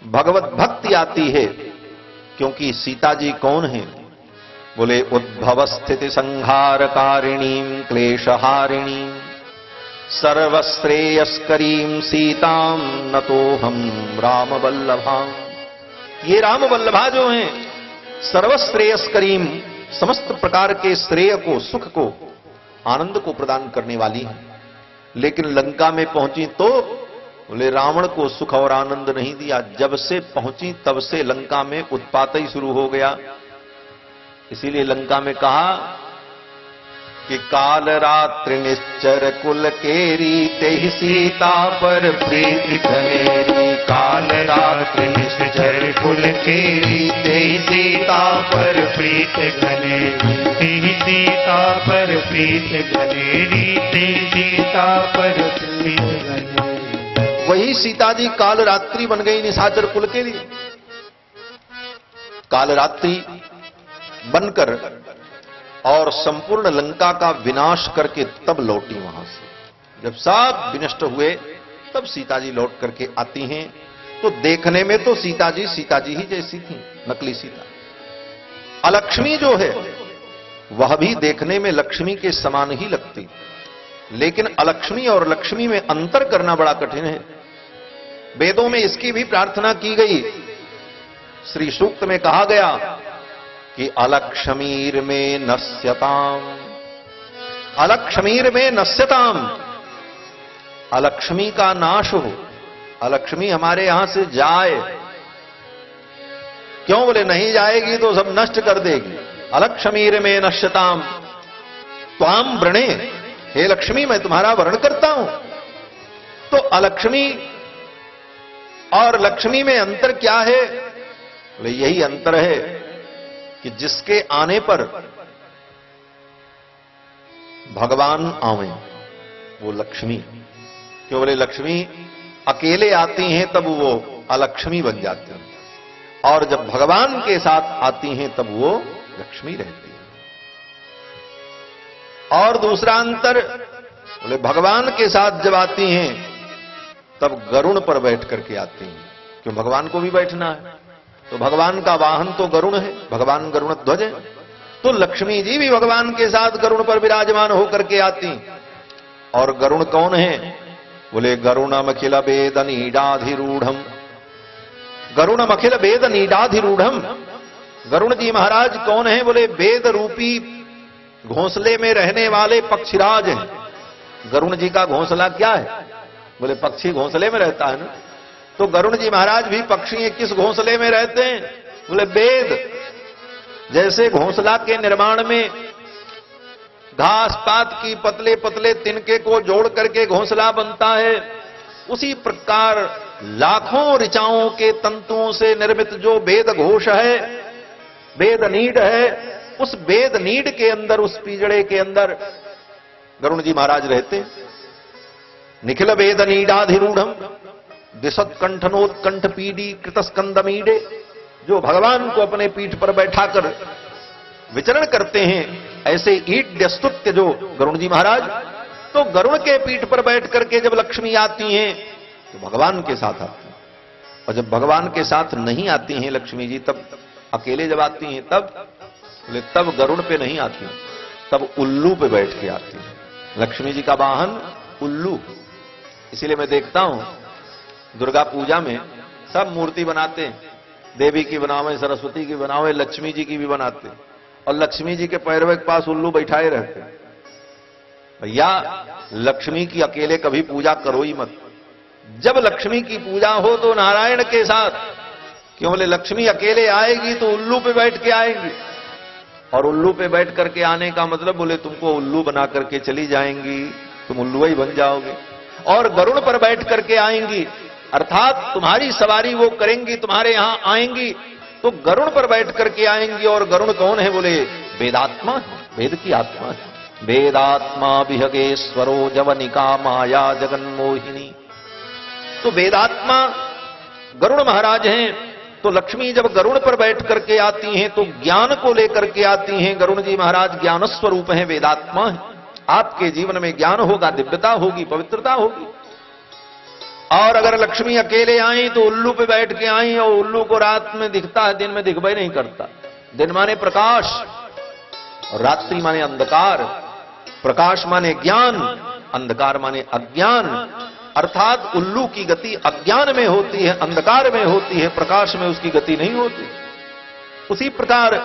भगवत भक्ति आती है। क्योंकि सीता जी कौन है? बोले उद्भव स्थिति संहारकारिणीं क्लेशहारिणीं सर्वश्रेयस्करीं सीतां नतोहम राम वल्लभां। ये राम वल्लभा जो हैं सर्वश्रेयस्करीं, समस्त प्रकार के श्रेय को, सुख को, आनंद को प्रदान करने वाली हैं। लेकिन लंका में पहुंची तो बोले रावण को सुख और आनंद नहीं दिया। जब से पहुंची तब से लंका में उत्पात ही शुरू हो गया। इसीलिए लंका में कहा कि काल रात्रि निश्चर कुल केरी तेहि सीता पर प्रीति घनेरी। काल रात्रि निश्चर कुल केरी तेहि सीता पर प्रीति घनेरी। तेहि सीता पर प्रीति घनेरी, तेहि सीता पर प्रीति घनेरी। वही सीता जी काल रात्रि बन गई निशाचर कुल के लिए। काल रात्रि बनकर और संपूर्ण लंका का विनाश करके तब लौटी वहां से। जब सब विनष्ट हुए तब सीता जी लौट करके आती हैं। तो देखने में तो सीता जी ही जैसी थी, नकली सीता। अलक्ष्मी जो है वह भी देखने में लक्ष्मी के समान ही लगती, लेकिन अलक्ष्मी और लक्ष्मी में अंतर करना बड़ा कठिन है। वेदों में इसकी भी प्रार्थना की गई। श्री सूक्त में कहा गया कि अलक्ष्मीर में नश्यताम, अलक्ष्मीर में नश्यताम, अलक्ष्मी का नाश हो, अलक्ष्मी हमारे यहां से जाए। क्यों? बोले नहीं जाएगी तो सब नष्ट कर देगी। अलक्ष्मीर में नश्यताम त्वाम व्रणे, हे लक्ष्मी मैं तुम्हारा वर्ण करता हूं। तो अलक्ष्मी और लक्ष्मी में अंतर क्या है? बोले यही अंतर है कि जिसके आने पर भगवान आवे वो लक्ष्मी। क्यों? बोले लक्ष्मी अकेले आती हैं तब वो अलक्ष्मी बन जाती हैं, और जब भगवान के साथ आती हैं तब वो लक्ष्मी रहती है। और दूसरा अंतर, बोले भगवान के साथ जब आती हैं तब गरुड़ पर बैठ करके आती हैं। क्यों? भगवान को भी बैठना है, तो भगवान का वाहन तो गरुड़ है, भगवान गरुड़ ध्वज है। तो लक्ष्मी जी भी भगवान के साथ गरुड़ पर विराजमान होकर के आती। और गरुड़ कौन है? बोले गरुणम अखिल वेद नीडाधिरूढ़। गरुणम अखिल वेद नीडाधिरूढ़। गरुण जी महाराज कौन है? बोले वेद रूपी घोंसले में रहने वाले पक्षीराज हैं। गरुण जी का घोंसला क्या है? बोले पक्षी घोंसले में रहता है ना। तो गरुण जी महाराज भी पक्षी हैं, किस घोंसले में रहते हैं? बोले वेद। जैसे घोंसला के निर्माण में घास पात की पतले पतले तिनके को जोड़ करके घोंसला बनता है, उसी प्रकार लाखों ऋचाओं के तंतुओं से निर्मित जो वेद घोष है, वेद नीड है, उस वेद नीड के अंदर, उस पिंजड़े के अंदर गरुण जी महाराज रहते। निखिल वेद नीडाधिरूढ़ दिशत कंठनोत्कंठ पीडी कृतस्कंदमीडे। जो भगवान को अपने पीठ पर बैठाकर विचरण करते हैं, ऐसे ईट स्तुत्य जो गरुण जी महाराज। तो गरुण के पीठ पर बैठ करके जब लक्ष्मी आती हैं तो भगवान के साथ आती हैं, और जब भगवान के साथ नहीं आती हैं लक्ष्मी जी, तब अकेले जब आती हैं तब गरुड़ पे नहीं आती, तब उल्लू पे बैठ के आती हैं। लक्ष्मी जी का वाहन उल्लू। इसीलिए मैं देखता हूं दुर्गा पूजा में सब मूर्ति बनाते हैं, देवी की बनावे, सरस्वती की बनावे, लक्ष्मी जी की भी बनाते हैं, और लक्ष्मी जी के पैरवे के पास उल्लू बैठाए रहते हैं। भैया लक्ष्मी की अकेले कभी पूजा करो ही मत। जब लक्ष्मी की पूजा हो तो नारायण के साथ। क्यों? बोले लक्ष्मी अकेले आएगी तो उल्लू पे बैठ के आएगी, और उल्लू पे बैठ करके आने का मतलब बोले तुमको उल्लू बना करके चली जाएंगी, तुम उल्लू ही बन जाओगे। और गरुड़ पर बैठ करके आएंगी, अर्थात तुम्हारी सवारी वो करेंगी, तुम्हारे यहां आएंगी तो गरुड़ पर बैठ करके आएंगी। और गरुड़ कौन है? बोले वेदात्मा, वेद की आत्मा है। वेदात्मा विहगेश्वरो जवनिका माया जगन्मोहिनी। तो वेदात्मा गरुड़ महाराज हैं। तो लक्ष्मी जब गरुड़ पर बैठ करके आती हैं तो ज्ञान को लेकर के आती हैं। गरुड़ जी महाराज ज्ञान स्वरूप हैं, वेदात्मा है। आपके जीवन में ज्ञान होगा, दिव्यता होगी, पवित्रता होगी। और अगर लक्ष्मी अकेले आई तो उल्लू पे बैठ के आई, और उल्लू को रात में दिखता है, दिन में दिखवाई नहीं करता। दिन माने प्रकाश, और रात्रि माने अंधकार। प्रकाश माने ज्ञान, अंधकार माने अज्ञान। अर्थात उल्लू की गति अज्ञान में होती है, अंधकार में होती है, प्रकाश में उसकी गति नहीं होती। उसी प्रकार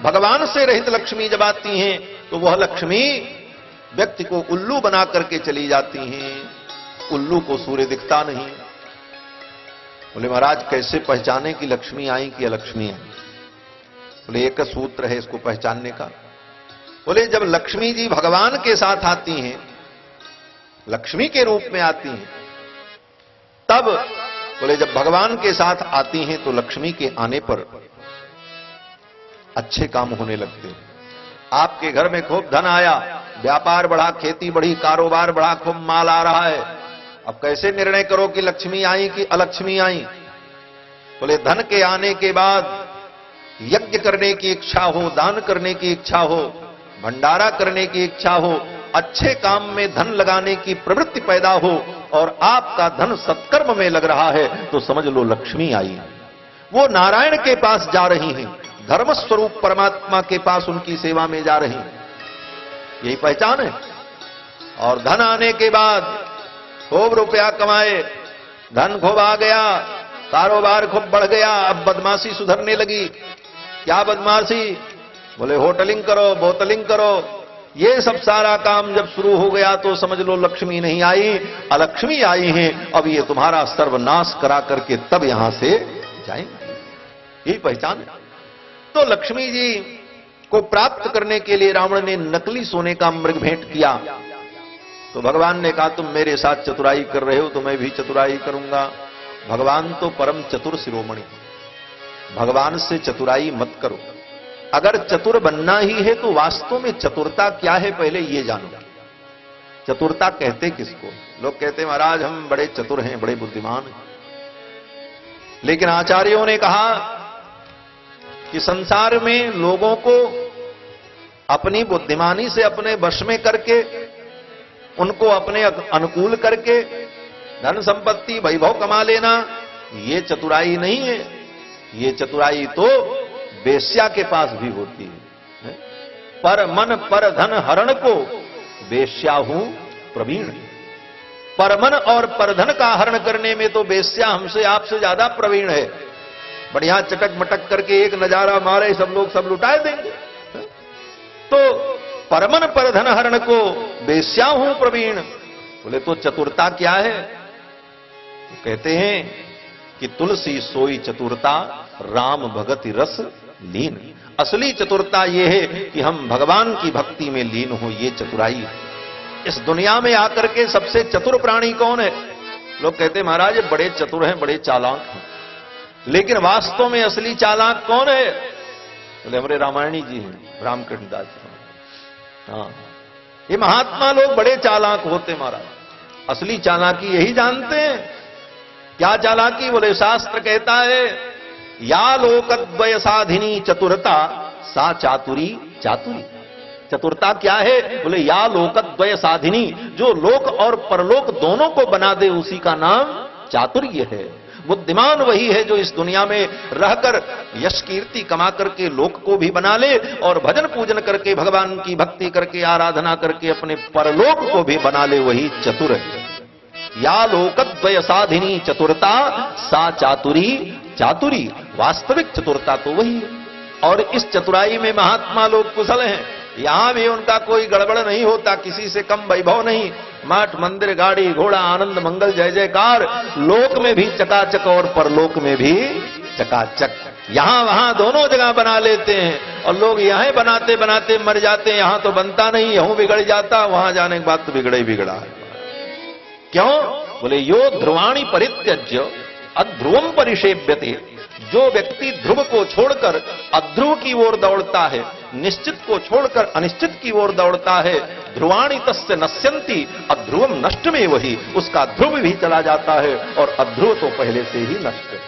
भगवान से रहित लक्ष्मी जब आती हैं तो वह लक्ष्मी व्यक्ति को उल्लू बना करके चली जाती हैं। उल्लू को सूर्य दिखता नहीं। बोले महाराज कैसे पहचाने कि लक्ष्मी आई कि अलक्ष्मी आई? बोले एक सूत्र है इसको पहचानने का। बोले जब लक्ष्मी जी भगवान के साथ आती हैं, लक्ष्मी के रूप में आती हैं, तब बोले जब भगवान के साथ आती हैं तो लक्ष्मी के आने पर अच्छे काम होने लगते हैं। आपके घर में खूब धन आया, व्यापार बढ़ा, खेती बढ़ी, कारोबार बढ़ा, खूब माल आ रहा है। अब कैसे निर्णय करो कि लक्ष्मी आई कि अलक्ष्मी आई? बोले धन के आने के बाद यज्ञ करने की इच्छा हो, दान करने की इच्छा हो, भंडारा करने की इच्छा हो, अच्छे काम में धन लगाने की प्रवृत्ति पैदा हो, और आपका धन सत्कर्म में लग रहा है तो समझ लो लक्ष्मी आई। वो नारायण के पास जा रही हैं, धर्म स्वरूप परमात्मा के पास उनकी सेवा में जा रही हैं। यही पहचान है। और धन आने के बाद खूब रुपया कमाए, धन खूब आ गया, कारोबार खूब बढ़ गया, अब बदमाशी सुधरने लगी। क्या बदमाशी? बोले होटलिंग करो, बोतलिंग करो। ये सब सारा काम जब शुरू हो गया तो समझ लो लक्ष्मी नहीं आई, अलक्ष्मी आई हैं। अब ये तुम्हारा सर्वनाश करा करके तब यहां से जाएंगे। यही पहचान है। तो लक्ष्मी जी को प्राप्त करने के लिए रावण ने नकली सोने का मृग भेंट किया, तो भगवान ने कहा तुम मेरे साथ चतुराई कर रहे हो तो मैं भी चतुराई करूंगा। भगवान तो परम चतुर शिरोमणि, भगवान से चतुराई मत करो। अगर चतुर बनना ही है तो वास्तव में चतुरता क्या है पहले ये जानो। चतुरता कहते किसको? लोग कहते महाराज हम बड़े चतुर हैं, बड़े बुद्धिमान हैं, लेकिन आचार्यों ने कहा कि संसार में लोगों को अपनी बुद्धिमानी से अपने वश में करके, उनको अपने अनुकूल करके धन संपत्ति वैभव कमा लेना, ये चतुराई नहीं है। ये चतुराई तो वेश्या के पास भी होती है। पर मन पर धन हरण को वेश्या हूं प्रवीण। पर मन और पर धन का हरण करने में तो वेश्या हमसे आपसे ज्यादा प्रवीण है। बढ़िया चटक मटक करके एक नजारा मारे सब लोग सब लुटाए देंगे। तो परमन पर धन हरण को वेश्या हूं प्रवीण। बोले तो चतुरता क्या है? तो कहते हैं कि तुलसी सोई चतुरता राम भगति रस लीन। असली चतुरता यह है कि हम भगवान की भक्ति में लीन हो, ये चतुराई है। इस दुनिया में आकर के सबसे चतुर प्राणी कौन है? लोग कहते हैं महाराज बड़े चतुर हैं, बड़े चालाक हैं, लेकिन वास्तव में असली चालाक कौन है? बोले हमारे रामायणी जी हैं, रामकृष्ण दास जी। हाँ, ये महात्मा लोग बड़े चालाक होते महाराज। असली चालाकी यही जानते हैं। क्या चालाकी? बोले शास्त्र कहता है या लोकद्वय साधिनी चतुरता सा चातुरी चातुरी। चतुरता क्या है? बोले या लोकद्वय साधिनी, जो लोक और परलोक दोनों को बना दे उसी का नाम चातुर्य है। बुद्धिमान वही है जो इस दुनिया में रहकर यश कीर्ति कमा करके लोक को भी बना ले और भजन पूजन करके भगवान की भक्ति करके आराधना करके अपने परलोक को भी बना ले, वही चतुर है। या लोकद्वय साधिनी चतुरता सा चातुरी चातुरी। वास्तविक चतुरता तो वही है। और इस चतुराई में महात्मा लोग कुशल हैं। यहां भी उनका कोई गड़बड़ नहीं होता, किसी से कम वैभव नहीं। मठ मंदिर गाड़ी घोड़ा आनंद मंगल जय जयकार, लोक में भी चकाचक और परलोक में भी चकाचक। यहां वहां दोनों जगह बना लेते हैं और लोग यहां बनाते बनाते मर जाते हैं। यहां तो बनता नहीं, यहां बिगड़ जाता, वहां जाने के बाद तो बिगड़ा ही बिगड़ा है। क्यों? बोले यो ध्रुवाणी परित्यज्य अध्रुवम परिषेव्यते। जो व्यक्ति ध्रुव को छोड़कर अध्रुव की ओर दौड़ता है, निश्चित को छोड़कर अनिश्चित की ओर दौड़ता है, ध्रुवाणी तस्य नश्यन्ति अध्रुवम नष्ट में, वही उसका ध्रुव भी चला जाता है और अध्रुव तो पहले से ही नष्ट है।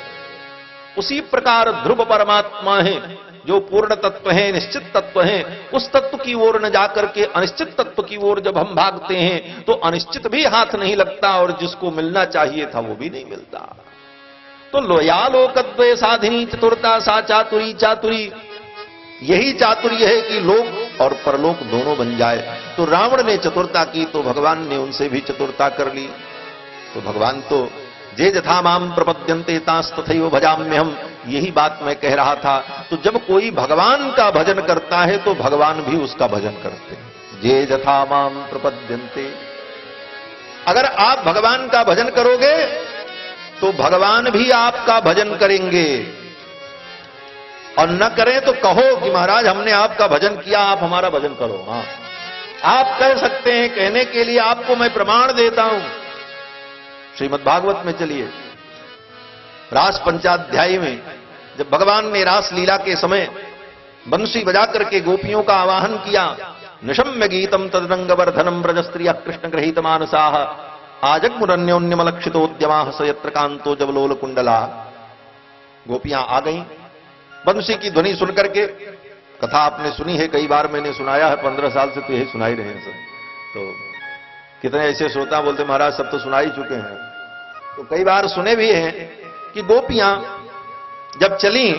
उसी प्रकार ध्रुव परमात्मा है जो पूर्ण तत्व है, निश्चित तत्व है। उस तत्व की ओर न जाकर के अनिश्चित तत्व की ओर जब हम भागते हैं तो अनिश्चित भी हाथ नहीं लगता और जिसको मिलना चाहिए था वो भी नहीं मिलता। तो लोया लोकद्वय साधिनी चतुरता सा चातुरी चातुरी। यही चातुर्य है कि लोक और परलोक दोनों बन जाए। तो रावण ने चतुरता की तो भगवान ने उनसे भी चतुरता कर ली। तो भगवान तो जे जथा माम प्रपद्यन्ते तास्तथैव भजाम्यहम्, यही बात मैं कह रहा था। तो जब कोई भगवान का भजन करता है तो भगवान भी उसका भजन करते हैं। जे जथा माम प्रपद्यन्ते। अगर आप भगवान का भजन करोगे तो भगवान भी आपका भजन करेंगे, और न करें तो कहो कि महाराज हमने आपका भजन किया, आप हमारा भजन करो। हाँ, आप कह सकते हैं। कहने के लिए आपको मैं प्रमाण देता हूं। श्रीमद् भागवत में चलिए, रास पंचाध्यायी में जब भगवान ने रास लीला के समय बंसी बजा करके गोपियों का आवाहन किया, निशम्य गीतम तदरंगवर्धनम ब्रजस्त्रियः कृष्ण गृहीत मानसाः आजग्मुरन्योन्यमलक्षितोद्यमाः सयत्र कांतो जवलोल कुंडला। गोपियां आ गईं बंसी की ध्वनि सुनकर के। कथा आपने सुनी है, कई बार मैंने सुनाया है, 15 साल से तो यही सुनाई रहे हैं सब। तो कितने ऐसे श्रोता बोलते महाराज सब तो सुना ही चुके हैं। तो कई बार सुने भी हैं कि गोपियां जब चली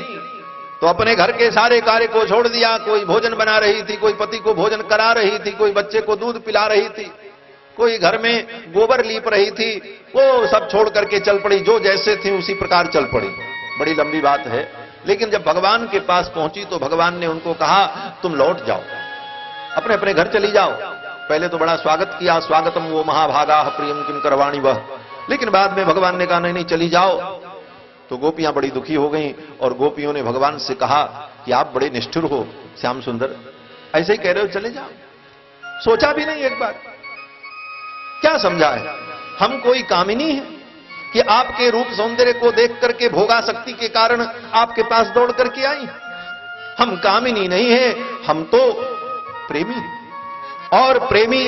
तो अपने घर के सारे कार्य को छोड़ दिया। कोई भोजन बना रही थी, कोई पति को भोजन करा रही थी, कोई बच्चे को दूध पिला रही थी, कोई घर में गोबर लीप रही थी, वो सब छोड़ करके चल पड़ी। जो जैसे थी उसी प्रकार चल पड़ी। बड़ी लंबी बात है, लेकिन जब भगवान के पास पहुंची तो भगवान ने उनको कहा तुम लौट जाओ, अपने अपने घर चली जाओ। पहले तो बड़ा स्वागत किया, स्वागतम वो महाभागा प्रियम किम करवाणी वह। लेकिन बाद में भगवान ने कहा नहीं नहीं चली जाओ। तो गोपियां बड़ी दुखी हो गईं और गोपियों ने भगवान से कहा कि आप बड़े निष्ठुर हो श्याम सुंदर, ऐसे ही कह रहे हो चले जाओ, सोचा भी नहीं एक बार? क्या समझा है? हम कोई कामिनी है कि आपके रूप सौंदर्य को देख करके भोगासक्ति के कारण आपके पास दौड़ करके आई? हम कामिनी नहीं है, हम तो प्रेमी हैं। और प्रेमी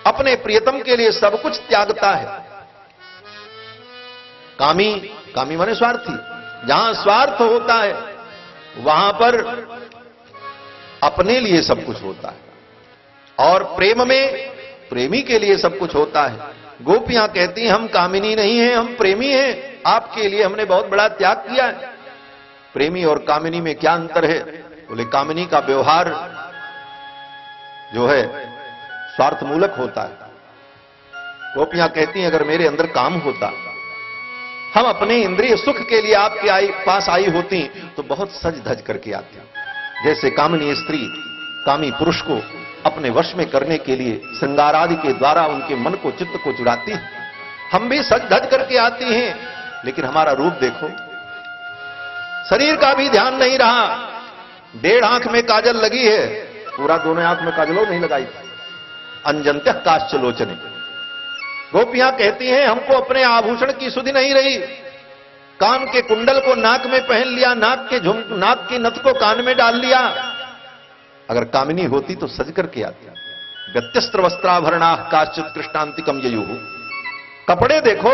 अपने प्रियतम के लिए सब कुछ त्यागता है। कामी माने स्वार्थी। जहां स्वार्थ होता है वहां पर अपने लिए सब कुछ होता है, और प्रेम में प्रेमी के लिए सब कुछ होता है। गोपियां कहती हैं हम कामिनी नहीं हैं, हम प्रेमी हैं, आपके लिए हमने बहुत बड़ा त्याग किया है। प्रेमी और कामिनी में क्या अंतर है? बोले कामिनी का व्यवहार जो है स्वार्थमूलक होता है। गोपियां कहती हैं अगर मेरे अंदर काम होता, हम अपने इंद्रिय सुख के लिए आपके पास आई होती तो बहुत सज धज करके आती। जैसे कामिनी स्त्री कामी पुरुष को अपने वश में करने के लिए श्रृंगार आदि के द्वारा उनके मन को चित्त को चुराती है, हम भी सज धज करके आती हैं। लेकिन हमारा रूप देखो, शरीर का भी ध्यान नहीं रहा। 1.5 आंख में काजल लगी है, पूरा दोनों आंख में काजलो नहीं लगाई। अंजंत्य काश्चलोचने। गोपियां कहती हैं हमको अपने आभूषण की सुधि नहीं रही। कान के कुंडल को नाक में पहन लिया, नाक की नथ को कान में डाल लिया। अगर कामिनी होती तो सज करके आती। व्यत्यस्त्र वस्त्राभरणा काश्चित कृष्णांतिकम ययुः। कपड़े देखो,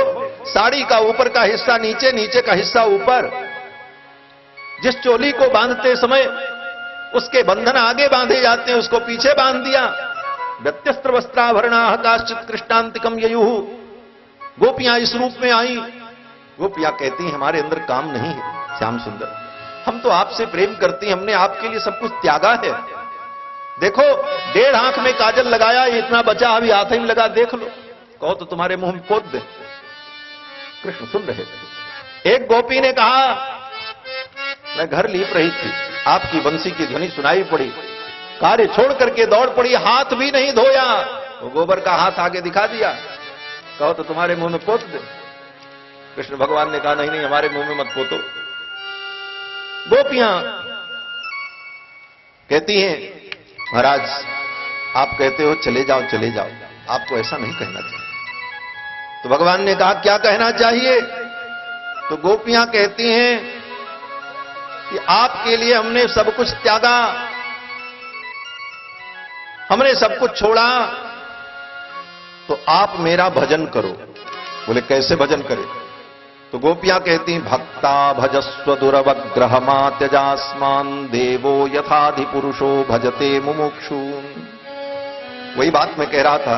साड़ी का ऊपर का हिस्सा नीचे, नीचे का हिस्सा ऊपर। जिस चोली को बांधते समय उसके बंधन आगे बांधे जाते हैं, उसको पीछे बांध दिया। व्यत्यस्त्र वस्त्राभरणा काश्चित कृष्णांतिकम ययुः। गोपियां इस रूप में आई। गोपियां कहती हैं हमारे अंदर काम नहीं है श्याम सुंदर, हम तो आपसे प्रेम करती हैं, हमने आपके लिए सब कुछ त्यागा है। देखो 1.5 आंख में काजल लगाया, इतना बचा अभी हाथ ही में लगा, देख लो, कहो तो तुम्हारे मुंह में पोत दे। कृष्ण सुन रहे थे। एक गोपी ने कहा मैं घर लीप रही थी, आपकी बंसी की ध्वनि सुनाई पड़ी, कार्य छोड़ करके दौड़ पड़ी, हाथ भी नहीं धोया, वो गोबर का हाथ आगे दिखा दिया, कहो तो तुम्हारे मुंह में पोत दे। कृष्ण भगवान ने कहा नहीं नहीं, हमारे मुंह में मत पोतो। गोपियां कहती हैं महाराज आप कहते हो चले जाओ चले जाओ, आपको ऐसा नहीं कहना चाहिए। तो भगवान ने कहा क्या कहना चाहिए? तो गोपियां कहती हैं कि आपके लिए हमने सब कुछ त्यागा, हमने सब कुछ छोड़ा, तो आप मेरा भजन करो। बोले कैसे भजन करें? तो गोपियां कहती हैं भक्ता भजस्व दुरवग्रहमा त्यजास्मान देवो यथाधि पुरुषो भजते मुमुक्षून्। वही बात मैं कह रहा था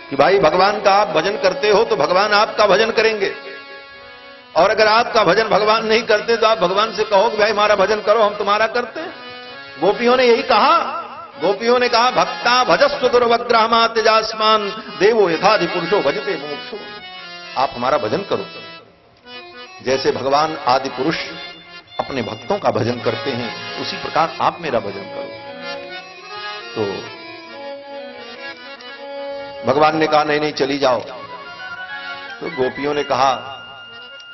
कि भाई भगवान का आप भजन करते हो तो भगवान आपका भजन करेंगे, और अगर आपका भजन भगवान नहीं करते तो आप भगवान से कहो कि भाई हमारा भजन करो, हम तुम्हारा करते हैं। गोपियों ने यही कहा। गोपियों ने कहा भक्ता भजस्व दुर्वग्रहमा त्यजास्मान देवो यथाधि पुरुषो भजते मुमुक्षु। आप हमारा भजन करो, जैसे भगवान आदि पुरुष अपने भक्तों का भजन करते हैं उसी प्रकार आप मेरा भजन करो। तो भगवान ने कहा नहीं नहीं चली जाओ। तो गोपियों ने कहा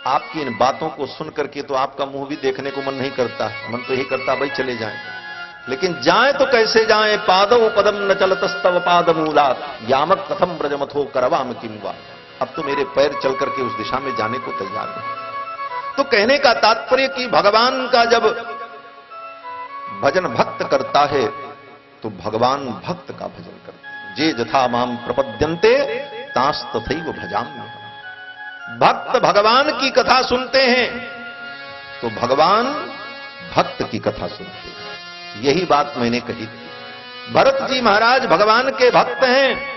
आपकी इन बातों को सुन करके तो आपका मुंह भी देखने को मन नहीं करता, मन तो यही करता भाई चले जाएं, लेकिन जाएं तो कैसे जाएं? पादौ पदम न चलतस्तव पादमूलात् यामक कथम ब्रजमथो करवाम किम वा। अब तो मेरे पैर चल करके उस दिशा में जाने को तैयार है। तो कहने का तात्पर्य कि भगवान का जब भजन भक्त करता है तो भगवान भक्त का भजन करता है। जे जथा माम प्रपद्यन्ते तांस तथैव भजाम्यहम्। भक्त भगवान की कथा सुनते हैं तो भगवान भक्त की कथा सुनते हैं। यही बात मैंने कही थी। भरत जी महाराज भगवान के भक्त हैं।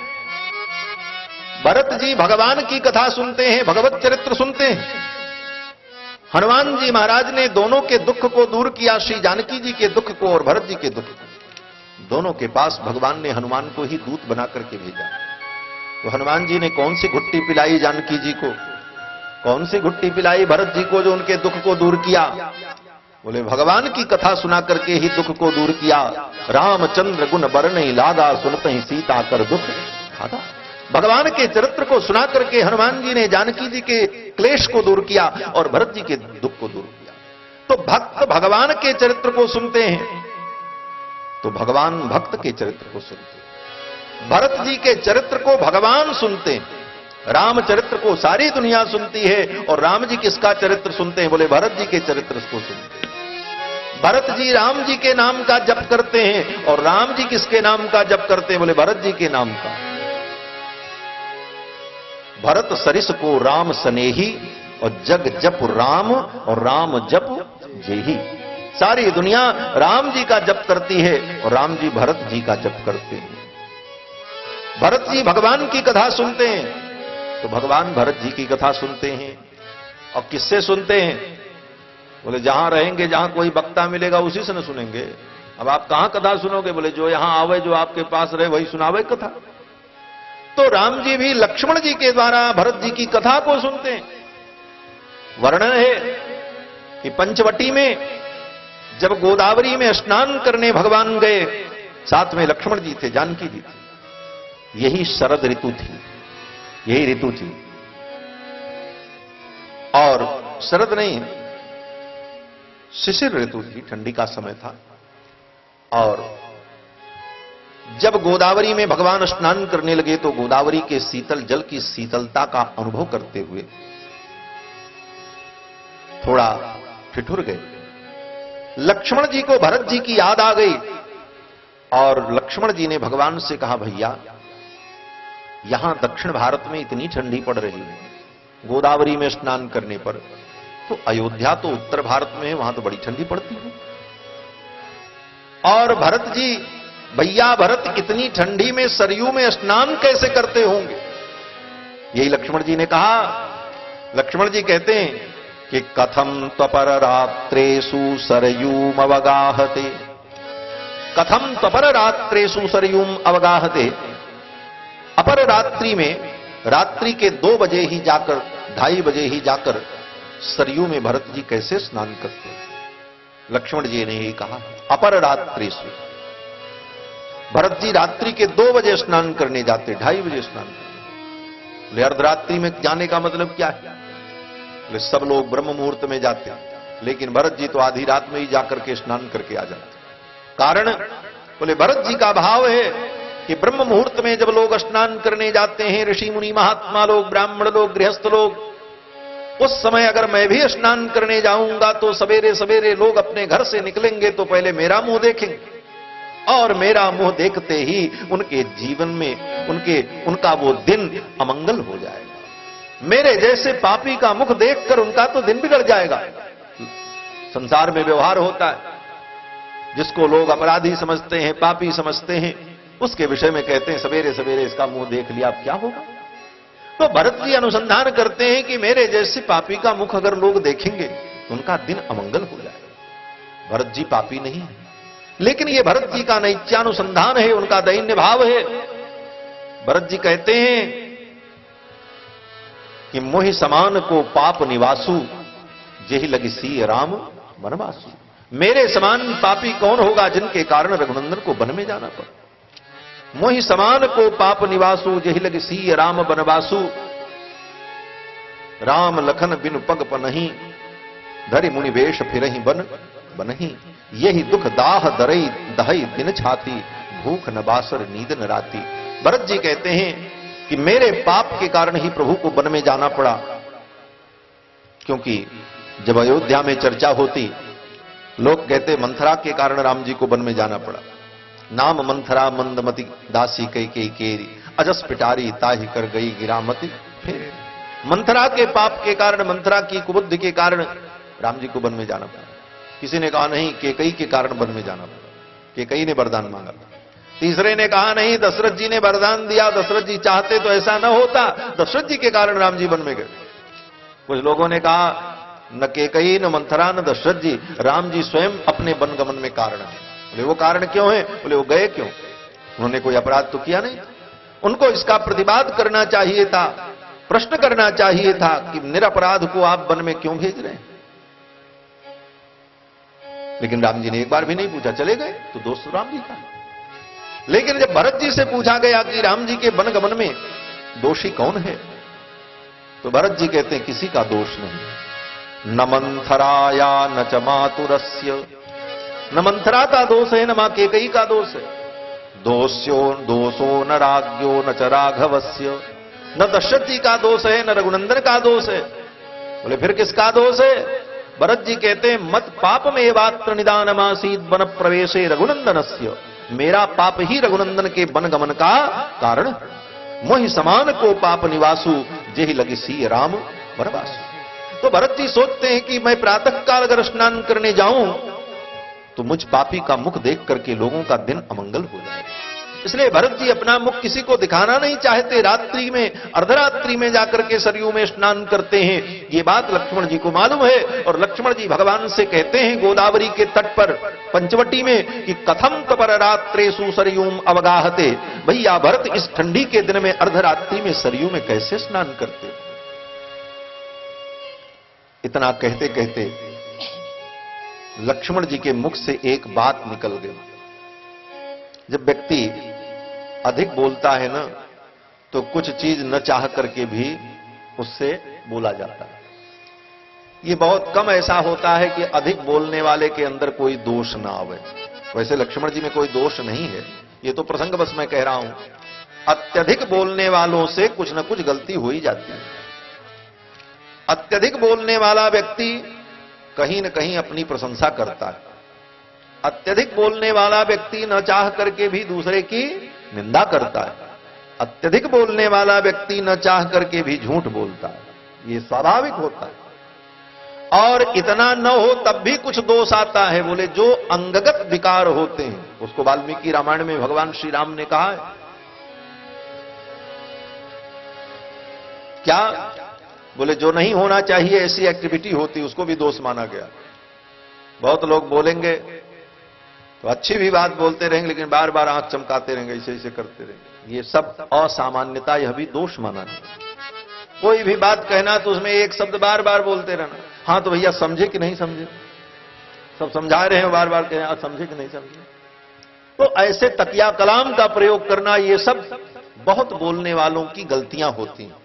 भरत जी भगवान की कथा सुनते हैं, भगवत चरित्र सुनते हैं। हनुमान जी महाराज ने दोनों के दुख को दूर किया, श्री जानकी जी के दुख को और भरत जी के दुख को। दोनों के पास भगवान ने हनुमान को ही दूत बना करके भेजा। तो हनुमान जी ने कौन सी घुट्टी पिलाई जानकी जी को, कौन सी घुट्टी पिलाई भरत जी को जो उनके दुख को दूर किया? बोले भगवान की कथा सुना करके ही दुख को दूर किया। रामचंद्र गुण बरनहि लादा सुनते ही सीता कर दुख खादा। भगवान के चरित्र को सुना करके हनुमान जी ने जानकी जी के क्लेश को दूर किया और भरत जी के दुख को दूर किया। तो भक्त भगवान के चरित्र को सुनते हैं, तो भगवान भक्त के चरित्र को सुनते हैं। भरत जी के चरित्र को भगवान सुनते हैं, राम चरित्र को सारी दुनिया सुनती है। और राम जी किसका चरित्र सुनते हैं? बोले भरत जी के चरित्र को सुनते हैं। भरत जी राम जी के नाम का जप करते हैं, और राम जी किसके नाम का जप करते हैं? बोले भरत जी के नाम का। भरत सरिस को राम स्नेही, और जग जप राम और राम जप जेही। सारी दुनिया राम जी का जप करती है और राम जी भरत जी का जप करते हैं। भरत जी भगवान की कथा सुनते हैं, तो भगवान भरत जी की कथा सुनते हैं। और किससे सुनते हैं? बोले जहां रहेंगे, जहां कोई वक्ता मिलेगा उसी से न सुनेंगे। अब आप कहां कथा सुनोगे? बोले जो यहां आवे, जो आपके पास रहे वही सुनावे कथा। तो राम जी भी लक्ष्मण जी के द्वारा भरत जी की कथा को सुनते हैं। वर्णन है कि पंचवटी में जब गोदावरी में स्नान करने भगवान गए, साथ में लक्ष्मण जी थे, जानकी जी थी। यही शरद ऋतु थी, यही ऋतु थी। और शरद नहीं, शिशिर ऋतु थी, ठंडी का समय था। और जब गोदावरी में भगवान स्नान करने लगे तो गोदावरी के शीतल जल की शीतलता का अनुभव करते हुए थोड़ा ठिठुर गए। लक्ष्मण जी को भरत जी की याद आ गई, और लक्ष्मण जी ने भगवान से कहा, भैया यहां दक्षिण भारत में इतनी ठंडी पड़ रही है गोदावरी में स्नान करने पर, तो अयोध्या तो उत्तर भारत में है, वहां तो बड़ी ठंडी पड़ती है। और भरत जी, भैया भरत इतनी ठंडी में सरयू में स्नान कैसे करते होंगे? यही लक्ष्मण जी ने कहा। लक्ष्मण जी कहते हैं कि कथम त्वपर रात्रेषु सरयूम अवगाहते, कथम त्वपर रात्रेषु सरयूम अवगाहते। अपर रात्रि में, रात्रि के 2 बजे ही जाकर, 2:30 बजे ही जाकर सरयू में भरत जी कैसे स्नान करते हैं? लक्ष्मण जी ने यही कहा, अपर रात्रिषु। भरत जी रात्रि के 2 बजे स्नान करने जाते, 2:30 बजे स्नान करते। अर्धरात्रि में जाने का मतलब क्या है? सब लोग ब्रह्म मुहूर्त में जाते, लेकिन भरत जी तो आधी रात में ही जाकर के स्नान करके आ जाते। कारण बोले भरत जी का भाव है कि ब्रह्म मुहूर्त में जब लोग स्नान करने जाते हैं, ऋषि मुनि महात्मा लोग, ब्राह्मण लोग, गृहस्थ लोग, उस समय अगर मैं भी स्नान करने जाऊंगा तो सवेरे सवेरे लोग अपने घर से निकलेंगे तो पहले मेरा मुंह देखेंगे, और मेरा मुंह देखते ही उनके जीवन में उनका वो दिन अमंगल हो जाएगा। मेरे जैसे पापी का मुख देखकर उनका तो दिन बिगड़ जाएगा। संसार में व्यवहार होता है, जिसको लोग अपराधी समझते हैं, पापी समझते हैं, उसके विषय में कहते हैं सवेरे सवेरे इसका मुंह देख लिया, अब क्या होगा? तो भरत जी अनुसंधान करते हैं कि मेरे जैसे पापी का मुख अगर लोग देखेंगे तो उनका दिन अमंगल हो जाएगा। भरत जी पापी नहीं है, लेकिन ये भरत जी का नैत्यानुसंधान है, उनका दैन्य भाव है। भरत जी कहते हैं कि मोहि समान को पाप निवासु, जेहि लगी सी राम वनवासु। मेरे समान पापी कौन होगा जिनके कारण रघुनंदन को वन में जाना पड़ा। मोहि समान को पाप निवासु, जेहि लगी सी राम वनवासु। राम लखन बिनु पग पनहि, धरि मुनि वेश फिरहि बन बनहि। यही दुख दाह दरई दहई दिन छाती, भूख न बासर नींद न राती। भरत जी कहते हैं कि मेरे पाप के कारण ही प्रभु को वन में जाना पड़ा, क्योंकि जब अयोध्या में चर्चा होती, लोग कहते मंथरा के कारण राम जी को वन में जाना पड़ा। नाम मंथरा मंदमती दासी कई कई केरी, अजस पिटारी ताहि कर गई गिरामती फिर। मंथरा के पाप के कारण, मंथरा की कुबुद्धि के कारण राम जी को वन में जाना पड़ा। किसी ने कहा नहीं, केकई के कारण वन में जाना पड़ा, केकई ने वरदान मांगा। तीसरे ने कहा नहीं, दशरथ जी ने वरदान दिया, दशरथ जी चाहते तो ऐसा न होता, दशरथ जी के कारण राम जी वन में गए। कुछ लोगों ने कहा न केकई न मंथरा न दशरथ जी, राम जी स्वयं अपने वनगमन में कारण है। बोले वो कारण क्यों है? बोले वो गए क्यों? उन्होंने कोई अपराध तो किया नहीं। उनको इसका प्रतिवाद करना चाहिए था, प्रश्न करना चाहिए था कि निरपराध को आप वन में क्यों भेज रहे हैं। लेकिन राम जी ने एक बार भी नहीं पूछा, चले गए। तो दोस्त राम जी का। लेकिन जब भरत जी से पूछा गया कि राम जी के वनगमन में दोषी कौन है, तो भरत जी कहते हैं किसी का दोष नहीं, न मंथराया न च मातुरस्य, न मंथरा का दोष है न मां केकई का दोष है। दोषो न राज्ञो न च राघवस्य, न दशरथ जी का दोष है न रघुनंदन का दोष है। बोले फिर किसका दोष है? भरत जी कहते हैं मत पाप में वात्र निदानमासीत वन प्रवेशे रघुनंदनस्य, मेरा पाप ही रघुनंदन के वन गमन का कारण। मोहि समान को पाप निवासु, जेहि लगी सी राम वनवासु। तो भरत जी सोचते हैं कि मैं प्रातः काल अगर स्नान करने जाऊं तो मुझ पापी का मुख देख करके लोगों का दिन अमंगल हो जाए। इसलिए भरत जी अपना मुख किसी को दिखाना नहीं चाहते। रात्रि में, अर्धरात्रि में जाकर के सरयू में स्नान करते हैं। ये बात लक्ष्मण जी को मालूम है और लक्ष्मण जी भगवान से कहते हैं गोदावरी के तट पर पंचवटी में कि कथम तपर रात्रेषु सरयूम अवगाहते, भैया भरत इस ठंडी के दिन में अर्धरात्रि में सरयू में कैसे स्नान करते? इतना कहते कहते लक्ष्मण जी के मुख से एक बात निकल गई। जब व्यक्ति अधिक बोलता है ना तो कुछ चीज न चाह करके भी उससे बोला जाता है। ये बहुत कम ऐसा होता है कि अधिक बोलने वाले के अंदर कोई दोष ना आवे। वैसे लक्ष्मण जी में कोई दोष नहीं है, ये तो प्रसंग बस मैं कह रहा हूं। अत्यधिक बोलने वालों से कुछ न कुछ गलती हो ही जाती है। अत्यधिक बोलने वाला व्यक्ति कहीं न कहीं अपनी प्रशंसा करता है। अत्यधिक बोलने वाला व्यक्ति न चाह करके भी दूसरे की निंदा करता है। अत्यधिक बोलने वाला व्यक्ति न चाह करके भी झूठ बोलता है। ये स्वाभाविक होता है। और इतना न हो तब भी कुछ दोष आता है। बोले जो अंगगत विकार होते हैं उसको वाल्मीकि रामायण में भगवान श्री राम ने कहा है क्या? बोले जो नहीं होना चाहिए ऐसी एक्टिविटी होती उसको भी दोष माना गया। बहुत लोग बोलेंगे तो अच्छी भी बात बोलते रहेंगे लेकिन बार बार आंख चमकाते रहेंगे, ऐसे ऐसे करते रहेंगे। ये सब असामान्यता, यह भी दोष माना है। कोई भी बात कहना तो उसमें एक शब्द बार बार बोलते रहना। हाँ तो भैया समझे कि नहीं समझे? सब समझा रहे हैं, बार बार कह रहे हैं समझे कि नहीं समझे? तो ऐसे तकिया कलाम का प्रयोग करना, ये सब बहुत बोलने वालों की गलतियां होती हैं।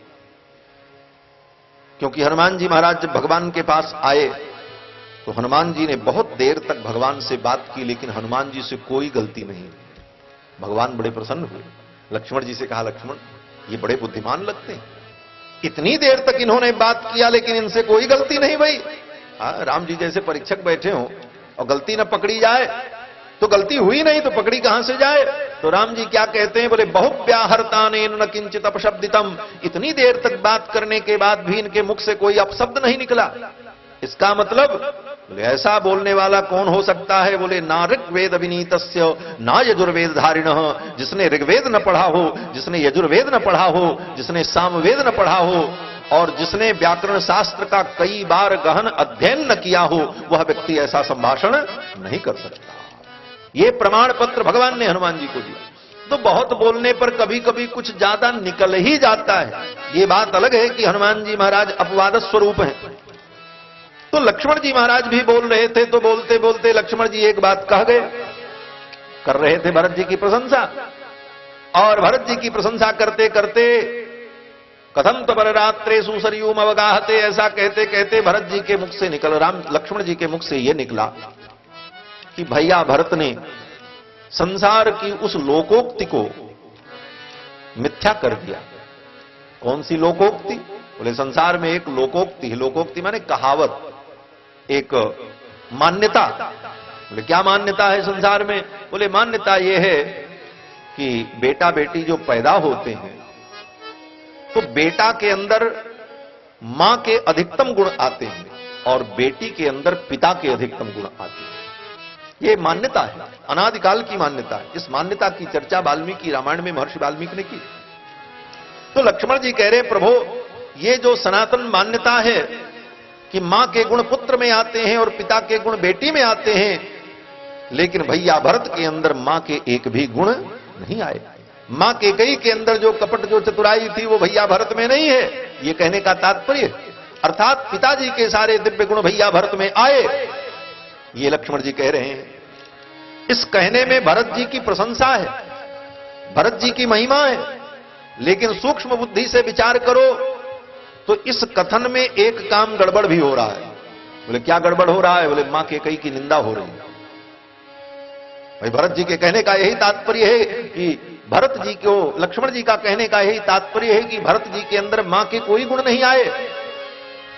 क्योंकि हनुमान जी महाराज जब भगवान के पास आए तो हनुमान जी ने बहुत देर तक भगवान से बात की लेकिन हनुमान जी से कोई गलती नहीं। भगवान बड़े प्रसन्न हुए। लक्ष्मण जी से कहा लक्ष्मण ये बड़े बुद्धिमान लगते हैं, इतनी देर तक इन्होंने बात किया लेकिन इनसे कोई गलती नहीं भाई। राम जी जैसे परीक्षक बैठे हो और गलती न पकड़ी जाए तो गलती हुई नहीं तो पकड़ी कहां से जाए? तो राम जी क्या कहते हैं? बोले बहुव्याहर्तानेन न किंचित अपशब्दितम, इतनी देर तक बात करने के बाद भी इनके मुख से कोई अपशब्द नहीं निकला। इसका मतलब बोले ऐसा बोलने वाला कौन हो सकता है? बोले ना ऋग्वेद विनीतस्य ना यजुर्वेद धारिणः, जिसने ऋग्वेद न पढ़ा हो, जिसने यजुर्वेद न पढ़ा हो, जिसने सामवेद न पढ़ा हो और जिसने व्याकरण शास्त्र का कई बार गहन अध्ययन न किया हो, वह व्यक्ति ऐसा संभाषण नहीं कर सकता। ये प्रमाण पत्र भगवान ने हनुमान जी को दिया। तो बहुत बोलने पर कभी कभी कुछ ज्यादा निकल ही जाता है। ये बात अलग है कि हनुमान जी महाराज अपवाद स्वरूप हैं। तो लक्ष्मण जी महाराज भी बोल रहे थे तो बोलते बोलते लक्ष्मण जी एक बात कह गए। कर रहे थे भरत जी की प्रशंसा और भरत जी की प्रशंसा करते करते कथम तो बररात्रेषु सरयूम अवगाहते, ऐसा कहते कहते भरत जी के मुख से निकल लक्ष्मण जी के मुख से यह निकला कि भैया भरत ने संसार की उस लोकोक्ति को मिथ्या कर दिया। कौन सी लोकोक्ति? बोले संसार में एक लोकोक्ति है। लोकोक्ति माने कहावत, एक मान्यता। बोले क्या मान्यता है संसार में? बोले मान्यता यह है कि बेटा बेटी जो पैदा होते हैं तो बेटा के अंदर मां के अधिकतम गुण आते हैं और बेटी के अंदर पिता के अधिकतम गुण आते हैं। यह मान्यता है, अनादिकाल की मान्यता है। इस मान्यता की चर्चा वाल्मीकि रामायण में महर्षि वाल्मीकि ने की। तो लक्ष्मण जी कह रहे प्रभु ये जो सनातन मान्यता है कि मां के गुण पुत्र में आते हैं और पिता के गुण बेटी में आते हैं, लेकिन भैया भरत के अंदर मां के एक भी गुण नहीं आए। मां के कई के अंदर जो कपट जो चतुराई थी वो भैया भरत में नहीं है। ये कहने का तात्पर्य अर्थात पिताजी के सारे दिव्य गुण भैया भरत में आए, ये लक्ष्मण जी कह रहे हैं। इस कहने में भरत जी की प्रशंसा है, भरत जी की महिमा है, लेकिन सूक्ष्म बुद्धि से विचार करो तो इस कथन में एक काम गड़बड़ भी हो रहा है। बोले क्या गड़बड़ हो रहा है? बोले मां कैकेयी की निंदा हो रही है। भाई भरत जी के कहने का यही तात्पर्य है कि भरत जी को, लक्ष्मण जी का कहने का यही तात्पर्य है कि भरत जी के अंदर मां के कोई गुण नहीं आए,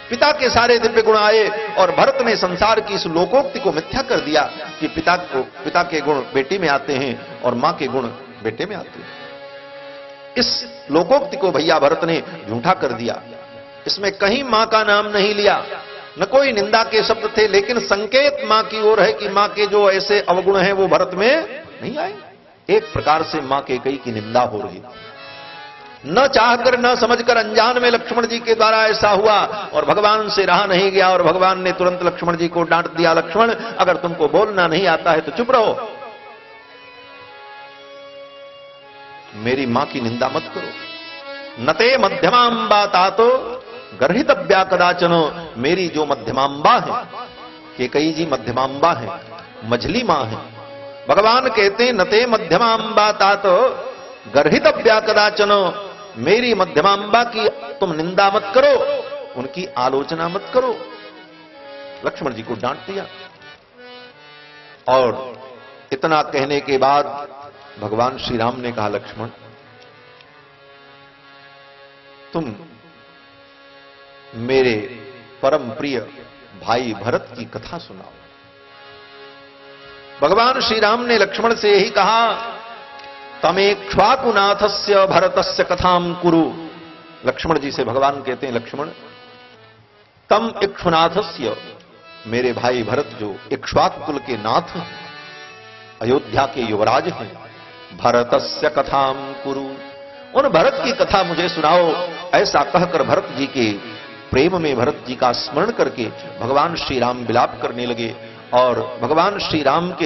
पिता के सारे दिव्य गुण आए, और भरत ने संसार की इस लोकोक्ति को मिथ्या कर दिया कि पिता के गुण बेटी में आते हैं और मां के गुण बेटे में आते हैं। इस लोकोक्ति को भैया भरत ने झूठा कर दिया। इसमें कहीं मां का नाम नहीं लिया, न कोई निंदा के शब्द थे, लेकिन संकेत मां की ओर है कि मां के जो ऐसे अवगुण हैं वो भरत में नहीं आए। एक प्रकार से मां कैकेयी की निंदा हो रही, न चाहकर न समझकर अनजान में लक्ष्मण जी के द्वारा ऐसा हुआ, और भगवान से रहा नहीं गया, और भगवान ने तुरंत लक्ष्मण जी को डांट दिया, लक्ष्मण अगर तुमको बोलना नहीं आता है तो चुप रहो, मेरी मां की निंदा मत करो। नते मध्यमांबा तातो गर्हितव्या कदाचन, मेरी जो मध्यमांबा है, कैकेयी जी मध्यमांबा है, मझली मां है। भगवान कहते हैं नते मध्यमांबा तातो गर्हितव्या कदाचन, मेरी मध्यमांबा की तुम निंदा मत करो, उनकी आलोचना मत करो। लक्ष्मण जी को डांट दिया। और इतना कहने के बाद भगवान श्री राम ने कहा, लक्ष्मण तुम मेरे परम प्रिय भाई भरत की कथा सुनाओ। भगवान श्री राम ने लक्ष्मण से यही कहा, तमेक्ष्वाकुनाथस्य भरतस्य कथाम कुरु। लक्ष्मण जी से भगवान कहते हैं, लक्ष्मण तम इक्ष्वाकुनाथस्य, मेरे भाई भरत जो इक्ष्वाकु कुल के नाथ हैं, अयोध्या के युवराज हैं, भरतस्य कथाम कुरु, उन भरत की कथा मुझे सुनाओ। ऐसा कहकर भरत जी के प्रेम में भरत जी का स्मरण करके भगवान श्री राम विलाप करने लगे, और भगवान श्री राम के